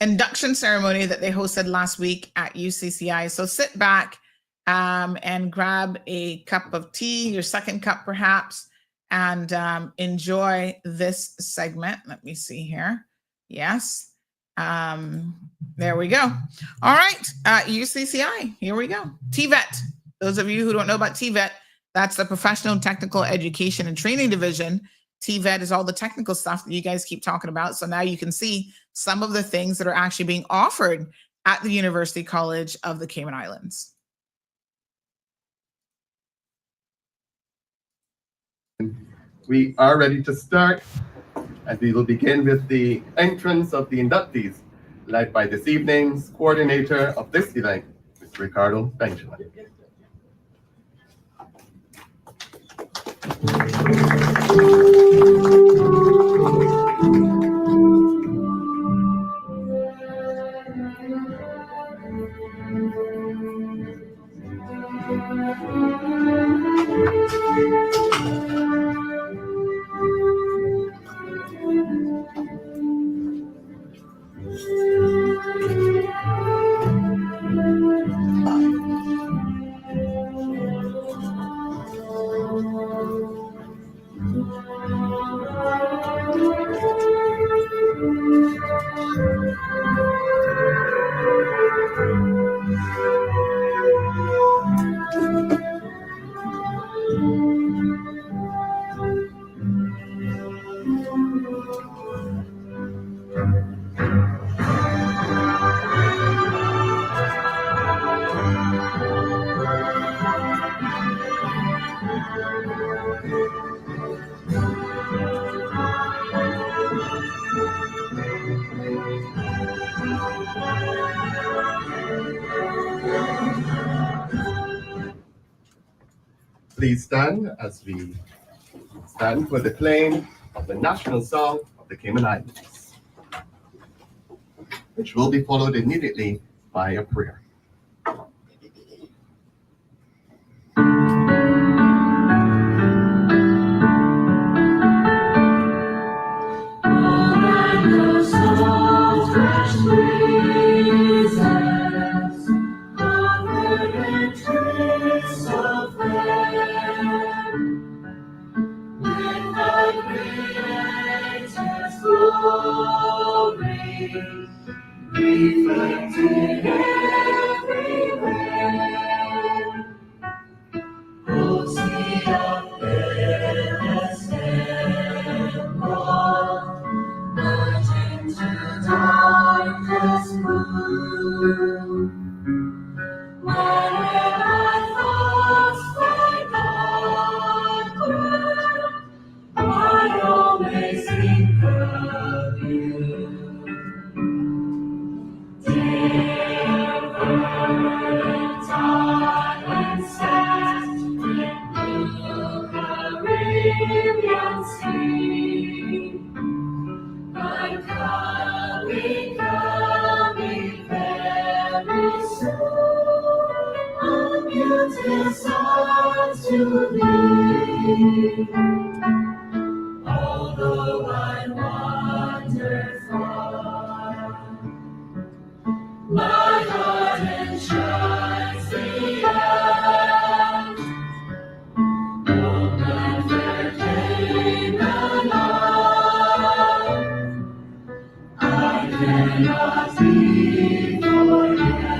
induction ceremony that they hosted last week at UCCI. So sit back and grab a cup of tea, your second cup perhaps, and enjoy this segment. Let me see here. Yes. There we go. All right. UCCI, here we go. TVET. Those of you who don't know about TVET, that's the Professional Technical Education and Training Division. TVET is all the technical stuff that you guys keep talking about. So now you can see some of the things that are actually being offered at the University College of the Cayman Islands. We are ready to start, and we will begin with the entrance of the inductees, led by this evening's coordinator of this event, Mr. Ricardo Benjamin. Please stand as we stand for the playing of the national song of the Cayman Islands, which will be followed immediately by a prayer. Reflected everywhere, rosy of endless emerald, merging to darkness blue. Where my thoughts forgot, I always think of you. Dear verdant and set in blue Caribbean sea, I'm coming very soon, on beauty's arms to thee. Although I wander far, my heart enshrines thee out. Woman fair Canaan, I cannot be forget.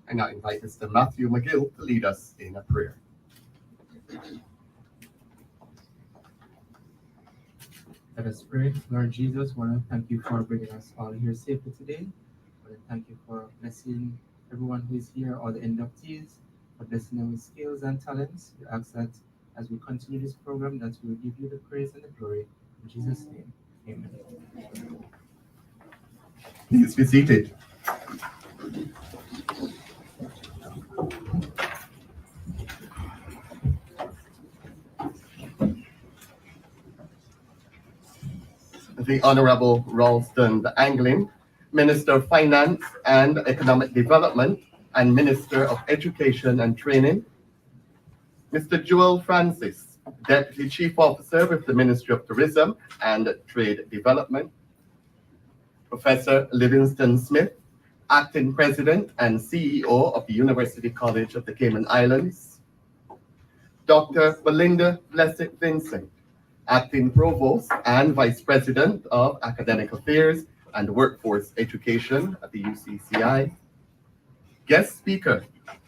I now invite Mr. Matthew McGill to lead us in a prayer. Let us pray. Lord Jesus, I want to thank you for bringing us all here safely today. I want to thank you for blessing everyone who is here, all the inductees, for blessing them with skills and talents. We ask that as we continue this program, that we will give you the praise and the glory. In Jesus' name, amen. Please be seated. The Honorable Ralston Anglin, Minister of Finance and Economic Development and Minister of Education and Training. Mr. Joel Francis, Deputy Chief Officer with the Ministry of Tourism and Trade Development. Professor Livingston Smith, Acting President and CEO of the University College of the Cayman Islands. Dr. Belinda Blessed Vincent, Acting Provost and Vice President of Academic Affairs and Workforce Education at the UCCI. Guest speaker,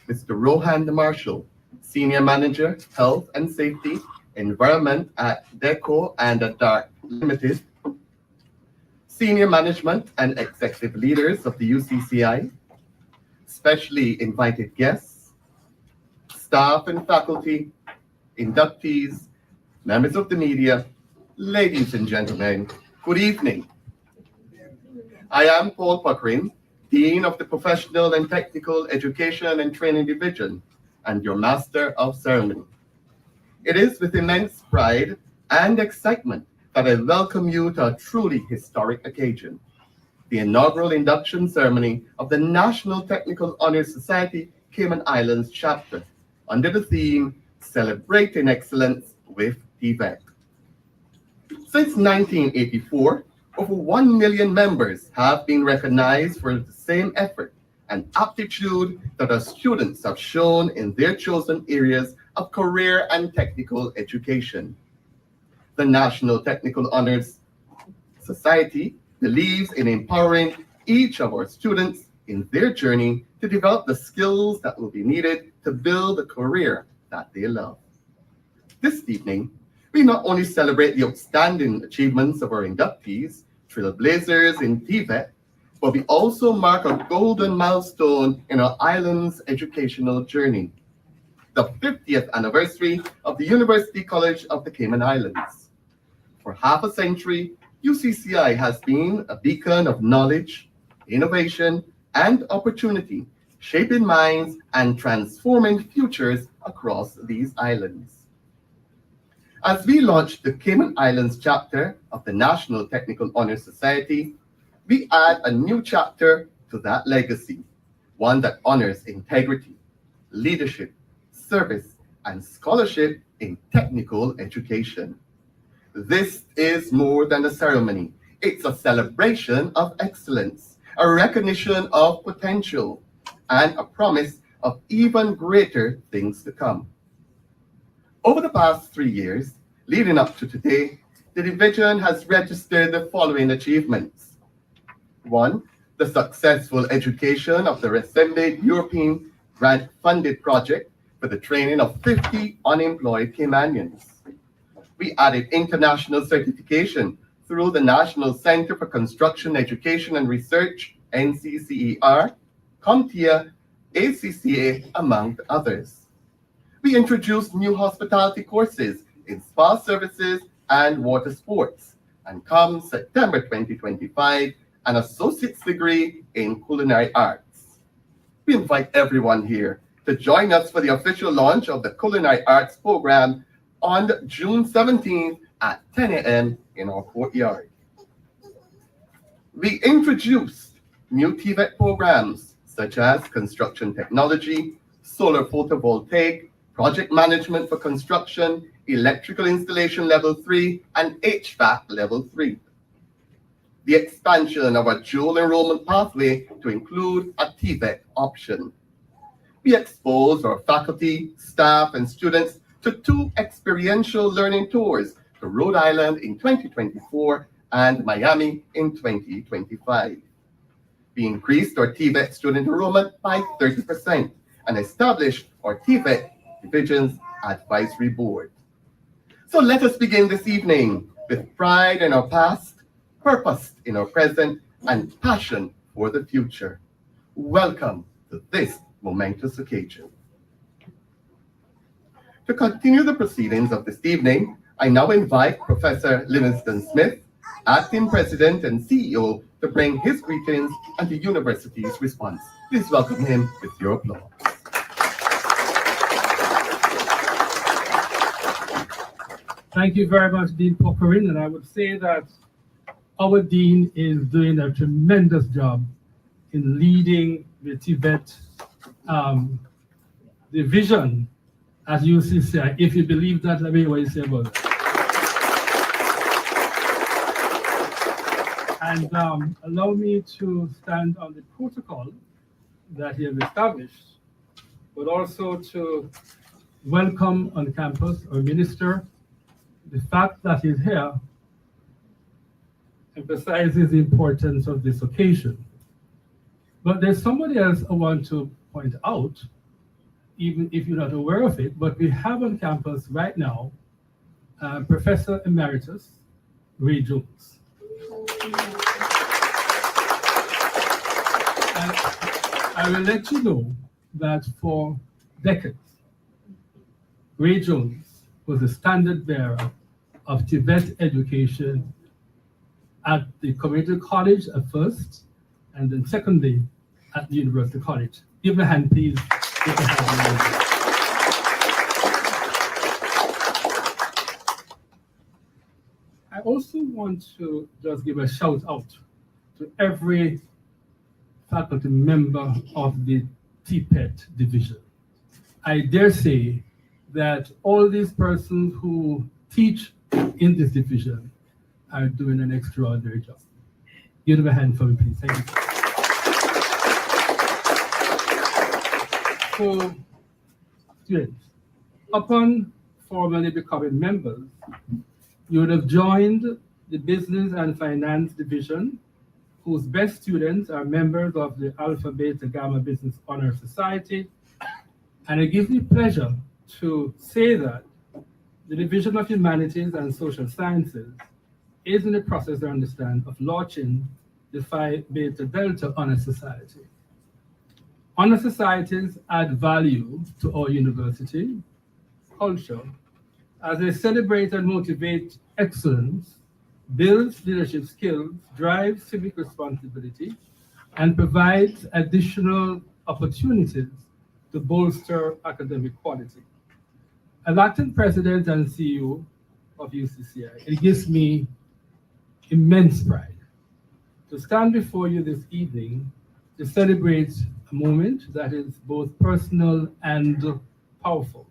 Mr. Rohan Marshall, Senior Manager, Health and Safety, Environment at DECO and at DARC Limited. Senior management and executive leaders of the UCCI, specially invited guests, staff and faculty, inductees, members of the media, ladies and gentlemen, good evening. I am Paul Puckrin, Dean of the Professional and Technical Education and Training Division, and your Master of Ceremony. It is with immense pride and excitement that I welcome you to a truly historic occasion, the inaugural induction ceremony of the National Technical Honors Society Cayman Islands chapter, under the theme, Celebrating Excellence with TVET. Since 1984, over 1 million members have been recognized for the same effort and aptitude that our students have shown in their chosen areas of career and technical education. The National Technical Honors Society believes in empowering each of our students in their journey to develop the skills that will be needed to build a career that they love. This evening, we not only celebrate the outstanding achievements of our inductees, trailblazers in TVET, but we also mark a golden milestone in our island's educational journey, the 50th anniversary of the University College of the Cayman Islands. For half a century, UCCI has been a beacon of knowledge, innovation, and opportunity, shaping minds and transforming futures across these islands. As we launch the Cayman Islands chapter of the National Technical Honor Society, we add a new chapter to that legacy, one that honors integrity, leadership, service, and scholarship in technical education. This is more than a ceremony. It's a celebration of excellence, a recognition of potential, and a promise of even greater things to come. Over the past 3 years, leading up to today, the division has registered the following achievements. 1, the successful education of the Ressembe European grant-funded project for the training of 50 unemployed Caymanians. We added international certification through the National Center for Construction Education and Research, NCCER, CompTIA, ACCA, among others. We introduced new hospitality courses in spa services and water sports, and come September 2025, an associate's degree in culinary arts. We invite everyone here to join us for the official launch of the Culinary Arts program on June 17th at 10 a.m. in our courtyard. We introduced new TVET programs such as construction technology, solar photovoltaic, project management for construction, electrical installation level 3, and HVAC level 3. The expansion of a dual enrollment pathway to include a TVET option. We exposed our faculty, staff, and students to 2 experiential learning tours to Rhode Island in 2024 and Miami in 2025. We increased our TVET student enrollment by 30% and established our TVET Division's Advisory Board. So let us begin this evening with pride in our past, purpose in our present, and passion for the future. Welcome to this momentous occasion. To continue the proceedings of this evening, I now invite Professor Livingston Smith, Acting President and CEO, to bring his greetings and the university's response. Please welcome him with your applause. Thank you very much, Dean Pocorin, and I would say that our Dean is doing a tremendous job in leading the TVET division at UCCI. If you believe that, let me hear what you say about it. And allow me to stand on the protocol that he has established, but also to welcome on campus our minister. The fact that he's here emphasizes the importance of this occasion. But there's somebody else I want to point out, even if you're not aware of it, but we have on campus right now Professor Emeritus Ray Jones. And I will let you know that for decades, Ray Jones was the standard bearer of TVET education at the community college at first, and then secondly at the University College. Give a hand, please. Give a hand. I also want to just give a shout out to every faculty member of the TPET division. I dare say that all these persons who teach in this division are doing an extraordinary job. Give them a hand for me, please. Thank you. So, students, upon formally becoming members, you would have joined the Business and Finance Division, whose best students are members of the Alpha Beta Gamma Business Honor Society. And it gives me pleasure to say that the Division of Humanities and Social Sciences is in the process, I understand, of launching the Phi Beta Delta Honor Society. Honor societies add value to our university culture as they celebrate and motivate excellence builds leadership skills, drives civic responsibility, and provides additional opportunities to bolster academic quality. As acting president and CEO of UCCI, it gives me immense pride to stand before you this evening to celebrate a moment that is both personal and powerful.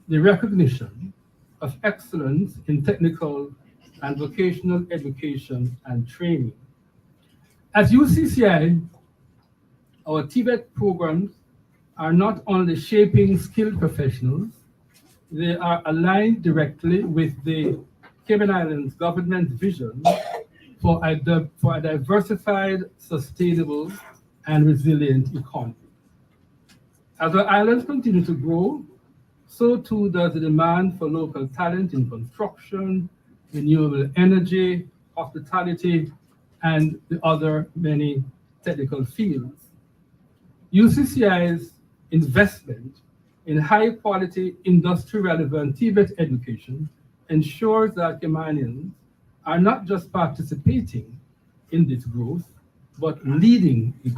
The recognition of excellence in technical and vocational education and training. At UCCI, our TVET programs are not only shaping skilled professionals, they are aligned directly with the Cayman Islands government's vision for a diversified, sustainable, and resilient economy. As our islands continue to grow, so too does the demand for local talent in construction, renewable energy, hospitality, and the other many technical fields. UCCI's investment in high-quality, industry-relevant TVET education ensures that Caymanians are not just participating in this growth, but leading it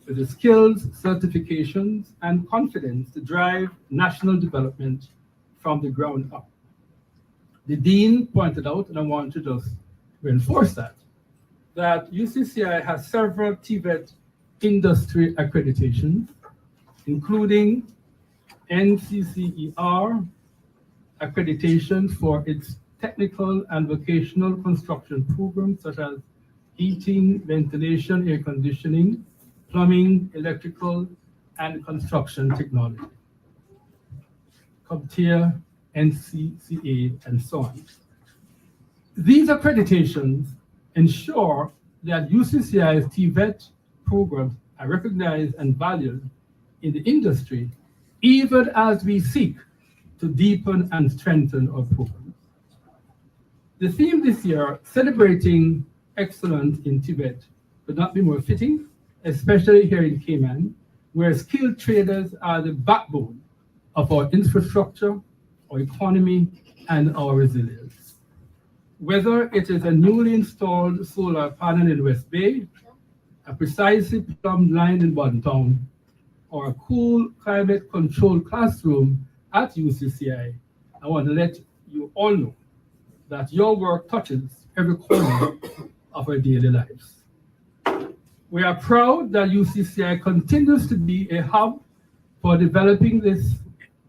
with the skills, certifications, and confidence to drive national development from the ground up. The Dean pointed out, and I want to just reinforce that UCCI has several TVET industry accreditations, including NCCER accreditation for its technical and vocational construction programs such as heating, ventilation, air conditioning, plumbing, electrical, and construction technology. CompTIA, NCCA, and so on. These accreditations ensure that UCCI's TVET programs are recognized and valued in the industry, even as we seek to deepen and strengthen our programs. The theme this year, celebrating excellence in TVET, could not be more fitting, especially here in Cayman, where skilled traders are the backbone of our infrastructure, our economy, and our resilience. Whether it is a newly installed solar panel in West Bay, a precisely plumbed line in Bontown, or a cool climate-controlled classroom at UCCI, I want to let you all know that your work touches every corner of our daily lives. We are proud that UCCI continues to be a hub for developing this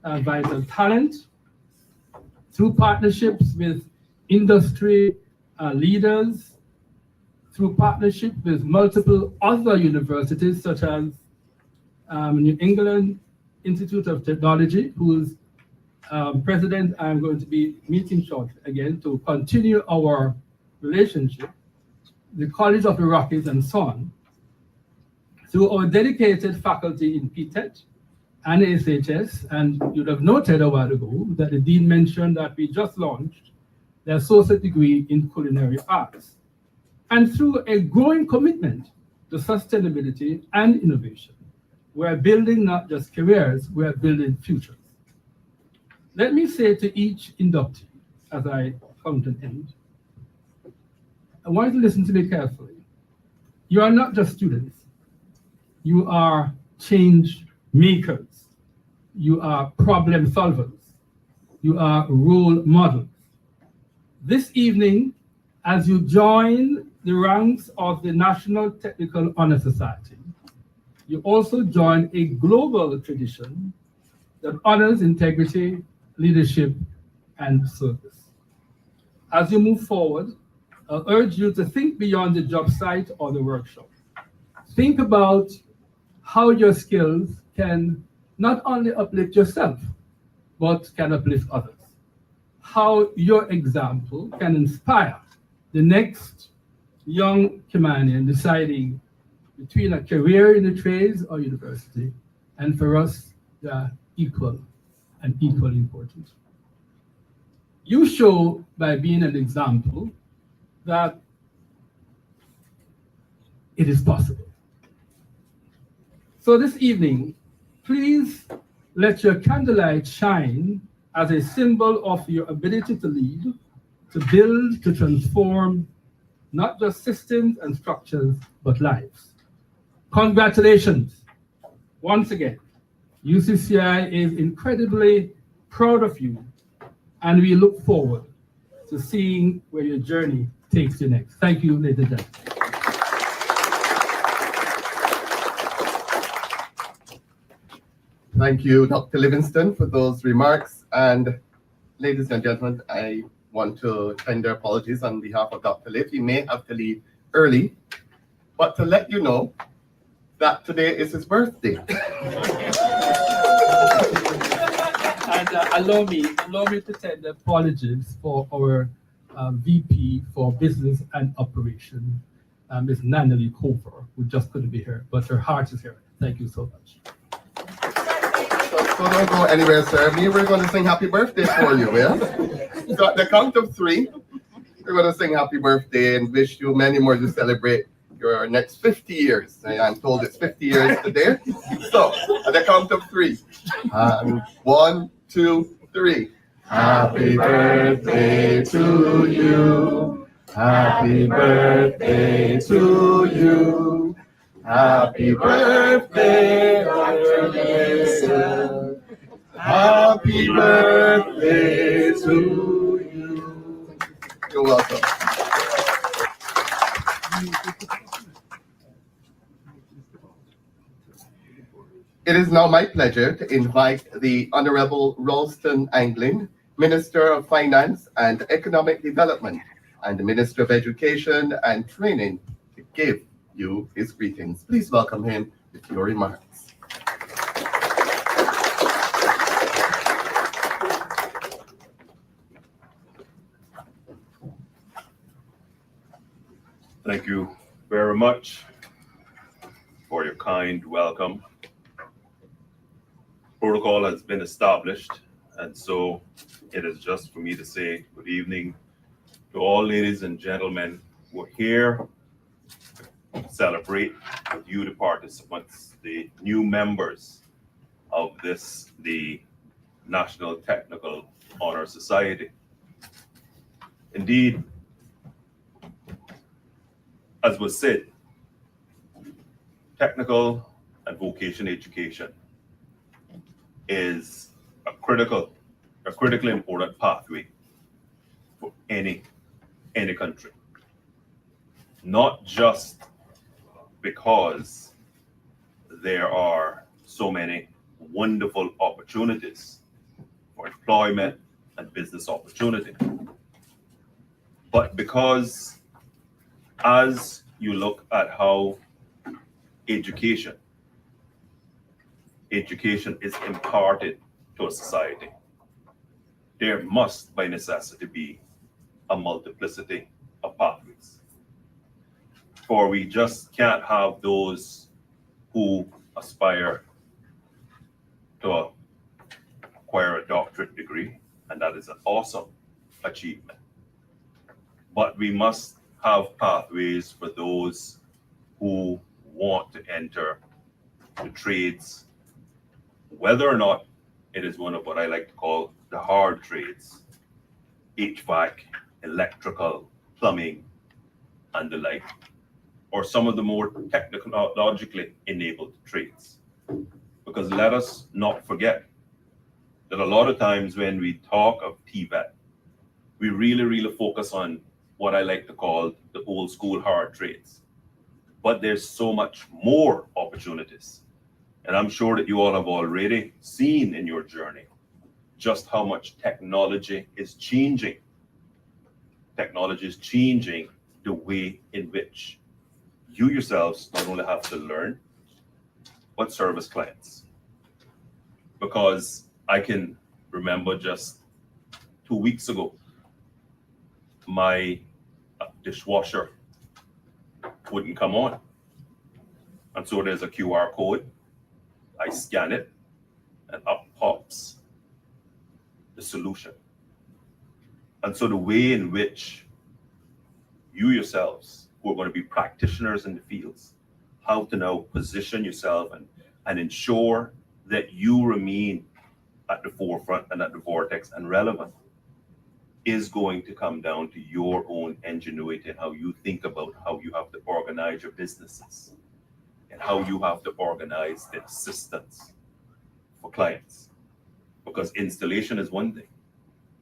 vital talent through partnerships with industry leaders, through partnership with multiple other universities such as New England Institute of Technology, whose president I'm going to be meeting shortly again to continue our relationship, the College of the Rockies, and so on, through our dedicated faculty in PTET and SHS. And you'd have noted a while ago that the Dean mentioned that we just launched the associate degree in culinary arts. And through a growing commitment to sustainability and innovation, we're building not just careers, we're building futures. Let me say to each inductee, as I come to an end, I want you to listen to me carefully. You are not just students. You are change makers. You are problem solvers. You are role models. This evening, as you join the ranks of the National Technical Honor Society, you also join a global tradition that honors integrity, leadership, and service. As you move forward, I urge you to think beyond the job site or the workshop. Think about how your skills can not only uplift yourself, but can uplift others. How your example can inspire the next young Caymanian deciding between a career in the trades or university, and for us, they are equal and equally important. You show by being an example that it is possible. So this evening, please let your candlelight shine as a symbol of your ability to lead, to build, to transform, not just systems and structures, but lives. Congratulations. Once again, UCCI is incredibly proud of you, and we look forward to seeing where your journey takes you next. Thank you, ladies and gentlemen. Thank you, Dr. Livingston, for those remarks. And ladies and gentlemen, I want to tender apologies on behalf of Dr. Liv. He may have to leave early, but to let you know that today is his birthday. And allow me to tender apologies for our VP for Business and Operation, Ms. Natalie Cover, who just couldn't be here, but her heart is here. Thank you so much. So don't go anywhere, sir. We're going to sing happy birthday for you, yeah? So at the count of 3, we're going to sing happy birthday and wish you many more to celebrate your next 50 years. I'm told it's 50 years today. So at the count of 3, 1, 2, 3. Happy birthday to you. Happy birthday to you. Happy birthday, Dr. Mason. Happy birthday to you. You're welcome. It is now my pleasure to invite the Honorable Ralston Anglin, Minister of Finance and Economic Development, and the Minister of Education and Training, to give you his greetings. Please welcome him with your remarks. Thank you very much for your kind welcome. Protocol has been established, and so it is just for me to say good evening to all ladies and gentlemen who are here to celebrate with you, the participants, the new members of the National Technical Honor Society. Indeed, as was said, technical and vocational education is a critically important pathway for any country. Not just because there are so many wonderful opportunities for employment and business opportunity, but because as you look at how education is imparted to a society, there must by necessity be a multiplicity of pathways. For we just can't have those who aspire to acquire a doctorate degree, and that is an awesome achievement. But we must have pathways for those who want to enter the trades, whether or not it is one of what I like to call the hard trades, HVAC, electrical, plumbing, and the like, or some of the more technologically enabled trades. Because let us not forget that a lot of times when we talk of TVET, we really focus on what I like to call the old school hard trades. But there's so much more opportunities. And I'm sure that you all have already seen in your journey just how much technology is changing. Technology is changing the way in which you yourselves not only have to learn, but service clients. Because I can remember just 2 weeks ago, my dishwasher wouldn't come on. And so there's a QR code. I scan it, and up pops the solution. And so the way in which you yourselves, who are going to be practitioners in the fields, how to now position yourself and ensure that you remain at the forefront and at the vortex and relevant is going to come down to your own ingenuity and how you think about how you have to organize your businesses and how you have to organize the assistance for clients. Because installation is one thing,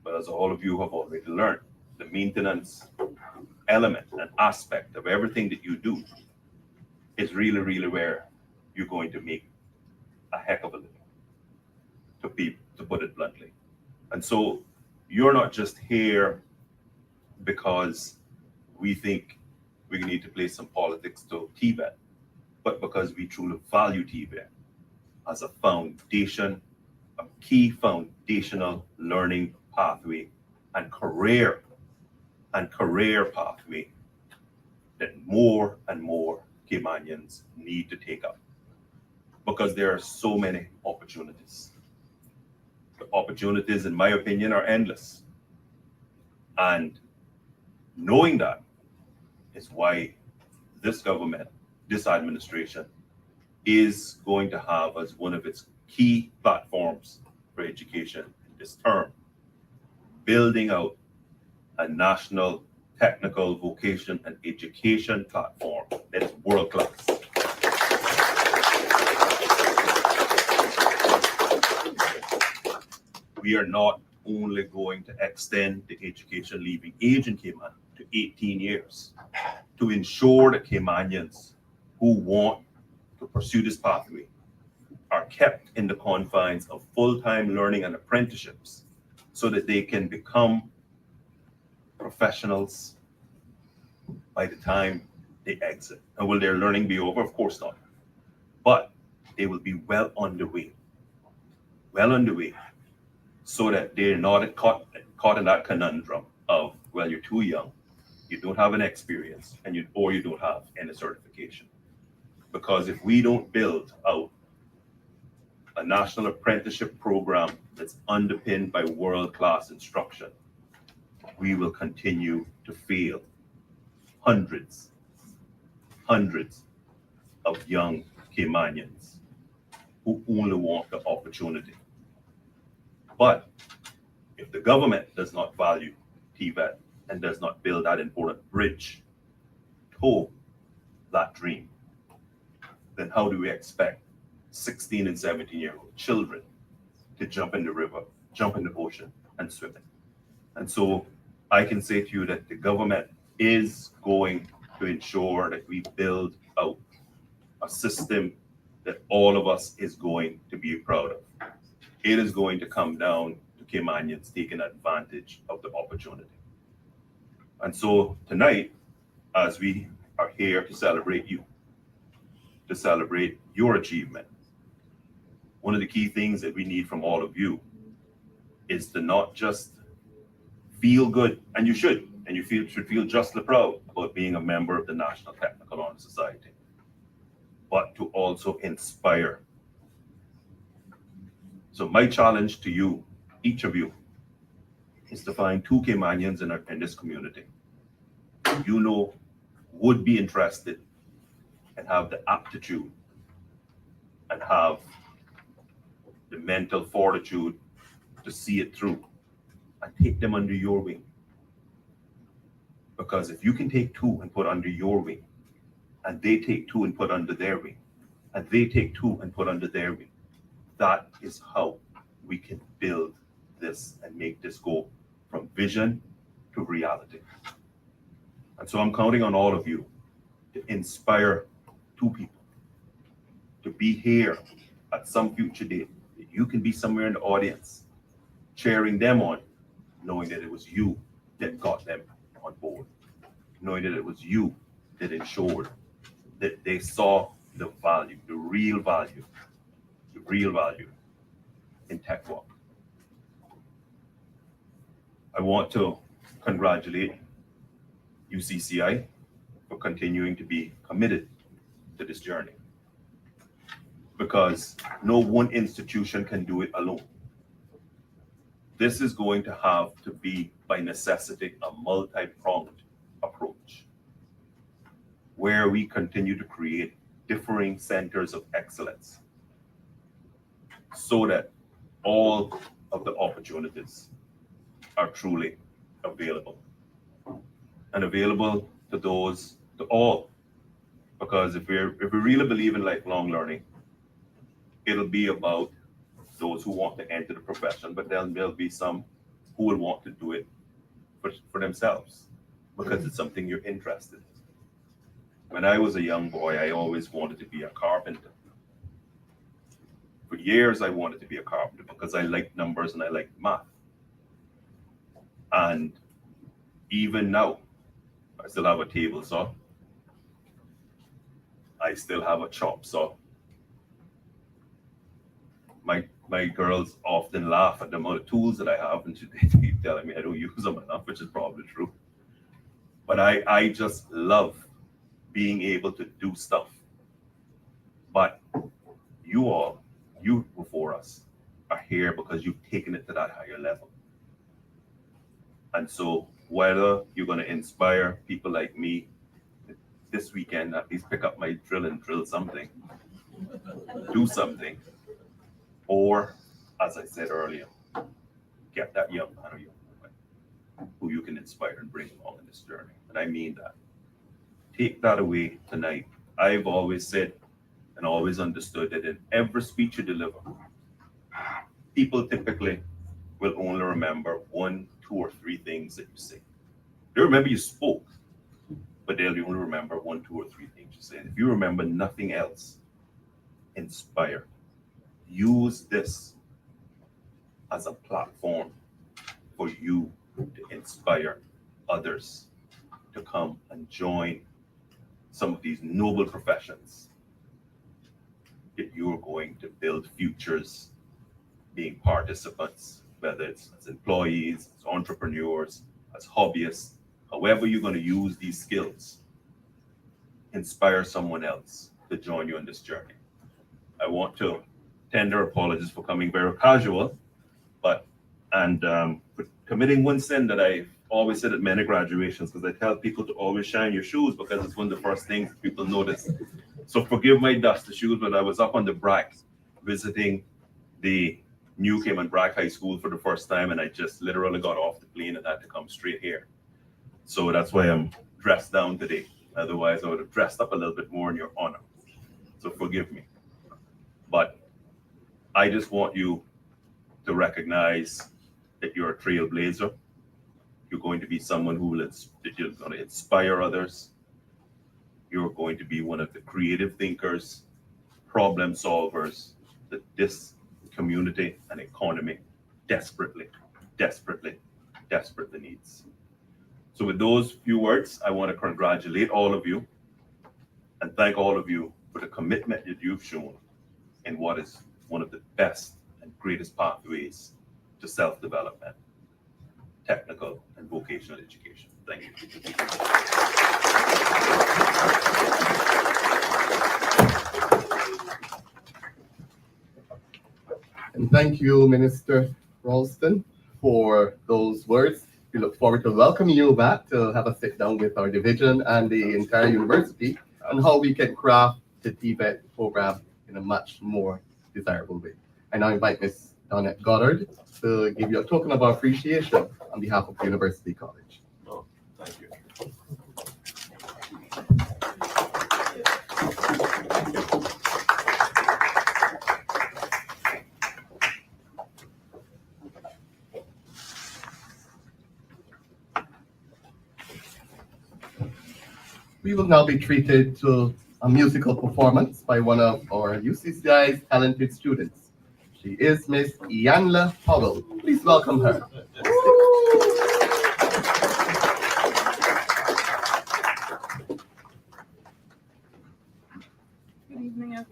but as all of you have already learned, the maintenance element and aspect of everything that you do is really, really where you're going to make a heck of a living, to put it bluntly. And so you're not just here because we think we need to play some politics to TVET, but because we truly value TVET as a foundation, a key foundational learning pathway and career pathway that more and more Caymanians need to take up, because there are so many opportunities. The opportunities, in my opinion, are endless. And knowing that is why this government, this administration, is going to have as one of its key platforms for education this term, building out a national technical vocation and education platform that is world class. We are not only going to extend the education leaving age in Cayman to 18 years to ensure that Caymanians who want to pursue this pathway are kept in the confines of full-time learning and apprenticeships so that they can become professionals by the time they exit. And will their learning be over? Of course not. But they will be well underway, so that they're not caught in that conundrum of, well, you're too young, you don't have an experience, and you don't have any certification. Because if we don't build out a national apprenticeship program that's underpinned by world-class instruction, we will continue to fail hundreds of young Caymanians who only want the opportunity. But if the government does not value TVET and does not build that important bridge to that dream, then how do we expect 16 and 17-year-old children to jump in the river, jump in the ocean, and swim in? And so I can say to you that the government is going to ensure that we build out a system that all of us is going to be proud of. It is going to come down to Caymanians taking advantage of the opportunity. And so tonight, as we are here to celebrate you, to celebrate your achievement, one of the key things that we need from all of you is to not just feel good, and you should, and you should feel justly proud about being a member of the National Technical Honor Society, but to also inspire. So my challenge to you, each of you, is to find 2 Caymanians in this community who you know would be interested and have the aptitude and have the mental fortitude to see it through, and take them under your wing. Because if you can take 2 and put under your wing, and they take 2 and put under their wing, and they take 2 and put under their wing, that is how we can build this and make this go from vision to reality. And so I'm counting on all of you to inspire 2 people to be here at some future date. You can be somewhere in the audience cheering them on, knowing that it was you that got them on board, knowing that it was you that ensured that they saw the value, the real value in tech work. I want to congratulate UCCI for continuing to be committed to this journey, because no one institution can do it alone. This is going to have to be, by necessity, a multi-pronged approach where we continue to create differing centers of excellence so that all of the opportunities are truly available. And available to those, to all. Because if we really believe in lifelong learning, it'll be about those who want to enter the profession, but then there'll be some who will want to do it for themselves because it's something you're interested in. When I was a young boy, I always wanted to be a carpenter. For years, I wanted to be a carpenter because I liked numbers and I liked math. And even now, I still have a table saw. I still have a chop saw. My girls often laugh at the amount of tools that I have, and they keep telling me I don't use them enough, which is probably true. But I just love being able to do stuff. But you before us, are here because you've taken it to that higher level. And so whether you're going to inspire people like me this weekend, at least pick up my drill and drill something, do something, or as I said earlier, get that young man or young woman who you can inspire and bring along in this journey. And I mean that. Take that away tonight. I've always said and always understood that in every speech you deliver, people typically will only remember 1, 2, or 3 things that you say. They remember you spoke, but they'll only remember 1, 2, or 3 things you said. If you remember nothing else, inspire. Use this as a platform for you to inspire others to come and join some of these noble professions that you're going to build futures being participants, whether it's as employees, as entrepreneurs, as hobbyists, however you're going to use these skills, inspire someone else to join you on this journey. I want to tender apologies for coming very casual, and for committing one sin that I always said at many graduations, because I tell people to always shine your shoes because it's one of the first things people notice. So forgive my dusty shoes, but I was up on the Brack visiting the New Cayman Brack High School for the first time, and I just literally got off the plane and had to come straight here. So that's why I'm dressed down today. Otherwise, I would have dressed up a little bit more in your honor. So forgive me. But I just want you to recognize that you're a trailblazer. You're going to be someone that you're going to inspire others. You're going to be one of the creative thinkers, problem solvers that this community and economy desperately, desperately, desperately needs. So with those few words, I want to congratulate all of you and thank all of you for the commitment that you've shown in what is one of the best and greatest pathways to self-development, technical and vocational education. Thank you. And thank you, Minister Ralston, for those words. We look forward to welcoming you back to have a sit down with our division and the entire university on how we can craft the TVET program in a much more desirable way. I now invite Ms. Donette Goddard to give you a token of our appreciation on behalf of University College. Oh, thank you. We will now be treated to a musical performance by one of our UCCI's talented students. She is Miss Yanla Howell. Please welcome her. Good evening, everyone.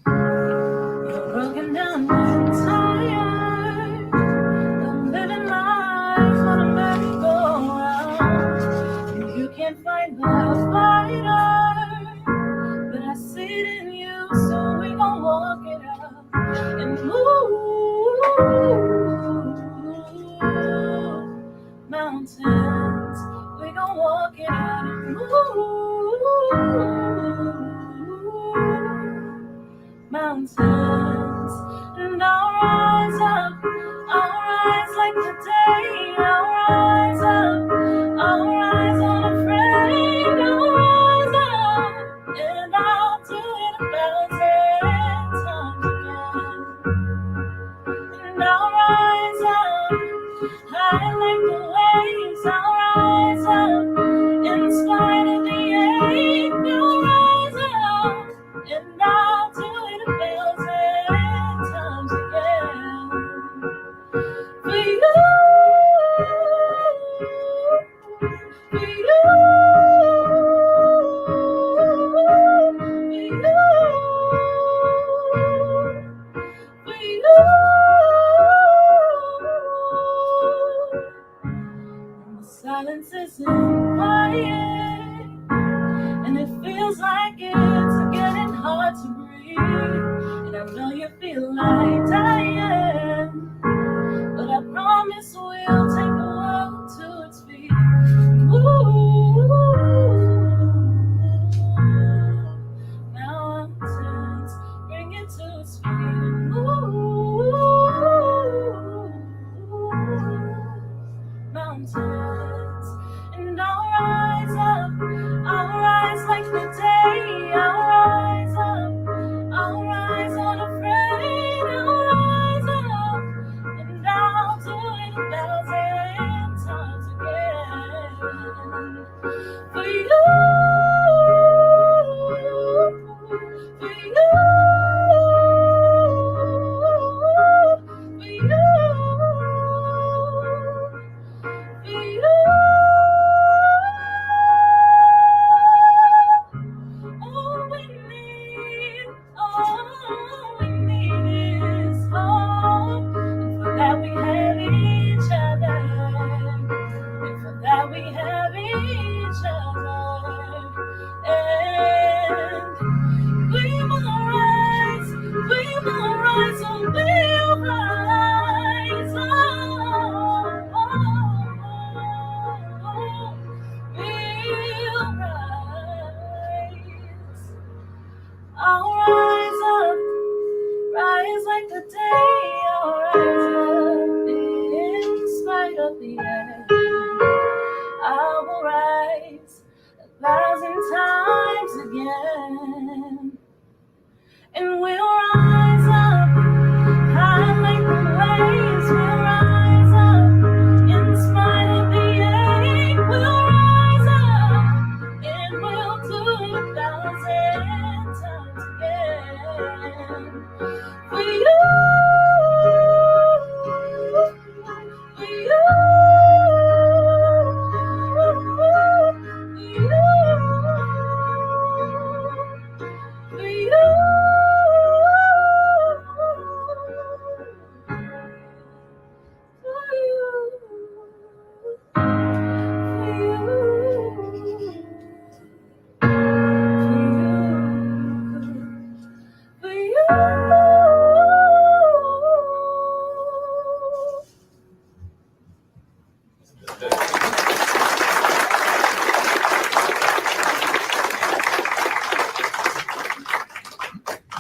You're broken down and tired of living life on a merry-go-round. And you can't find the fighter like the day. I'll rise up. I'll rise unafraid. I'll rise up. And I'll do it 1,000 times again. And I'll rise up. High like the waves. I'll rise up. In spite of the ache. I'll rise up. And I'll do it 1,000 times again. For you, for you, for you. And the silence isn't quiet, and it feels like it's getting hard to breathe. And I know you feel like dying, but I promise we'll take the world to its feet. Ooh, mountains, bring it to its feet. Ooh, mountains, and I'll rise up. I'll rise like the day. I'll rise up. I'll rise unafraid. I'll rise up. And I'll do it 1,000 times again. For you, for you, for you, for you. All we need is hope. And for that we have each other. And for that we have each other. And we will rise, oh, we'll rise. We'll rise. I'll rise up, rise like the day. I'll rise up in spite of the end. I will rise 1,000 times again, and we'll rise up high like the waves. We'll rise up in spite of the ache. We'll rise up and we'll do it 1,000 times again. For you, for you, for you.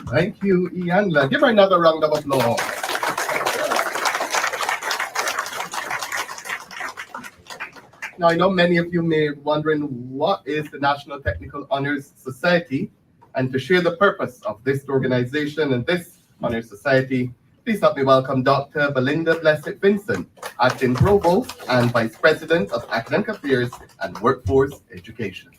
Thank you, Ianla. Give her another round of applause. Now, I know many of you may be wondering what is the National Technical Honors Society, and to share the purpose of this organization and this honors society, please help me welcome Dr. Belinda Blessed Vincent, Acting Provost and Vice President of Academic Affairs and Workforce Education.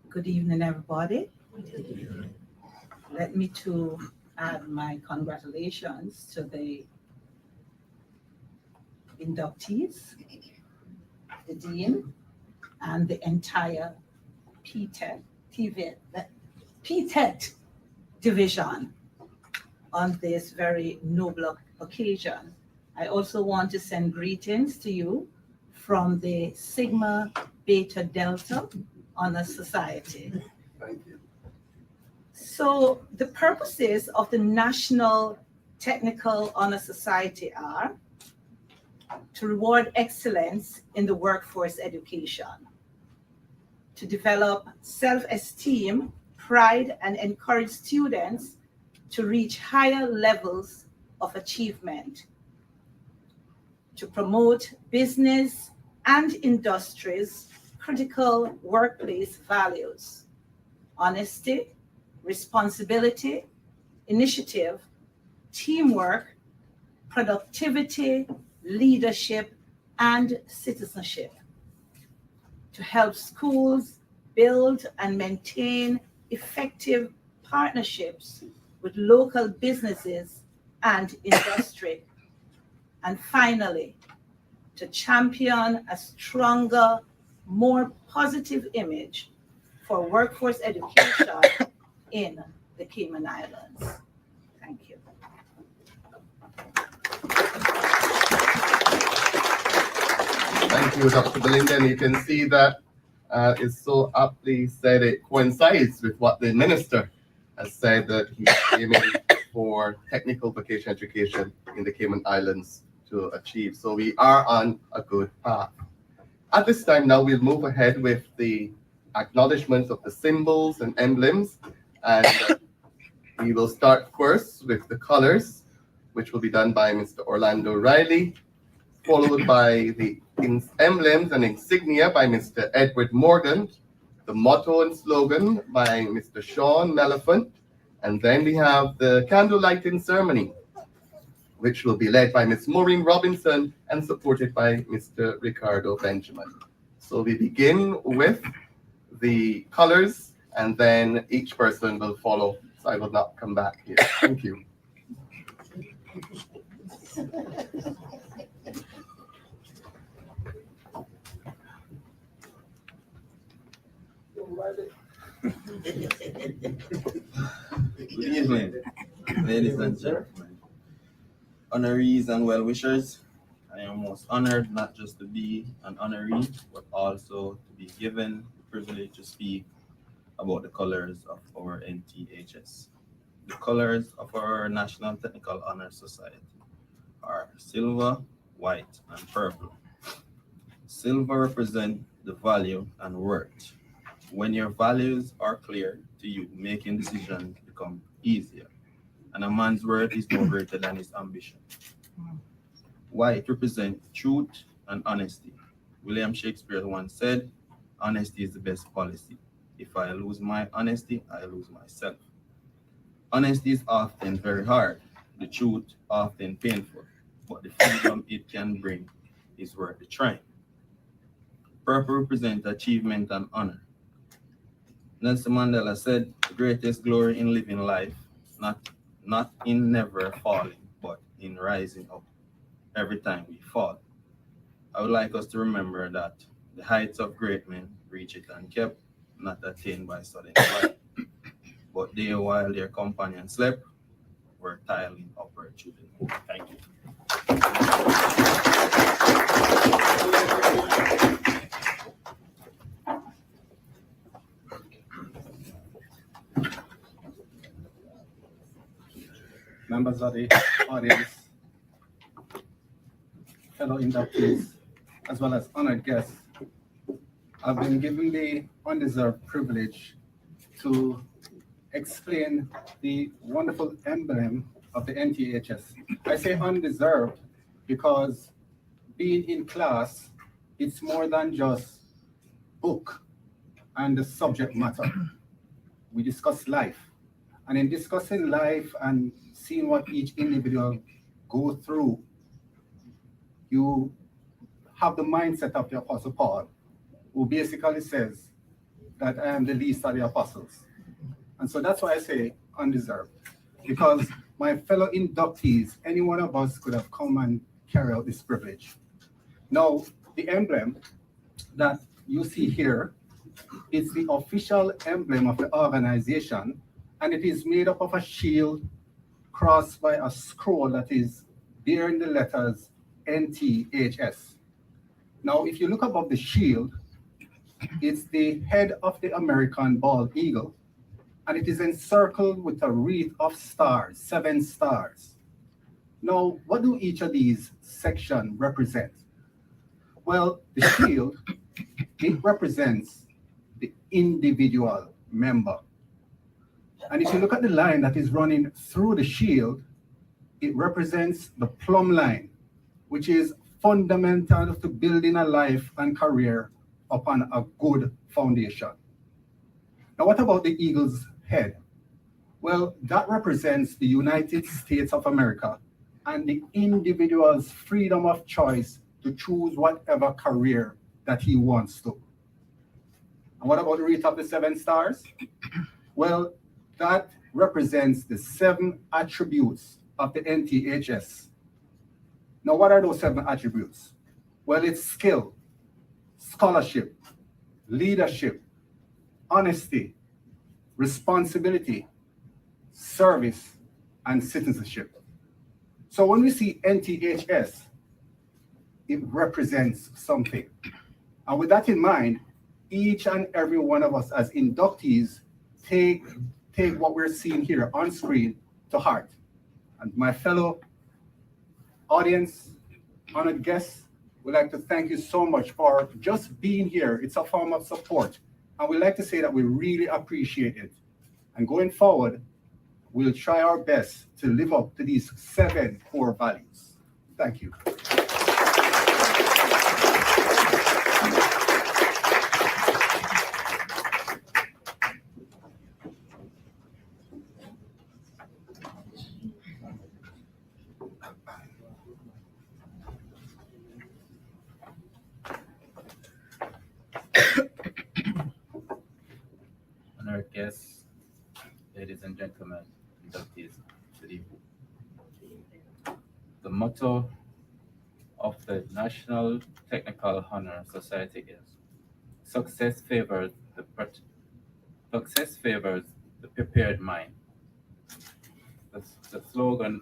Good evening, everybody. Let me to add my congratulations to the inductees, the dean, and the entire PTET division on this very noble occasion. I also want to send greetings to you from the Sigma Beta Delta Honor Society. Thank you. So the purposes of the National Technical Honor Society are to reward excellence in the workforce education, to develop self-esteem, pride, and encourage students to reach higher levels of achievement, to promote business and industries' critical workplace values: honesty, responsibility, initiative, teamwork, productivity, leadership, and citizenship, to help schools build and maintain effective partnerships with local businesses and industry, and finally, to champion a stronger, more positive image for workforce education in the Cayman Islands. Thank you. Thank you, Dr. Belinda. And you can see that is so aptly said. It coincides with what the minister has said, that he's aiming for technical vocational education in the Cayman Islands to achieve. So we are on a good path. At this time now, we'll move ahead with the acknowledgements of the symbols and emblems. And we will start first with the colors, which will be done by Mr. Orlando Riley, followed by the emblems and insignia by Mr. Edward Morgan, the motto and slogan by Mr. Sean Meliphant, and then we have the candle lighting ceremony, which will be led by Ms. Maureen Robinson and supported by Mr. Ricardo Benjamin. So we begin with the colors, and then each person will follow. So I will not come back here. Thank you. Good evening, ladies and gentlemen, honorees and well-wishers. I am most honored not just to be an honoree, but also to be given the privilege to speak about the colors of our NTHS. The colors of our National Technical Honor Society are silver, white, and purple. Silver represents the value and worth. When your values are clear to you, making decisions become easier, and a man's word is no greater than his ambition. White represents truth and honesty. William Shakespeare once said, "Honesty is the best policy. If I lose my honesty, I lose myself." Honesty is often very hard, the truth often painful, but the freedom it can bring is worth the trying. Purple represents achievement and honor. Nelson Mandela said, "The greatest glory in living life, not in never falling, but in rising up every time we fall." I would like us to remember that the heights of great men reach it and kept, not attained by sudden flight, but they, while their companions slept, were tiling upward through the night. Thank you. Members of the audience, fellow inductees, as well as honored guests, I've been given the undeserved privilege to explain the wonderful emblem of the NTHS. I say undeserved because being in class, it's more than just book and the subject matter. We discuss life. And in discussing life and seeing what each individual go through, you have the mindset of the Apostle Paul, who basically says that I am the least of the apostles. And so that's why I say undeserved, because my fellow inductees, any one of us could have come and carry out this privilege. Now, the emblem that you see here is the official emblem of the organization, and it is made up of a shield crossed by a scroll that is bearing the letters NTHS. Now, if you look above the shield, it's the head of the American bald eagle, and it is encircled with a wreath of stars, 7 stars. Now, what do each of these sections represent? Well, the shield, it represents the individual member. And if you look at the line that is running through the shield, it represents the plumb line, which is fundamental to building a life and career upon a good foundation. Now, what about the eagle's head? Well, that represents the United States of America and the individual's freedom of choice to choose whatever career that he wants to. And what about the wreath of the 7 stars? Well, that represents the 7 attributes of the NTHS. Now, what are those 7 attributes? Well, it's skill, scholarship, leadership, honesty, responsibility, service, and citizenship. So when we see NTHS, it represents something. And with that in mind, each and every one of us as inductees take what we're seeing here on screen to heart. And my fellow audience, honored guests, we'd like to thank you so much for just being here. It's a form of support. And we'd like to say that we really appreciate it. And going forward, we'll try our best to live up to these 7 core values. Thank you. Honored guests, ladies and gentlemen, inductees today. The motto of the National Technical Honor Society is success favors the prepared mind. The slogan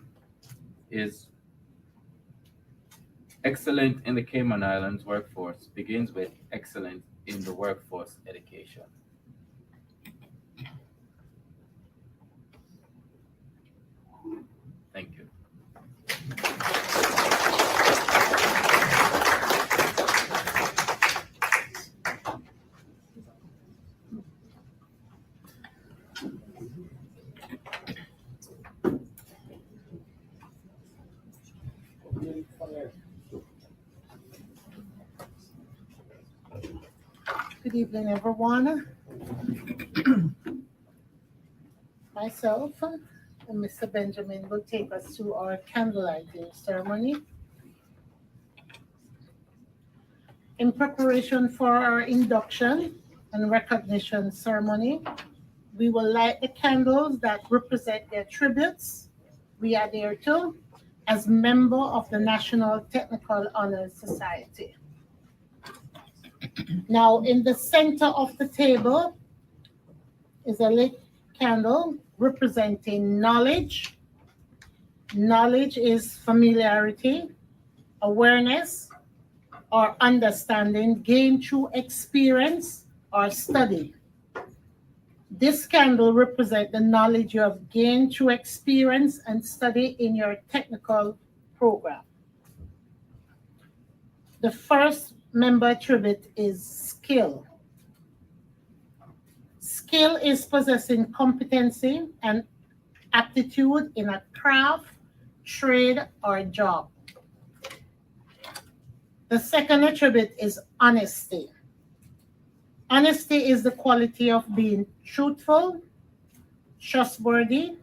is excellent in the Cayman Islands workforce begins with excellence in the workforce education. Thank you. Good evening, everyone. Myself and Mr. Benjamin will take us through our candlelighting ceremony. In preparation for our induction and recognition ceremony, we will light the candles that represent the attributes we adhere to as member of the National Technical Honor Society. Now, in the center of the table is a lit candle representing knowledge. Knowledge is familiarity, awareness, or understanding gained through experience or study. This candle represents the knowledge you have gained through experience and study in your technical program. The first member attribute is skill. Skill is possessing competency and aptitude in a craft, trade, or job. The second attribute is honesty. Honesty is the quality of being truthful, trustworthy,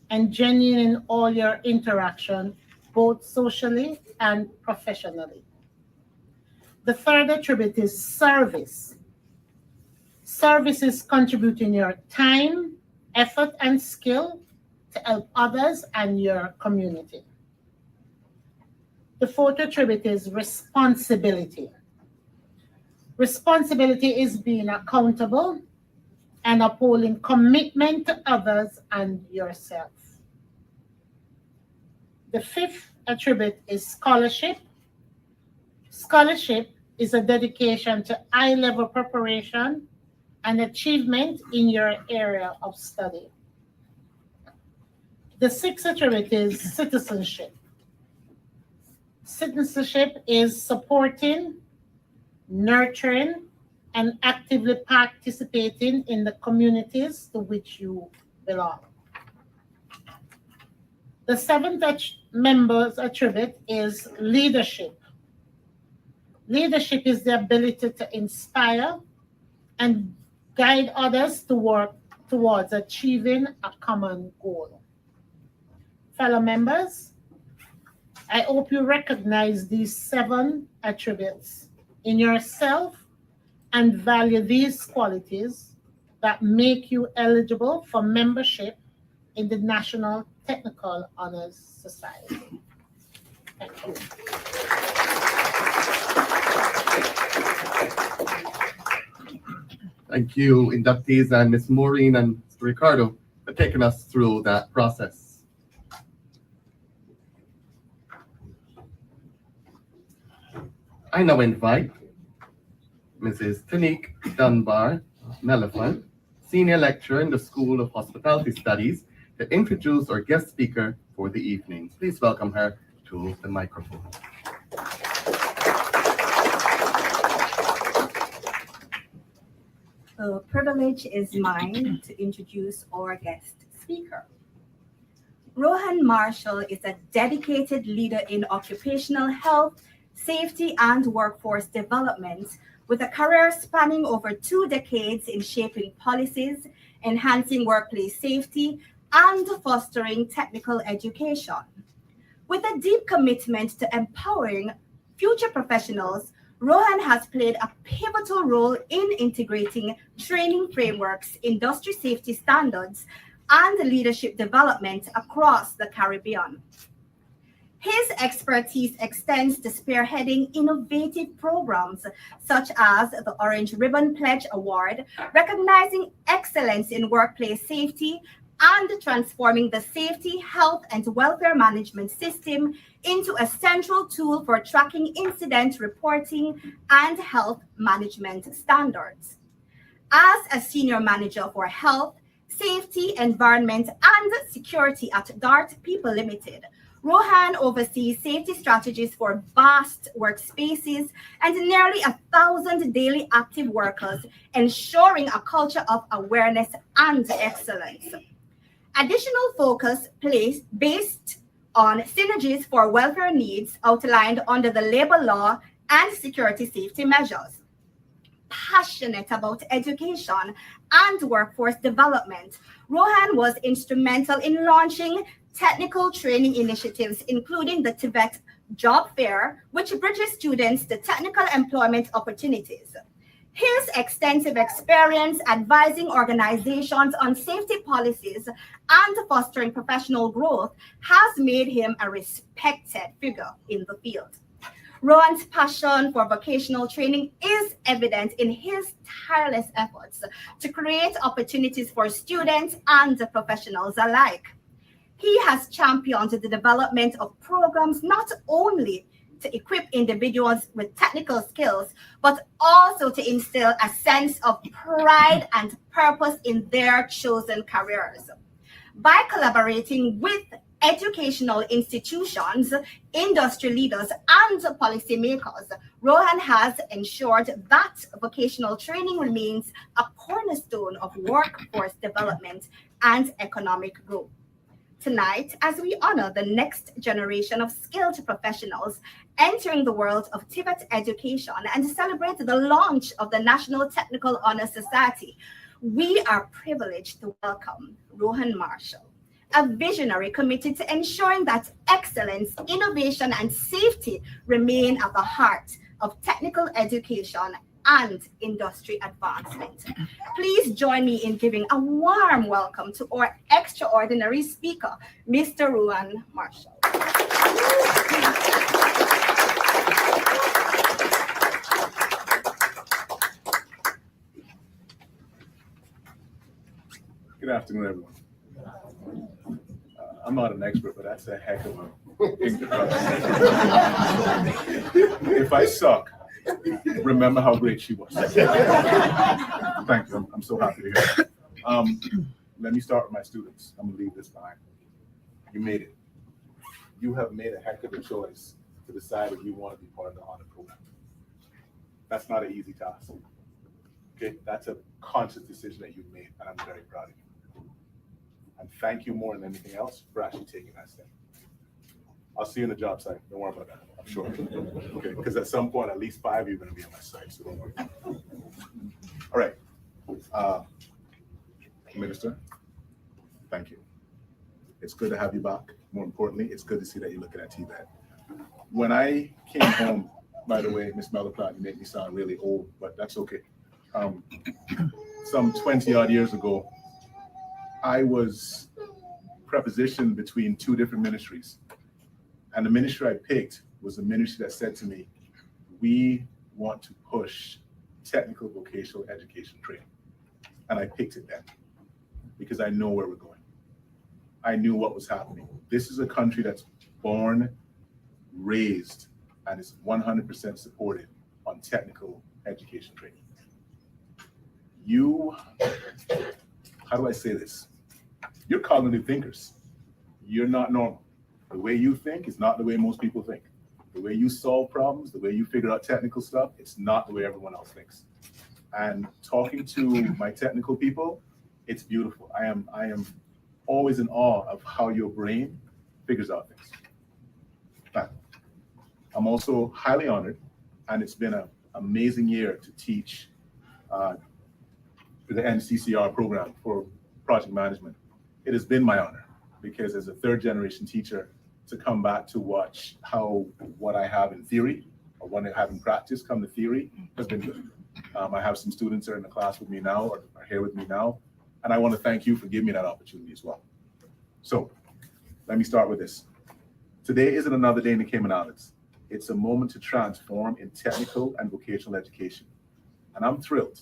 and genuine in all your interaction, both socially and professionally. The third attribute is service. Service is contributing your time, effort, and skill to help others and your community. The fourth attribute is responsibility. Responsibility is being accountable and upholding commitment to others and yourself. The fifth attribute is scholarship. Scholarship is a dedication to high-level preparation and achievement in your area of study. The sixth attribute is citizenship. Citizenship is supporting, nurturing, and actively participating in the communities to which you belong. The seventh member's attribute is leadership. Leadership is the ability to inspire and guide others to work towards achieving a common goal. Fellow members, I hope you recognize these 7 attributes in yourself and value these qualities that make you eligible for membership in the National Technical Honors Society. Thank you. Thank you, inductees, and Ms. Maureen and Mr. Ricardo for taking us through that process. I now invite Mrs. Tanique Dunbar Nelifant, Senior Lecturer in the School of Hospitality Studies, to introduce our guest speaker for the evening. Please welcome her to the microphone. The privilege is mine to introduce our guest speaker. Rohan Marshall is a dedicated leader in occupational health, safety, and workforce development, with a career spanning over 2 decades in shaping policies, enhancing workplace safety, and fostering technical education. With a deep commitment to empowering future professionals, Rohan has played a pivotal role in integrating training frameworks, industry safety standards, and leadership development across the Caribbean. His expertise extends to spearheading innovative programs such as the Orange Ribbon Pledge Award, recognizing excellence in workplace safety, and transforming the safety, health, and welfare management system into a central tool for tracking incident reporting and health management standards. As a senior manager for health, safety, environment, and security at DART People Limited, Rohan oversees safety strategies for vast workspaces and nearly 1,000 daily active workers, ensuring a culture of awareness and excellence. Additional focus placed based on synergies for welfare needs outlined under the labor law and security safety measures. Passionate about education and workforce development, Rohan was instrumental in launching technical training initiatives, including the Tibet Job Fair, which bridges students to technical employment opportunities. His extensive experience advising organizations on safety policies and fostering professional growth has made him a respected figure in the field. Rohan's passion for vocational training is evident in his tireless efforts to create opportunities for students and professionals alike. He has championed the development of programs not only to equip individuals with technical skills, but also to instill a sense of pride and purpose in their chosen careers. By collaborating with educational institutions, industry leaders, and policymakers, Rohan has ensured that vocational training remains a cornerstone of workforce development and economic growth. Tonight, as we honor the next generation of skilled professionals entering the world of Tibet education and celebrate the launch of the National Technical Honors Society, we are privileged to welcome Rohan Marshall, a visionary committed to ensuring that excellence, innovation, and safety remain at the heart of technical education and industry advancement. Please join me in giving a warm welcome to our extraordinary speaker, Mr. Rohan Marshall. Good afternoon, everyone. I'm not an expert, but that's a heck of a thing to cover. If I suck, remember how great she was. Thank you. I'm so happy to hear it. Let me start with my students. I'm going to leave this behind. You made it. You have made a heck of a choice to decide if you want to be part of the honor program. That's not an easy task. Okay, that's a conscious decision that you've made, and I'm very proud of you. And thank you more than anything else for actually taking that step. I'll see you in the job site. Don't worry about that. I'm sure. Okay, because at some point, at least 5 of you are going to be on my site, so don't worry. All right. Minister, thank you. It's good to have you back. More importantly, it's good to see that you're looking at TVET. When I came home, by the way, Miss Malaplat, you make me sound really old, but that's okay. Some 20 odd years ago, I was prepositioned between two different ministries. And the ministry I picked was a ministry that said to me, we want to push technical vocational education training. And I picked it then because I know where we're going. I knew what was happening. This is a country that's born, raised, and is 100% supported on technical education training. You, how do I say this? You're cognitive thinkers. You're not normal. The way you think is not the way most people think. The way you solve problems, the way you figure out technical stuff, it's not the way everyone else thinks. And talking to my technical people, it's beautiful. I am always in awe of how your brain figures out things. But I'm also highly honored, and it's been an amazing year to teach the NCCR program for project management. It has been my honor because as a third generation teacher, to come back to watch how what I have in theory or what I have in practice come to theory has been good. I have some students that are in the class with me now or are here with me now, and I want to thank you for giving me that opportunity as well. So let me start with this. Today isn't another day in the Cayman Islands. It's a moment to transform in technical and vocational education. And I'm thrilled,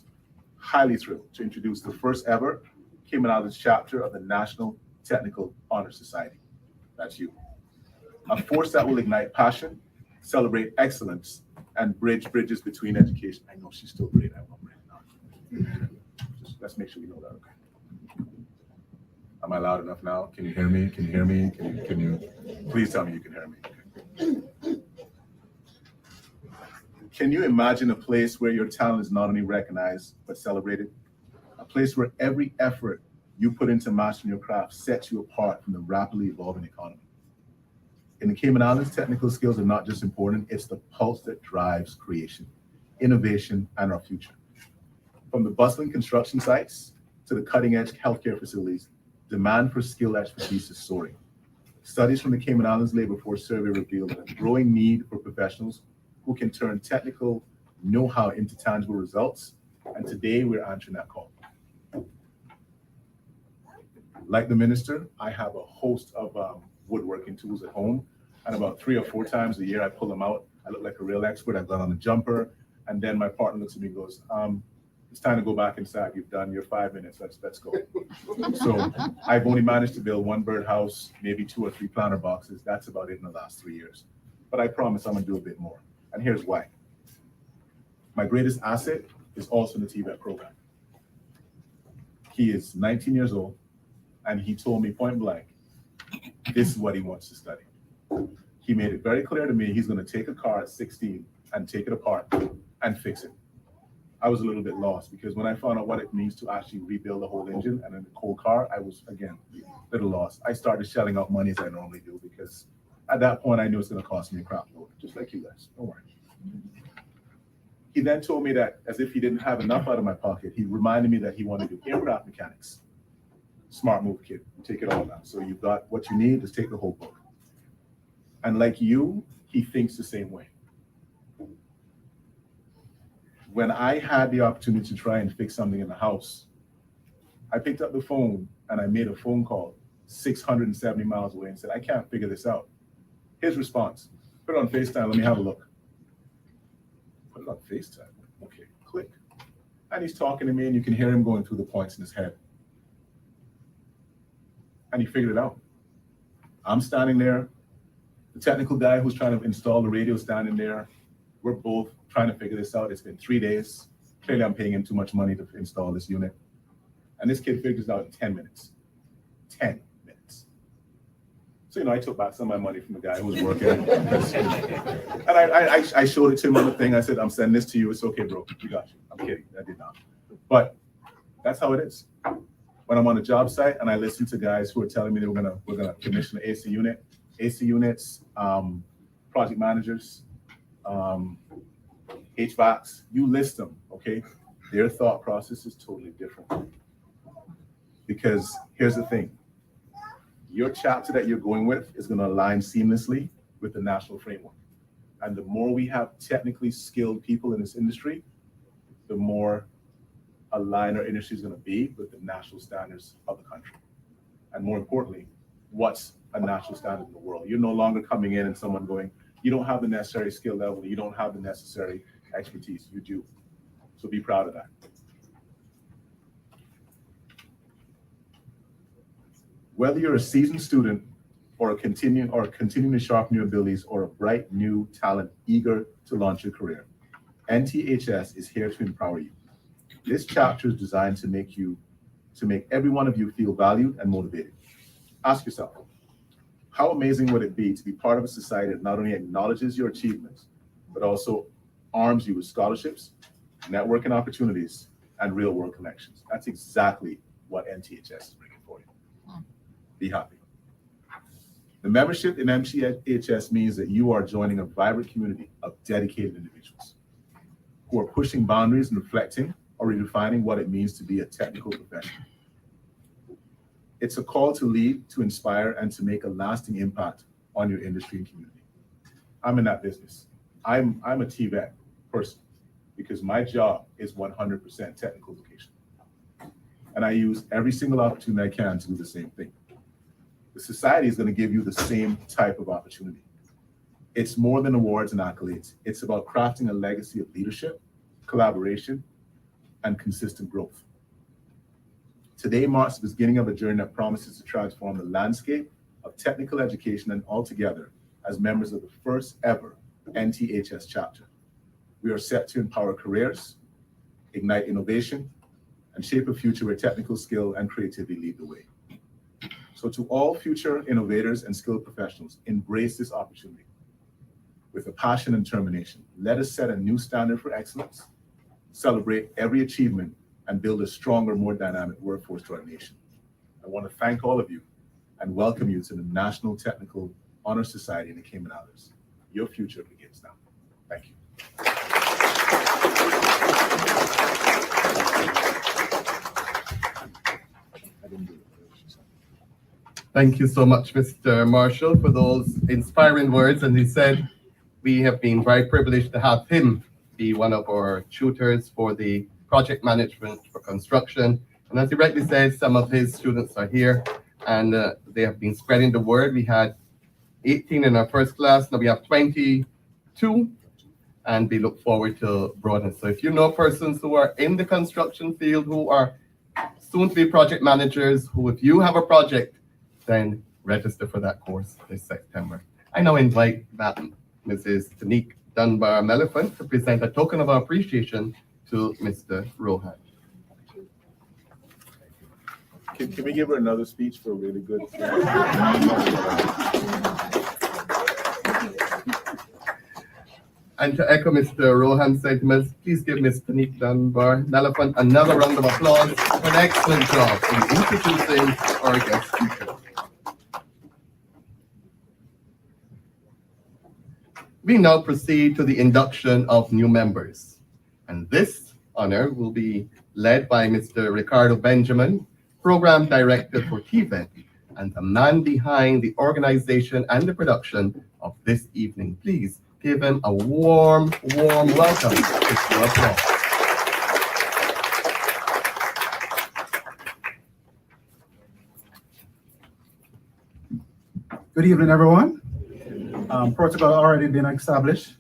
highly thrilled, to introduce the first ever Cayman Islands chapter of the National Technical Honor Society. That's you. A force that will ignite passion, celebrate excellence, and bridge bridges between education. I know she's still great. I'm ready now. Just let's make sure we know that, okay? Am I loud enough now? Can you hear me? Can you hear me? Can you please tell me you can hear me? Can you imagine a place where your talent is not only recognized, but celebrated? A place where every effort you put into mastering your craft sets you apart from the rapidly evolving economy. In the Cayman Islands, technical skills are not just important, it's the pulse that drives creation, innovation, and our future. From the bustling construction sites to the cutting-edge healthcare facilities, demand for skilled expertise is soaring. Studies from the Cayman Islands Labor Force Survey revealed a growing need for professionals who can turn technical know-how into tangible results, and today we're answering that call. Like the minister, I have a host of woodworking tools at home, and about 3 or 4 times a year I pull them out. I look like a real expert. I've got on a jumper, and then my partner looks at me and goes, it's time to go back inside. You've done your 5 minutes. Let's go. So I've only managed to build 1 birdhouse, maybe 2 or 3 planter boxes. That's about it in the last 3 years. But I promise I'm gonna do a bit more. And here's why. My greatest asset is also in the TVET program. He is 19 years old, and he told me point blank, this is what he wants to study. He made it very clear to me he's going to take a car at 16 and take it apart and fix it. I was a little bit lost because when I found out what it means to actually rebuild the whole engine and then the whole car, I was, again, a little lost. I started shelling out money as I normally do because at that point I knew it's going to cost me a crap load, just like you guys. Don't worry. He then told me that as if he didn't have enough out of my pocket, he reminded me that he wanted to do aircraft mechanics. Smart move, kid. Take it all now. So you've got what you need, just take the whole book. And like you, he thinks the same way. When I had the opportunity to try and fix something in the house, I picked up the phone and I made a phone call 670 miles away and said, I can't figure this out. His response, put it on FaceTime, let me have a look. Put it on FaceTime. Okay, click. And he's talking to me and you can hear him going through the points in his head. And he figured it out. I'm standing there. The technical guy who's trying to install the radio standing there. We're both trying to figure this out. It's been 3 days. Clearly, I'm paying him too much money to install this unit. And this kid figures it out in 10 minutes. 10 minutes. So, I took back some of my money from the guy who was working. And I showed it to him on the thing. I said, I'm sending this to you. It's okay, bro. You got you. I'm kidding. I did not. But that's how it is. when I'm on a job site and I listen to guys who are telling me that we're gonna commission an AC unit, AC units, project managers, HVACs, you list them, okay? Their thought process is totally different. Because here's the thing, your chapter that you're going with is gonna align seamlessly with the national framework. And the more we have technically skilled people in this industry, the more aligned our industry is gonna be with the national standards of the country. And more importantly, what's a national standard in the world? You're no longer coming in and someone going, you don't have the necessary skill level, you don't have the necessary expertise, you do. So be proud of that. Whether you're a seasoned student or continuing to sharpen your abilities, or a bright new talent eager to launch your career, NTHS is here to empower you. This chapter is designed to make every one of you feel valued and motivated. Ask yourself, how amazing would it be to be part of a society that not only acknowledges your achievements, but also arms you with scholarships, networking opportunities, and real-world connections? That's exactly what NTHS is bringing for you. Be happy. The membership in NTHS means that you are joining a vibrant community of dedicated individuals who are pushing boundaries and reflecting or redefining what it means to be a technical professional. It's a call to lead, to inspire, and to make a lasting impact on your industry and community. I'm in that business. I'm a TVET person because my job is 100% technical vocation. And I use every single opportunity I can to do the same thing. The society is going to give you the same type of opportunity. It's more than awards and accolades. It's about crafting a legacy of leadership, collaboration, and consistent growth. Today marks the beginning of a journey that promises to transform the landscape of technical education, and altogether as members of the first ever NTHS chapter. We are set to empower careers, ignite innovation, and shape a future where technical skill and creativity lead the way. So to all future innovators and skilled professionals, embrace this opportunity with a passion and determination. Let us set a new standard for excellence, celebrate every achievement, and build a stronger, more dynamic workforce to our nation. I want to thank all of you and welcome you to the National Technical Honor Society in the Cayman Islands. Your future begins now. Thank you. Thank you so much, Mr. Marshall, for those inspiring words. And he said, we have been very privileged to have him be one of our tutors for the project management for construction. And as he rightly said, some of his students are here and they have been spreading the word. We had 18 in our first class, now we have 22, and we look forward to broaden. So if you know persons who are in the construction field, who are soon to be project managers, who if you have a project, then register for that course this September. I now invite Mrs. Tanique Dunbar-Mellifont to present a token of our appreciation to Mr. Rohan. Can we give her another speech for a really good? And to echo Mr. Rohan's sentiments, please give Ms. Tanique Dunbar-Mellifont another round of applause for an excellent job in introducing our guest speaker. We now proceed to the induction of new members. And this honor will be led by Mr. Ricardo Benjamin, Program Director for TVET, and the man behind the organization and the production of this evening. Please give him a warm welcome. It's your applause. Good evening, everyone. Protocol already been established.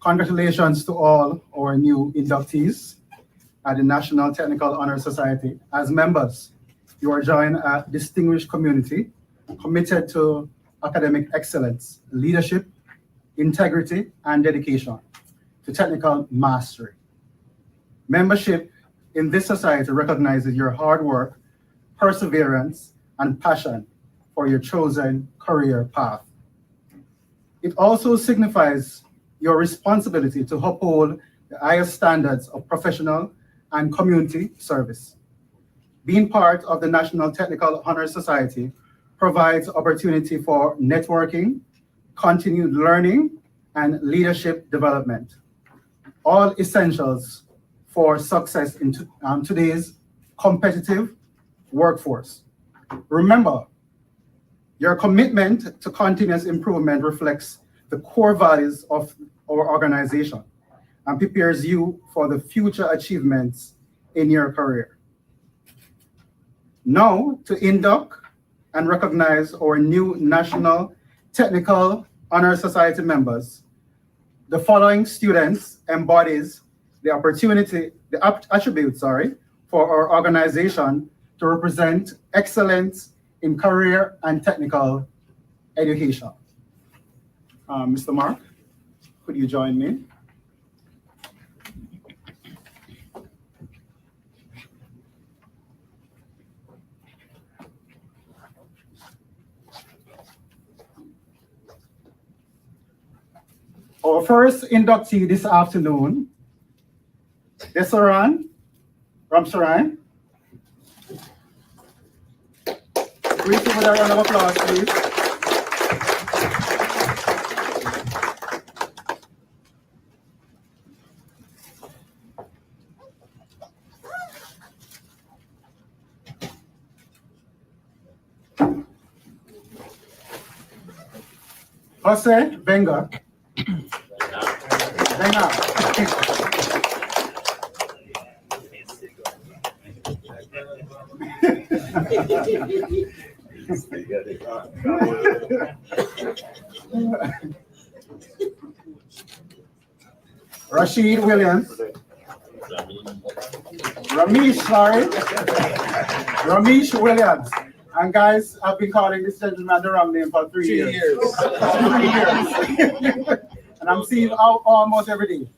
Congratulations to all our new inductees at the National Technical Honor Society. As members, you are joining a distinguished community committed to academic excellence, leadership, integrity, and dedication to technical mastery. Membership in this society recognizes your hard work, perseverance, and passion for your chosen career path. It also signifies your responsibility to uphold the highest standards of professional and community service. Being part of the National Technical Honor Society provides opportunity for networking, continued learning, and leadership development. All essentials for success in today's competitive workforce. Remember, your commitment to continuous improvement reflects the core values of our organization and prepares you for the future achievements in your career. Now, to induct and recognize our new National Technical Honor Society members, the following students embodies the attributes, for our organization to represent excellence in career and technical education. Mr. Mark, could you join me? Our first inductee this afternoon, Desaran Ramsaran. Greet him with a round of applause, please. Jose Venga. Rashid Williams. Ramesh Williams. And guys, I've been calling this gentleman the wrong name for 3 years. 3 years. And I'm seeing him out almost every day.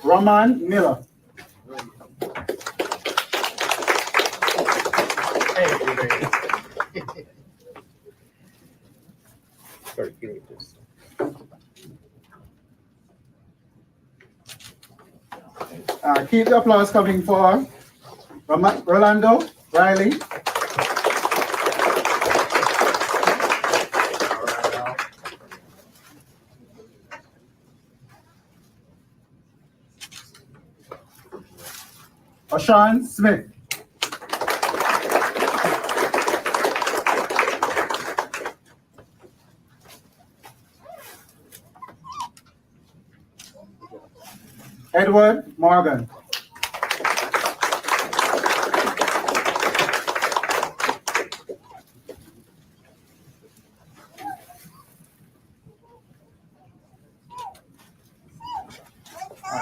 Roman Miller. Keep the applause coming for Rolando Riley. Oshan Smith. Edward Morgan.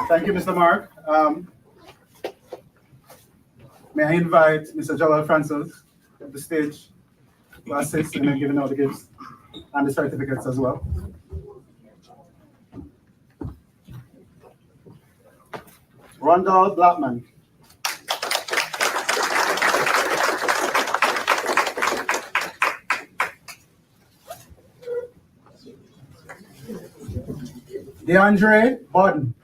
Thank you, Mr. Mark. May I invite Mr. Joel Francis to the stage to assist in giving out the gifts and the certificates as well. Rondell Blackman. DeAndre Borden.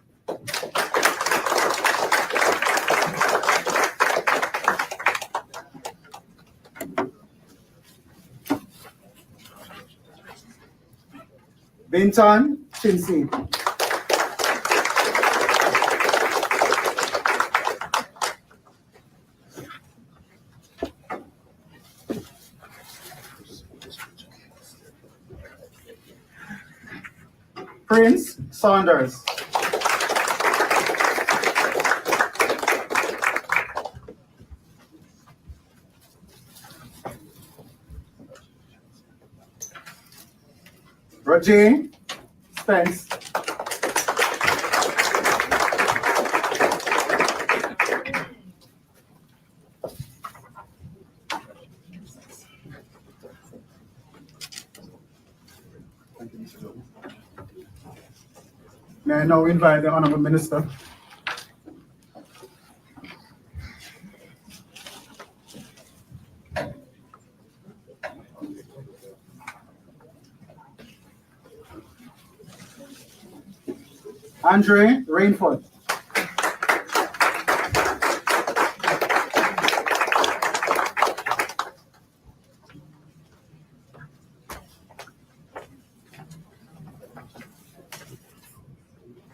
Bintan Chinsi. Prince Saunders. Roger Spence. May I now invite the Honorable Minister. Andre Rainford.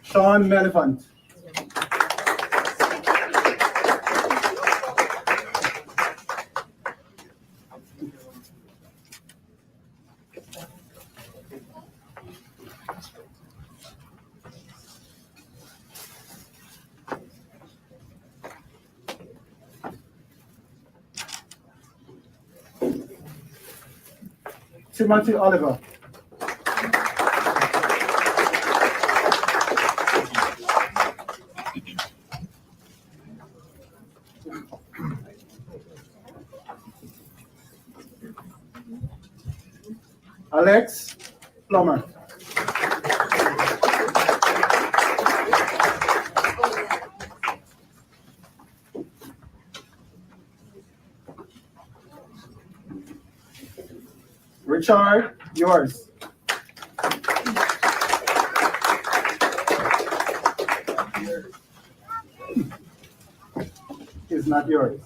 Sean Melifant. Timothy Oliver. Alex Plummer. Richard, yours. Is not yours.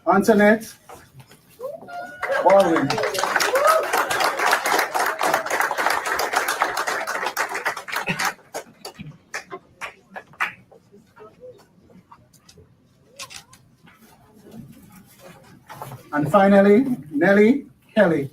Antoinette Baldwin. And finally, Nellie Kelly.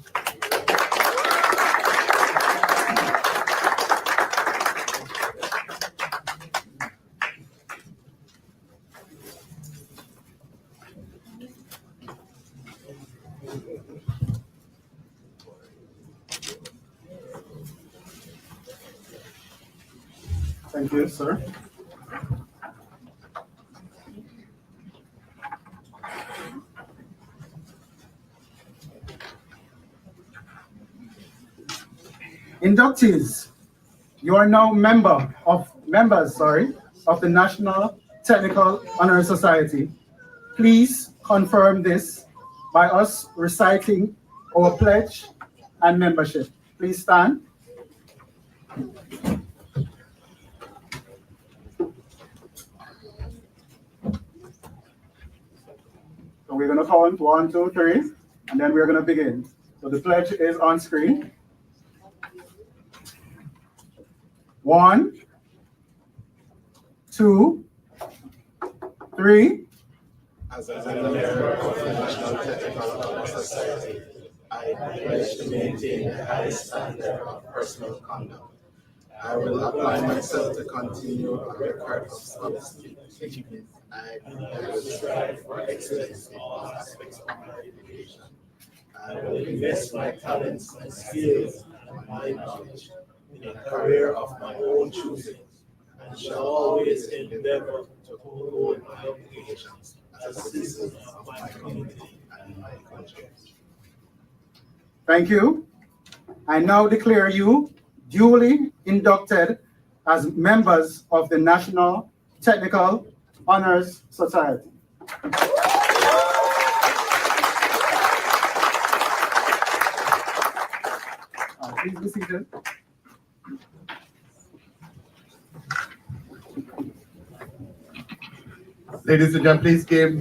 Thank you, sir. Inductees, you are now members of the National Technical Honor Society. Please confirm this by us reciting our pledge and membership. Please stand. So we're going to count 1, 2, 3, and then we're going to begin. So the pledge is on screen. 1, 2, 3. As a member of the National Technical Honor Society, I pledge to maintain the highest standard of personal conduct. I will apply myself to continue a record of scholastic achievement. I will strive for excellence in all aspects of my education. I will invest my talents and skills and my knowledge in a career of my own choosing, and shall always endeavor to uphold my obligations as a citizen of my community and my country. Thank you. I now declare you duly inducted as members of the National Technical Honors Society. Please be seated. Ladies and gentlemen, please give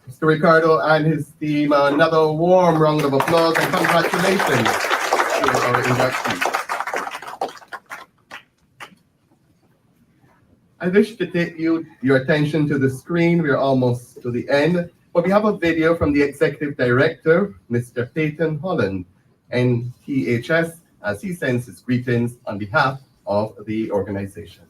Mr. Ricardo and his team another warm round of applause and congratulations to our inductees. I wish to take your attention to the screen. We're almost to the end, but we have a video from the Executive Director, Mr. Peyton Holland, and THS, as he sends his greetings on behalf of the organization.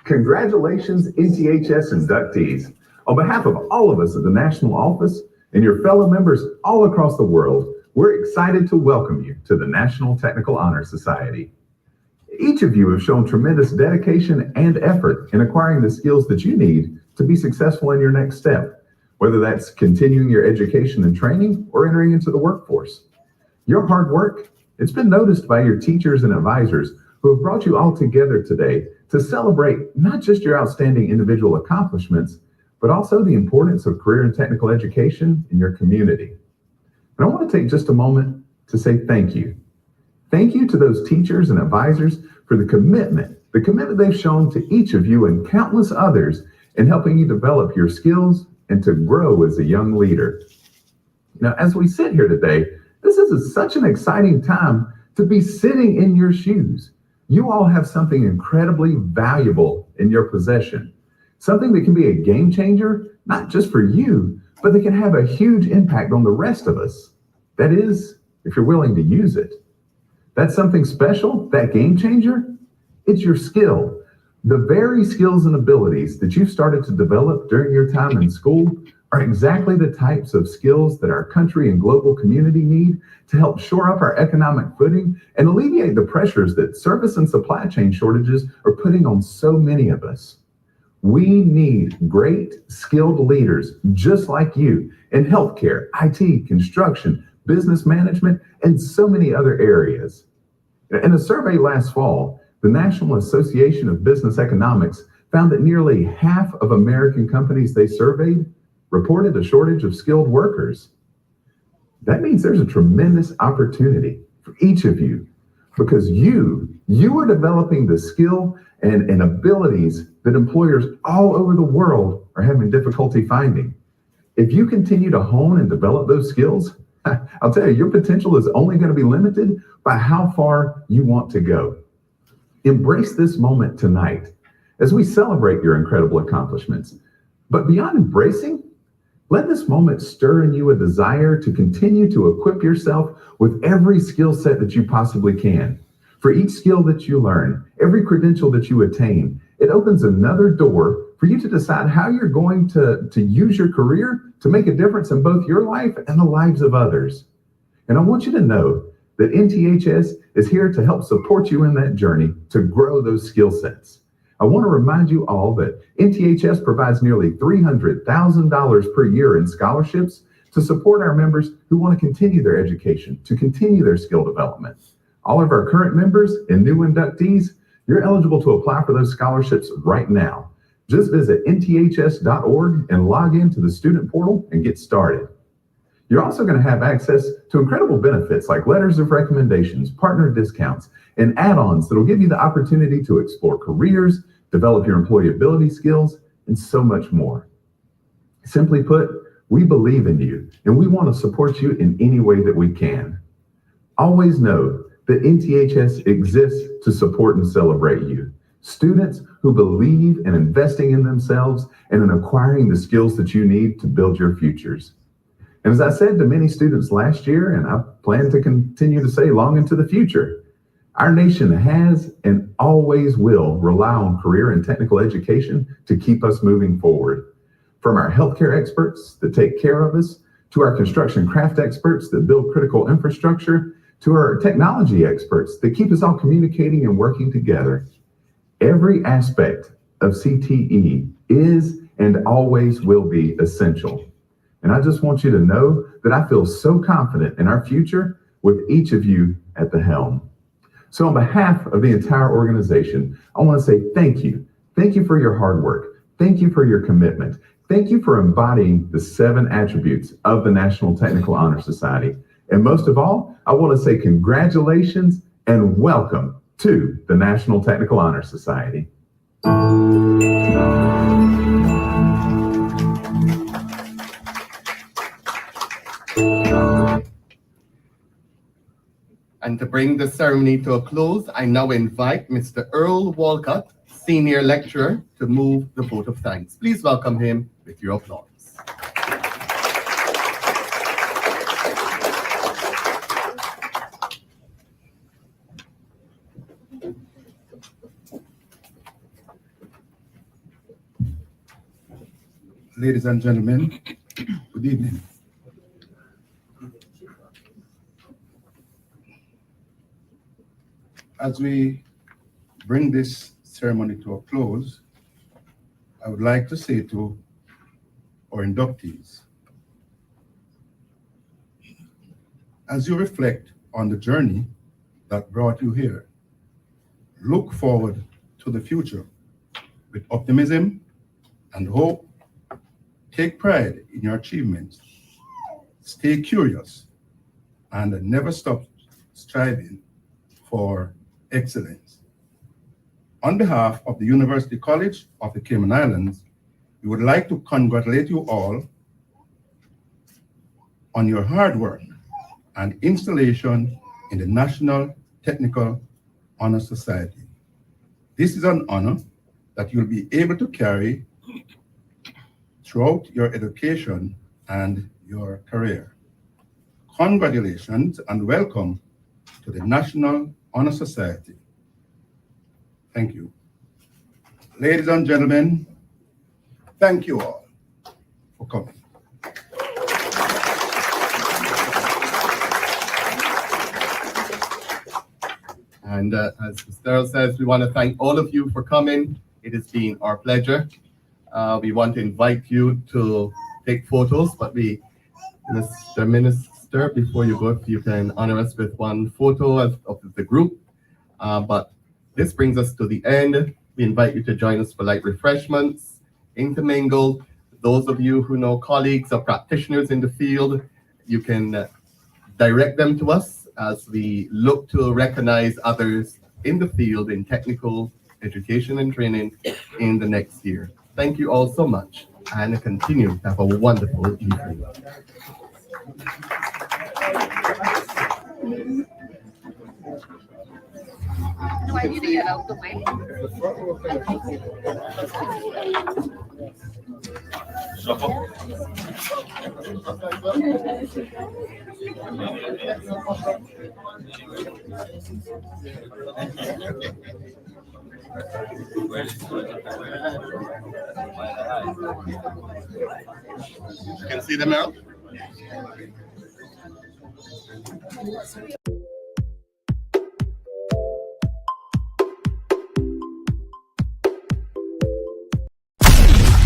Congratulations, NTHS inductees. On behalf of all of us at the National Office and your fellow members all across the world, we're excited to welcome you to the National Technical Honor Society. Each of you have shown tremendous dedication and effort in acquiring the skills that you need to be successful in your next step, whether that's continuing your education and training or entering into the workforce. Your hard work, it's been noticed by your teachers and advisors who have brought you all together today to celebrate not just your outstanding individual accomplishments, but also the importance of career and technical education in your community. And I want to take just a moment to say thank you. Thank you to those teachers and advisors for the commitment they've shown to each of you and countless others in helping you develop your skills and to grow as a young leader. Now, as we sit here today, this is such an exciting time to be sitting in your shoes. You all have something incredibly valuable in your possession, something that can be a game changer, not just for you, but that can have a huge impact on the rest of us. That is, if you're willing to use it. That's something special, that game changer, it's your skill. The very skills and abilities that you've started to develop during your time in school are exactly the types of skills that our country and global community need to help shore up our economic footing and alleviate the pressures that service and supply chain shortages are putting on so many of us. We need great, skilled leaders just like you in healthcare, IT, construction, business management, and so many other areas. In a survey last fall, the National Association of Business Economics found that nearly half of American companies they surveyed reported a shortage of skilled workers. That means there's a tremendous opportunity for each of you because you are developing the skill and abilities that employers all over the world are having difficulty finding. If you continue to hone and develop those skills, I'll tell you, your potential is only going to be limited by how far you want to go. Embrace this moment tonight as we celebrate your incredible accomplishments. But beyond embracing, let this moment stir in you a desire to continue to equip yourself with every skill set that you possibly can. For each skill that you learn, every credential that you attain, it opens another door for you to decide how you're going to use your career to make a difference in both your life and the lives of others. And I want you to know that NTHS is here to help support you in that journey to grow those skill sets. I want to remind you all that NTHS provides nearly $300,000 per year in scholarships to support our members who want to continue their education, to continue their skill development. All of our current members and new inductees, you're eligible to apply for those scholarships right now. Just visit nths.org and log into the student portal and get started. You're also going to have access to incredible benefits like letters of recommendations, partner discounts, and add-ons that will give you the opportunity to explore careers, develop your employability skills, and so much more. Simply put, we believe in you, and we want to support you in any way that we can. Always know that NTHS exists to support and celebrate you. Students who believe in investing in themselves and in acquiring the skills that you need to build your futures. And as I said to many students last year, and I plan to continue to say long into the future, our nation has and always will rely on career and technical education to keep us moving forward. From our healthcare experts that take care of us, to our construction craft experts that build critical infrastructure, to our technology experts that keep us all communicating and working together. Every aspect of CTE is and always will be essential. And I just want you to know that I feel so confident in our future with each of you at the helm. So on behalf of the entire organization, I want to say thank you. Thank you for your hard work. Thank you for your commitment. Thank you for embodying the 7 attributes of the National Technical Honor Society. And most of all, I want to say congratulations and welcome to the National Technical Honor Society. And to bring the ceremony to a close, I now invite Mr. Earl Walcott, Senior Lecturer, to move the vote of thanks. Please welcome him with your applause. Ladies and gentlemen, good evening. As we bring this ceremony to a close, I would like to say to our inductees, as you reflect on the journey that brought you here, Look forward to the future with optimism and hope. Take pride in your achievements. Stay curious and never stop striving for excellence. On behalf of the University College of the Cayman Islands, we would like to congratulate you all on your hard work and installation in the National Technical Honor Society. This is an honor that you'll be able to carry throughout your education and your career. Congratulations and welcome to the National Honor Society. Thank you. Ladies and gentlemen, thank you all for coming. And as Mr. Earl says, we want to thank all of you for coming. It has been our pleasure. We want to invite you to take photos, but Mr. Minister, before you go, if you can honor us with one photo of the group. But this brings us to the end. We invite you to join us for light refreshments, intermingle. Those of you who know colleagues or practitioners in the field, you can direct them to us as we look to recognize others in the field in technical education and training in the next year. Thank you all so much, and continue to have a wonderful evening. Do I need to get out the way? Shuffle. You can see them now.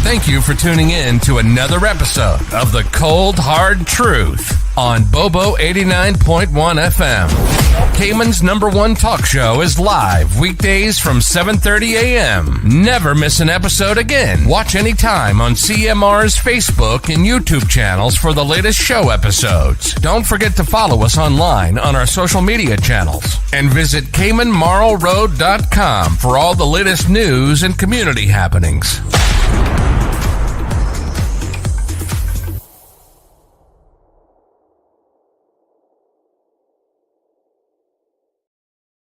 Thank you for tuning in to another episode of The Cold Hard Truth on Bobo 89.1 FM. Cayman's #1 talk show is live weekdays from 7:30 a.m. Never miss an episode again. Watch anytime on CMR's Facebook and YouTube channels for the latest show episodes. Don't forget to follow us online on our social media channels. And visit CaymanMarlRoad.com for all the latest news and community happenings.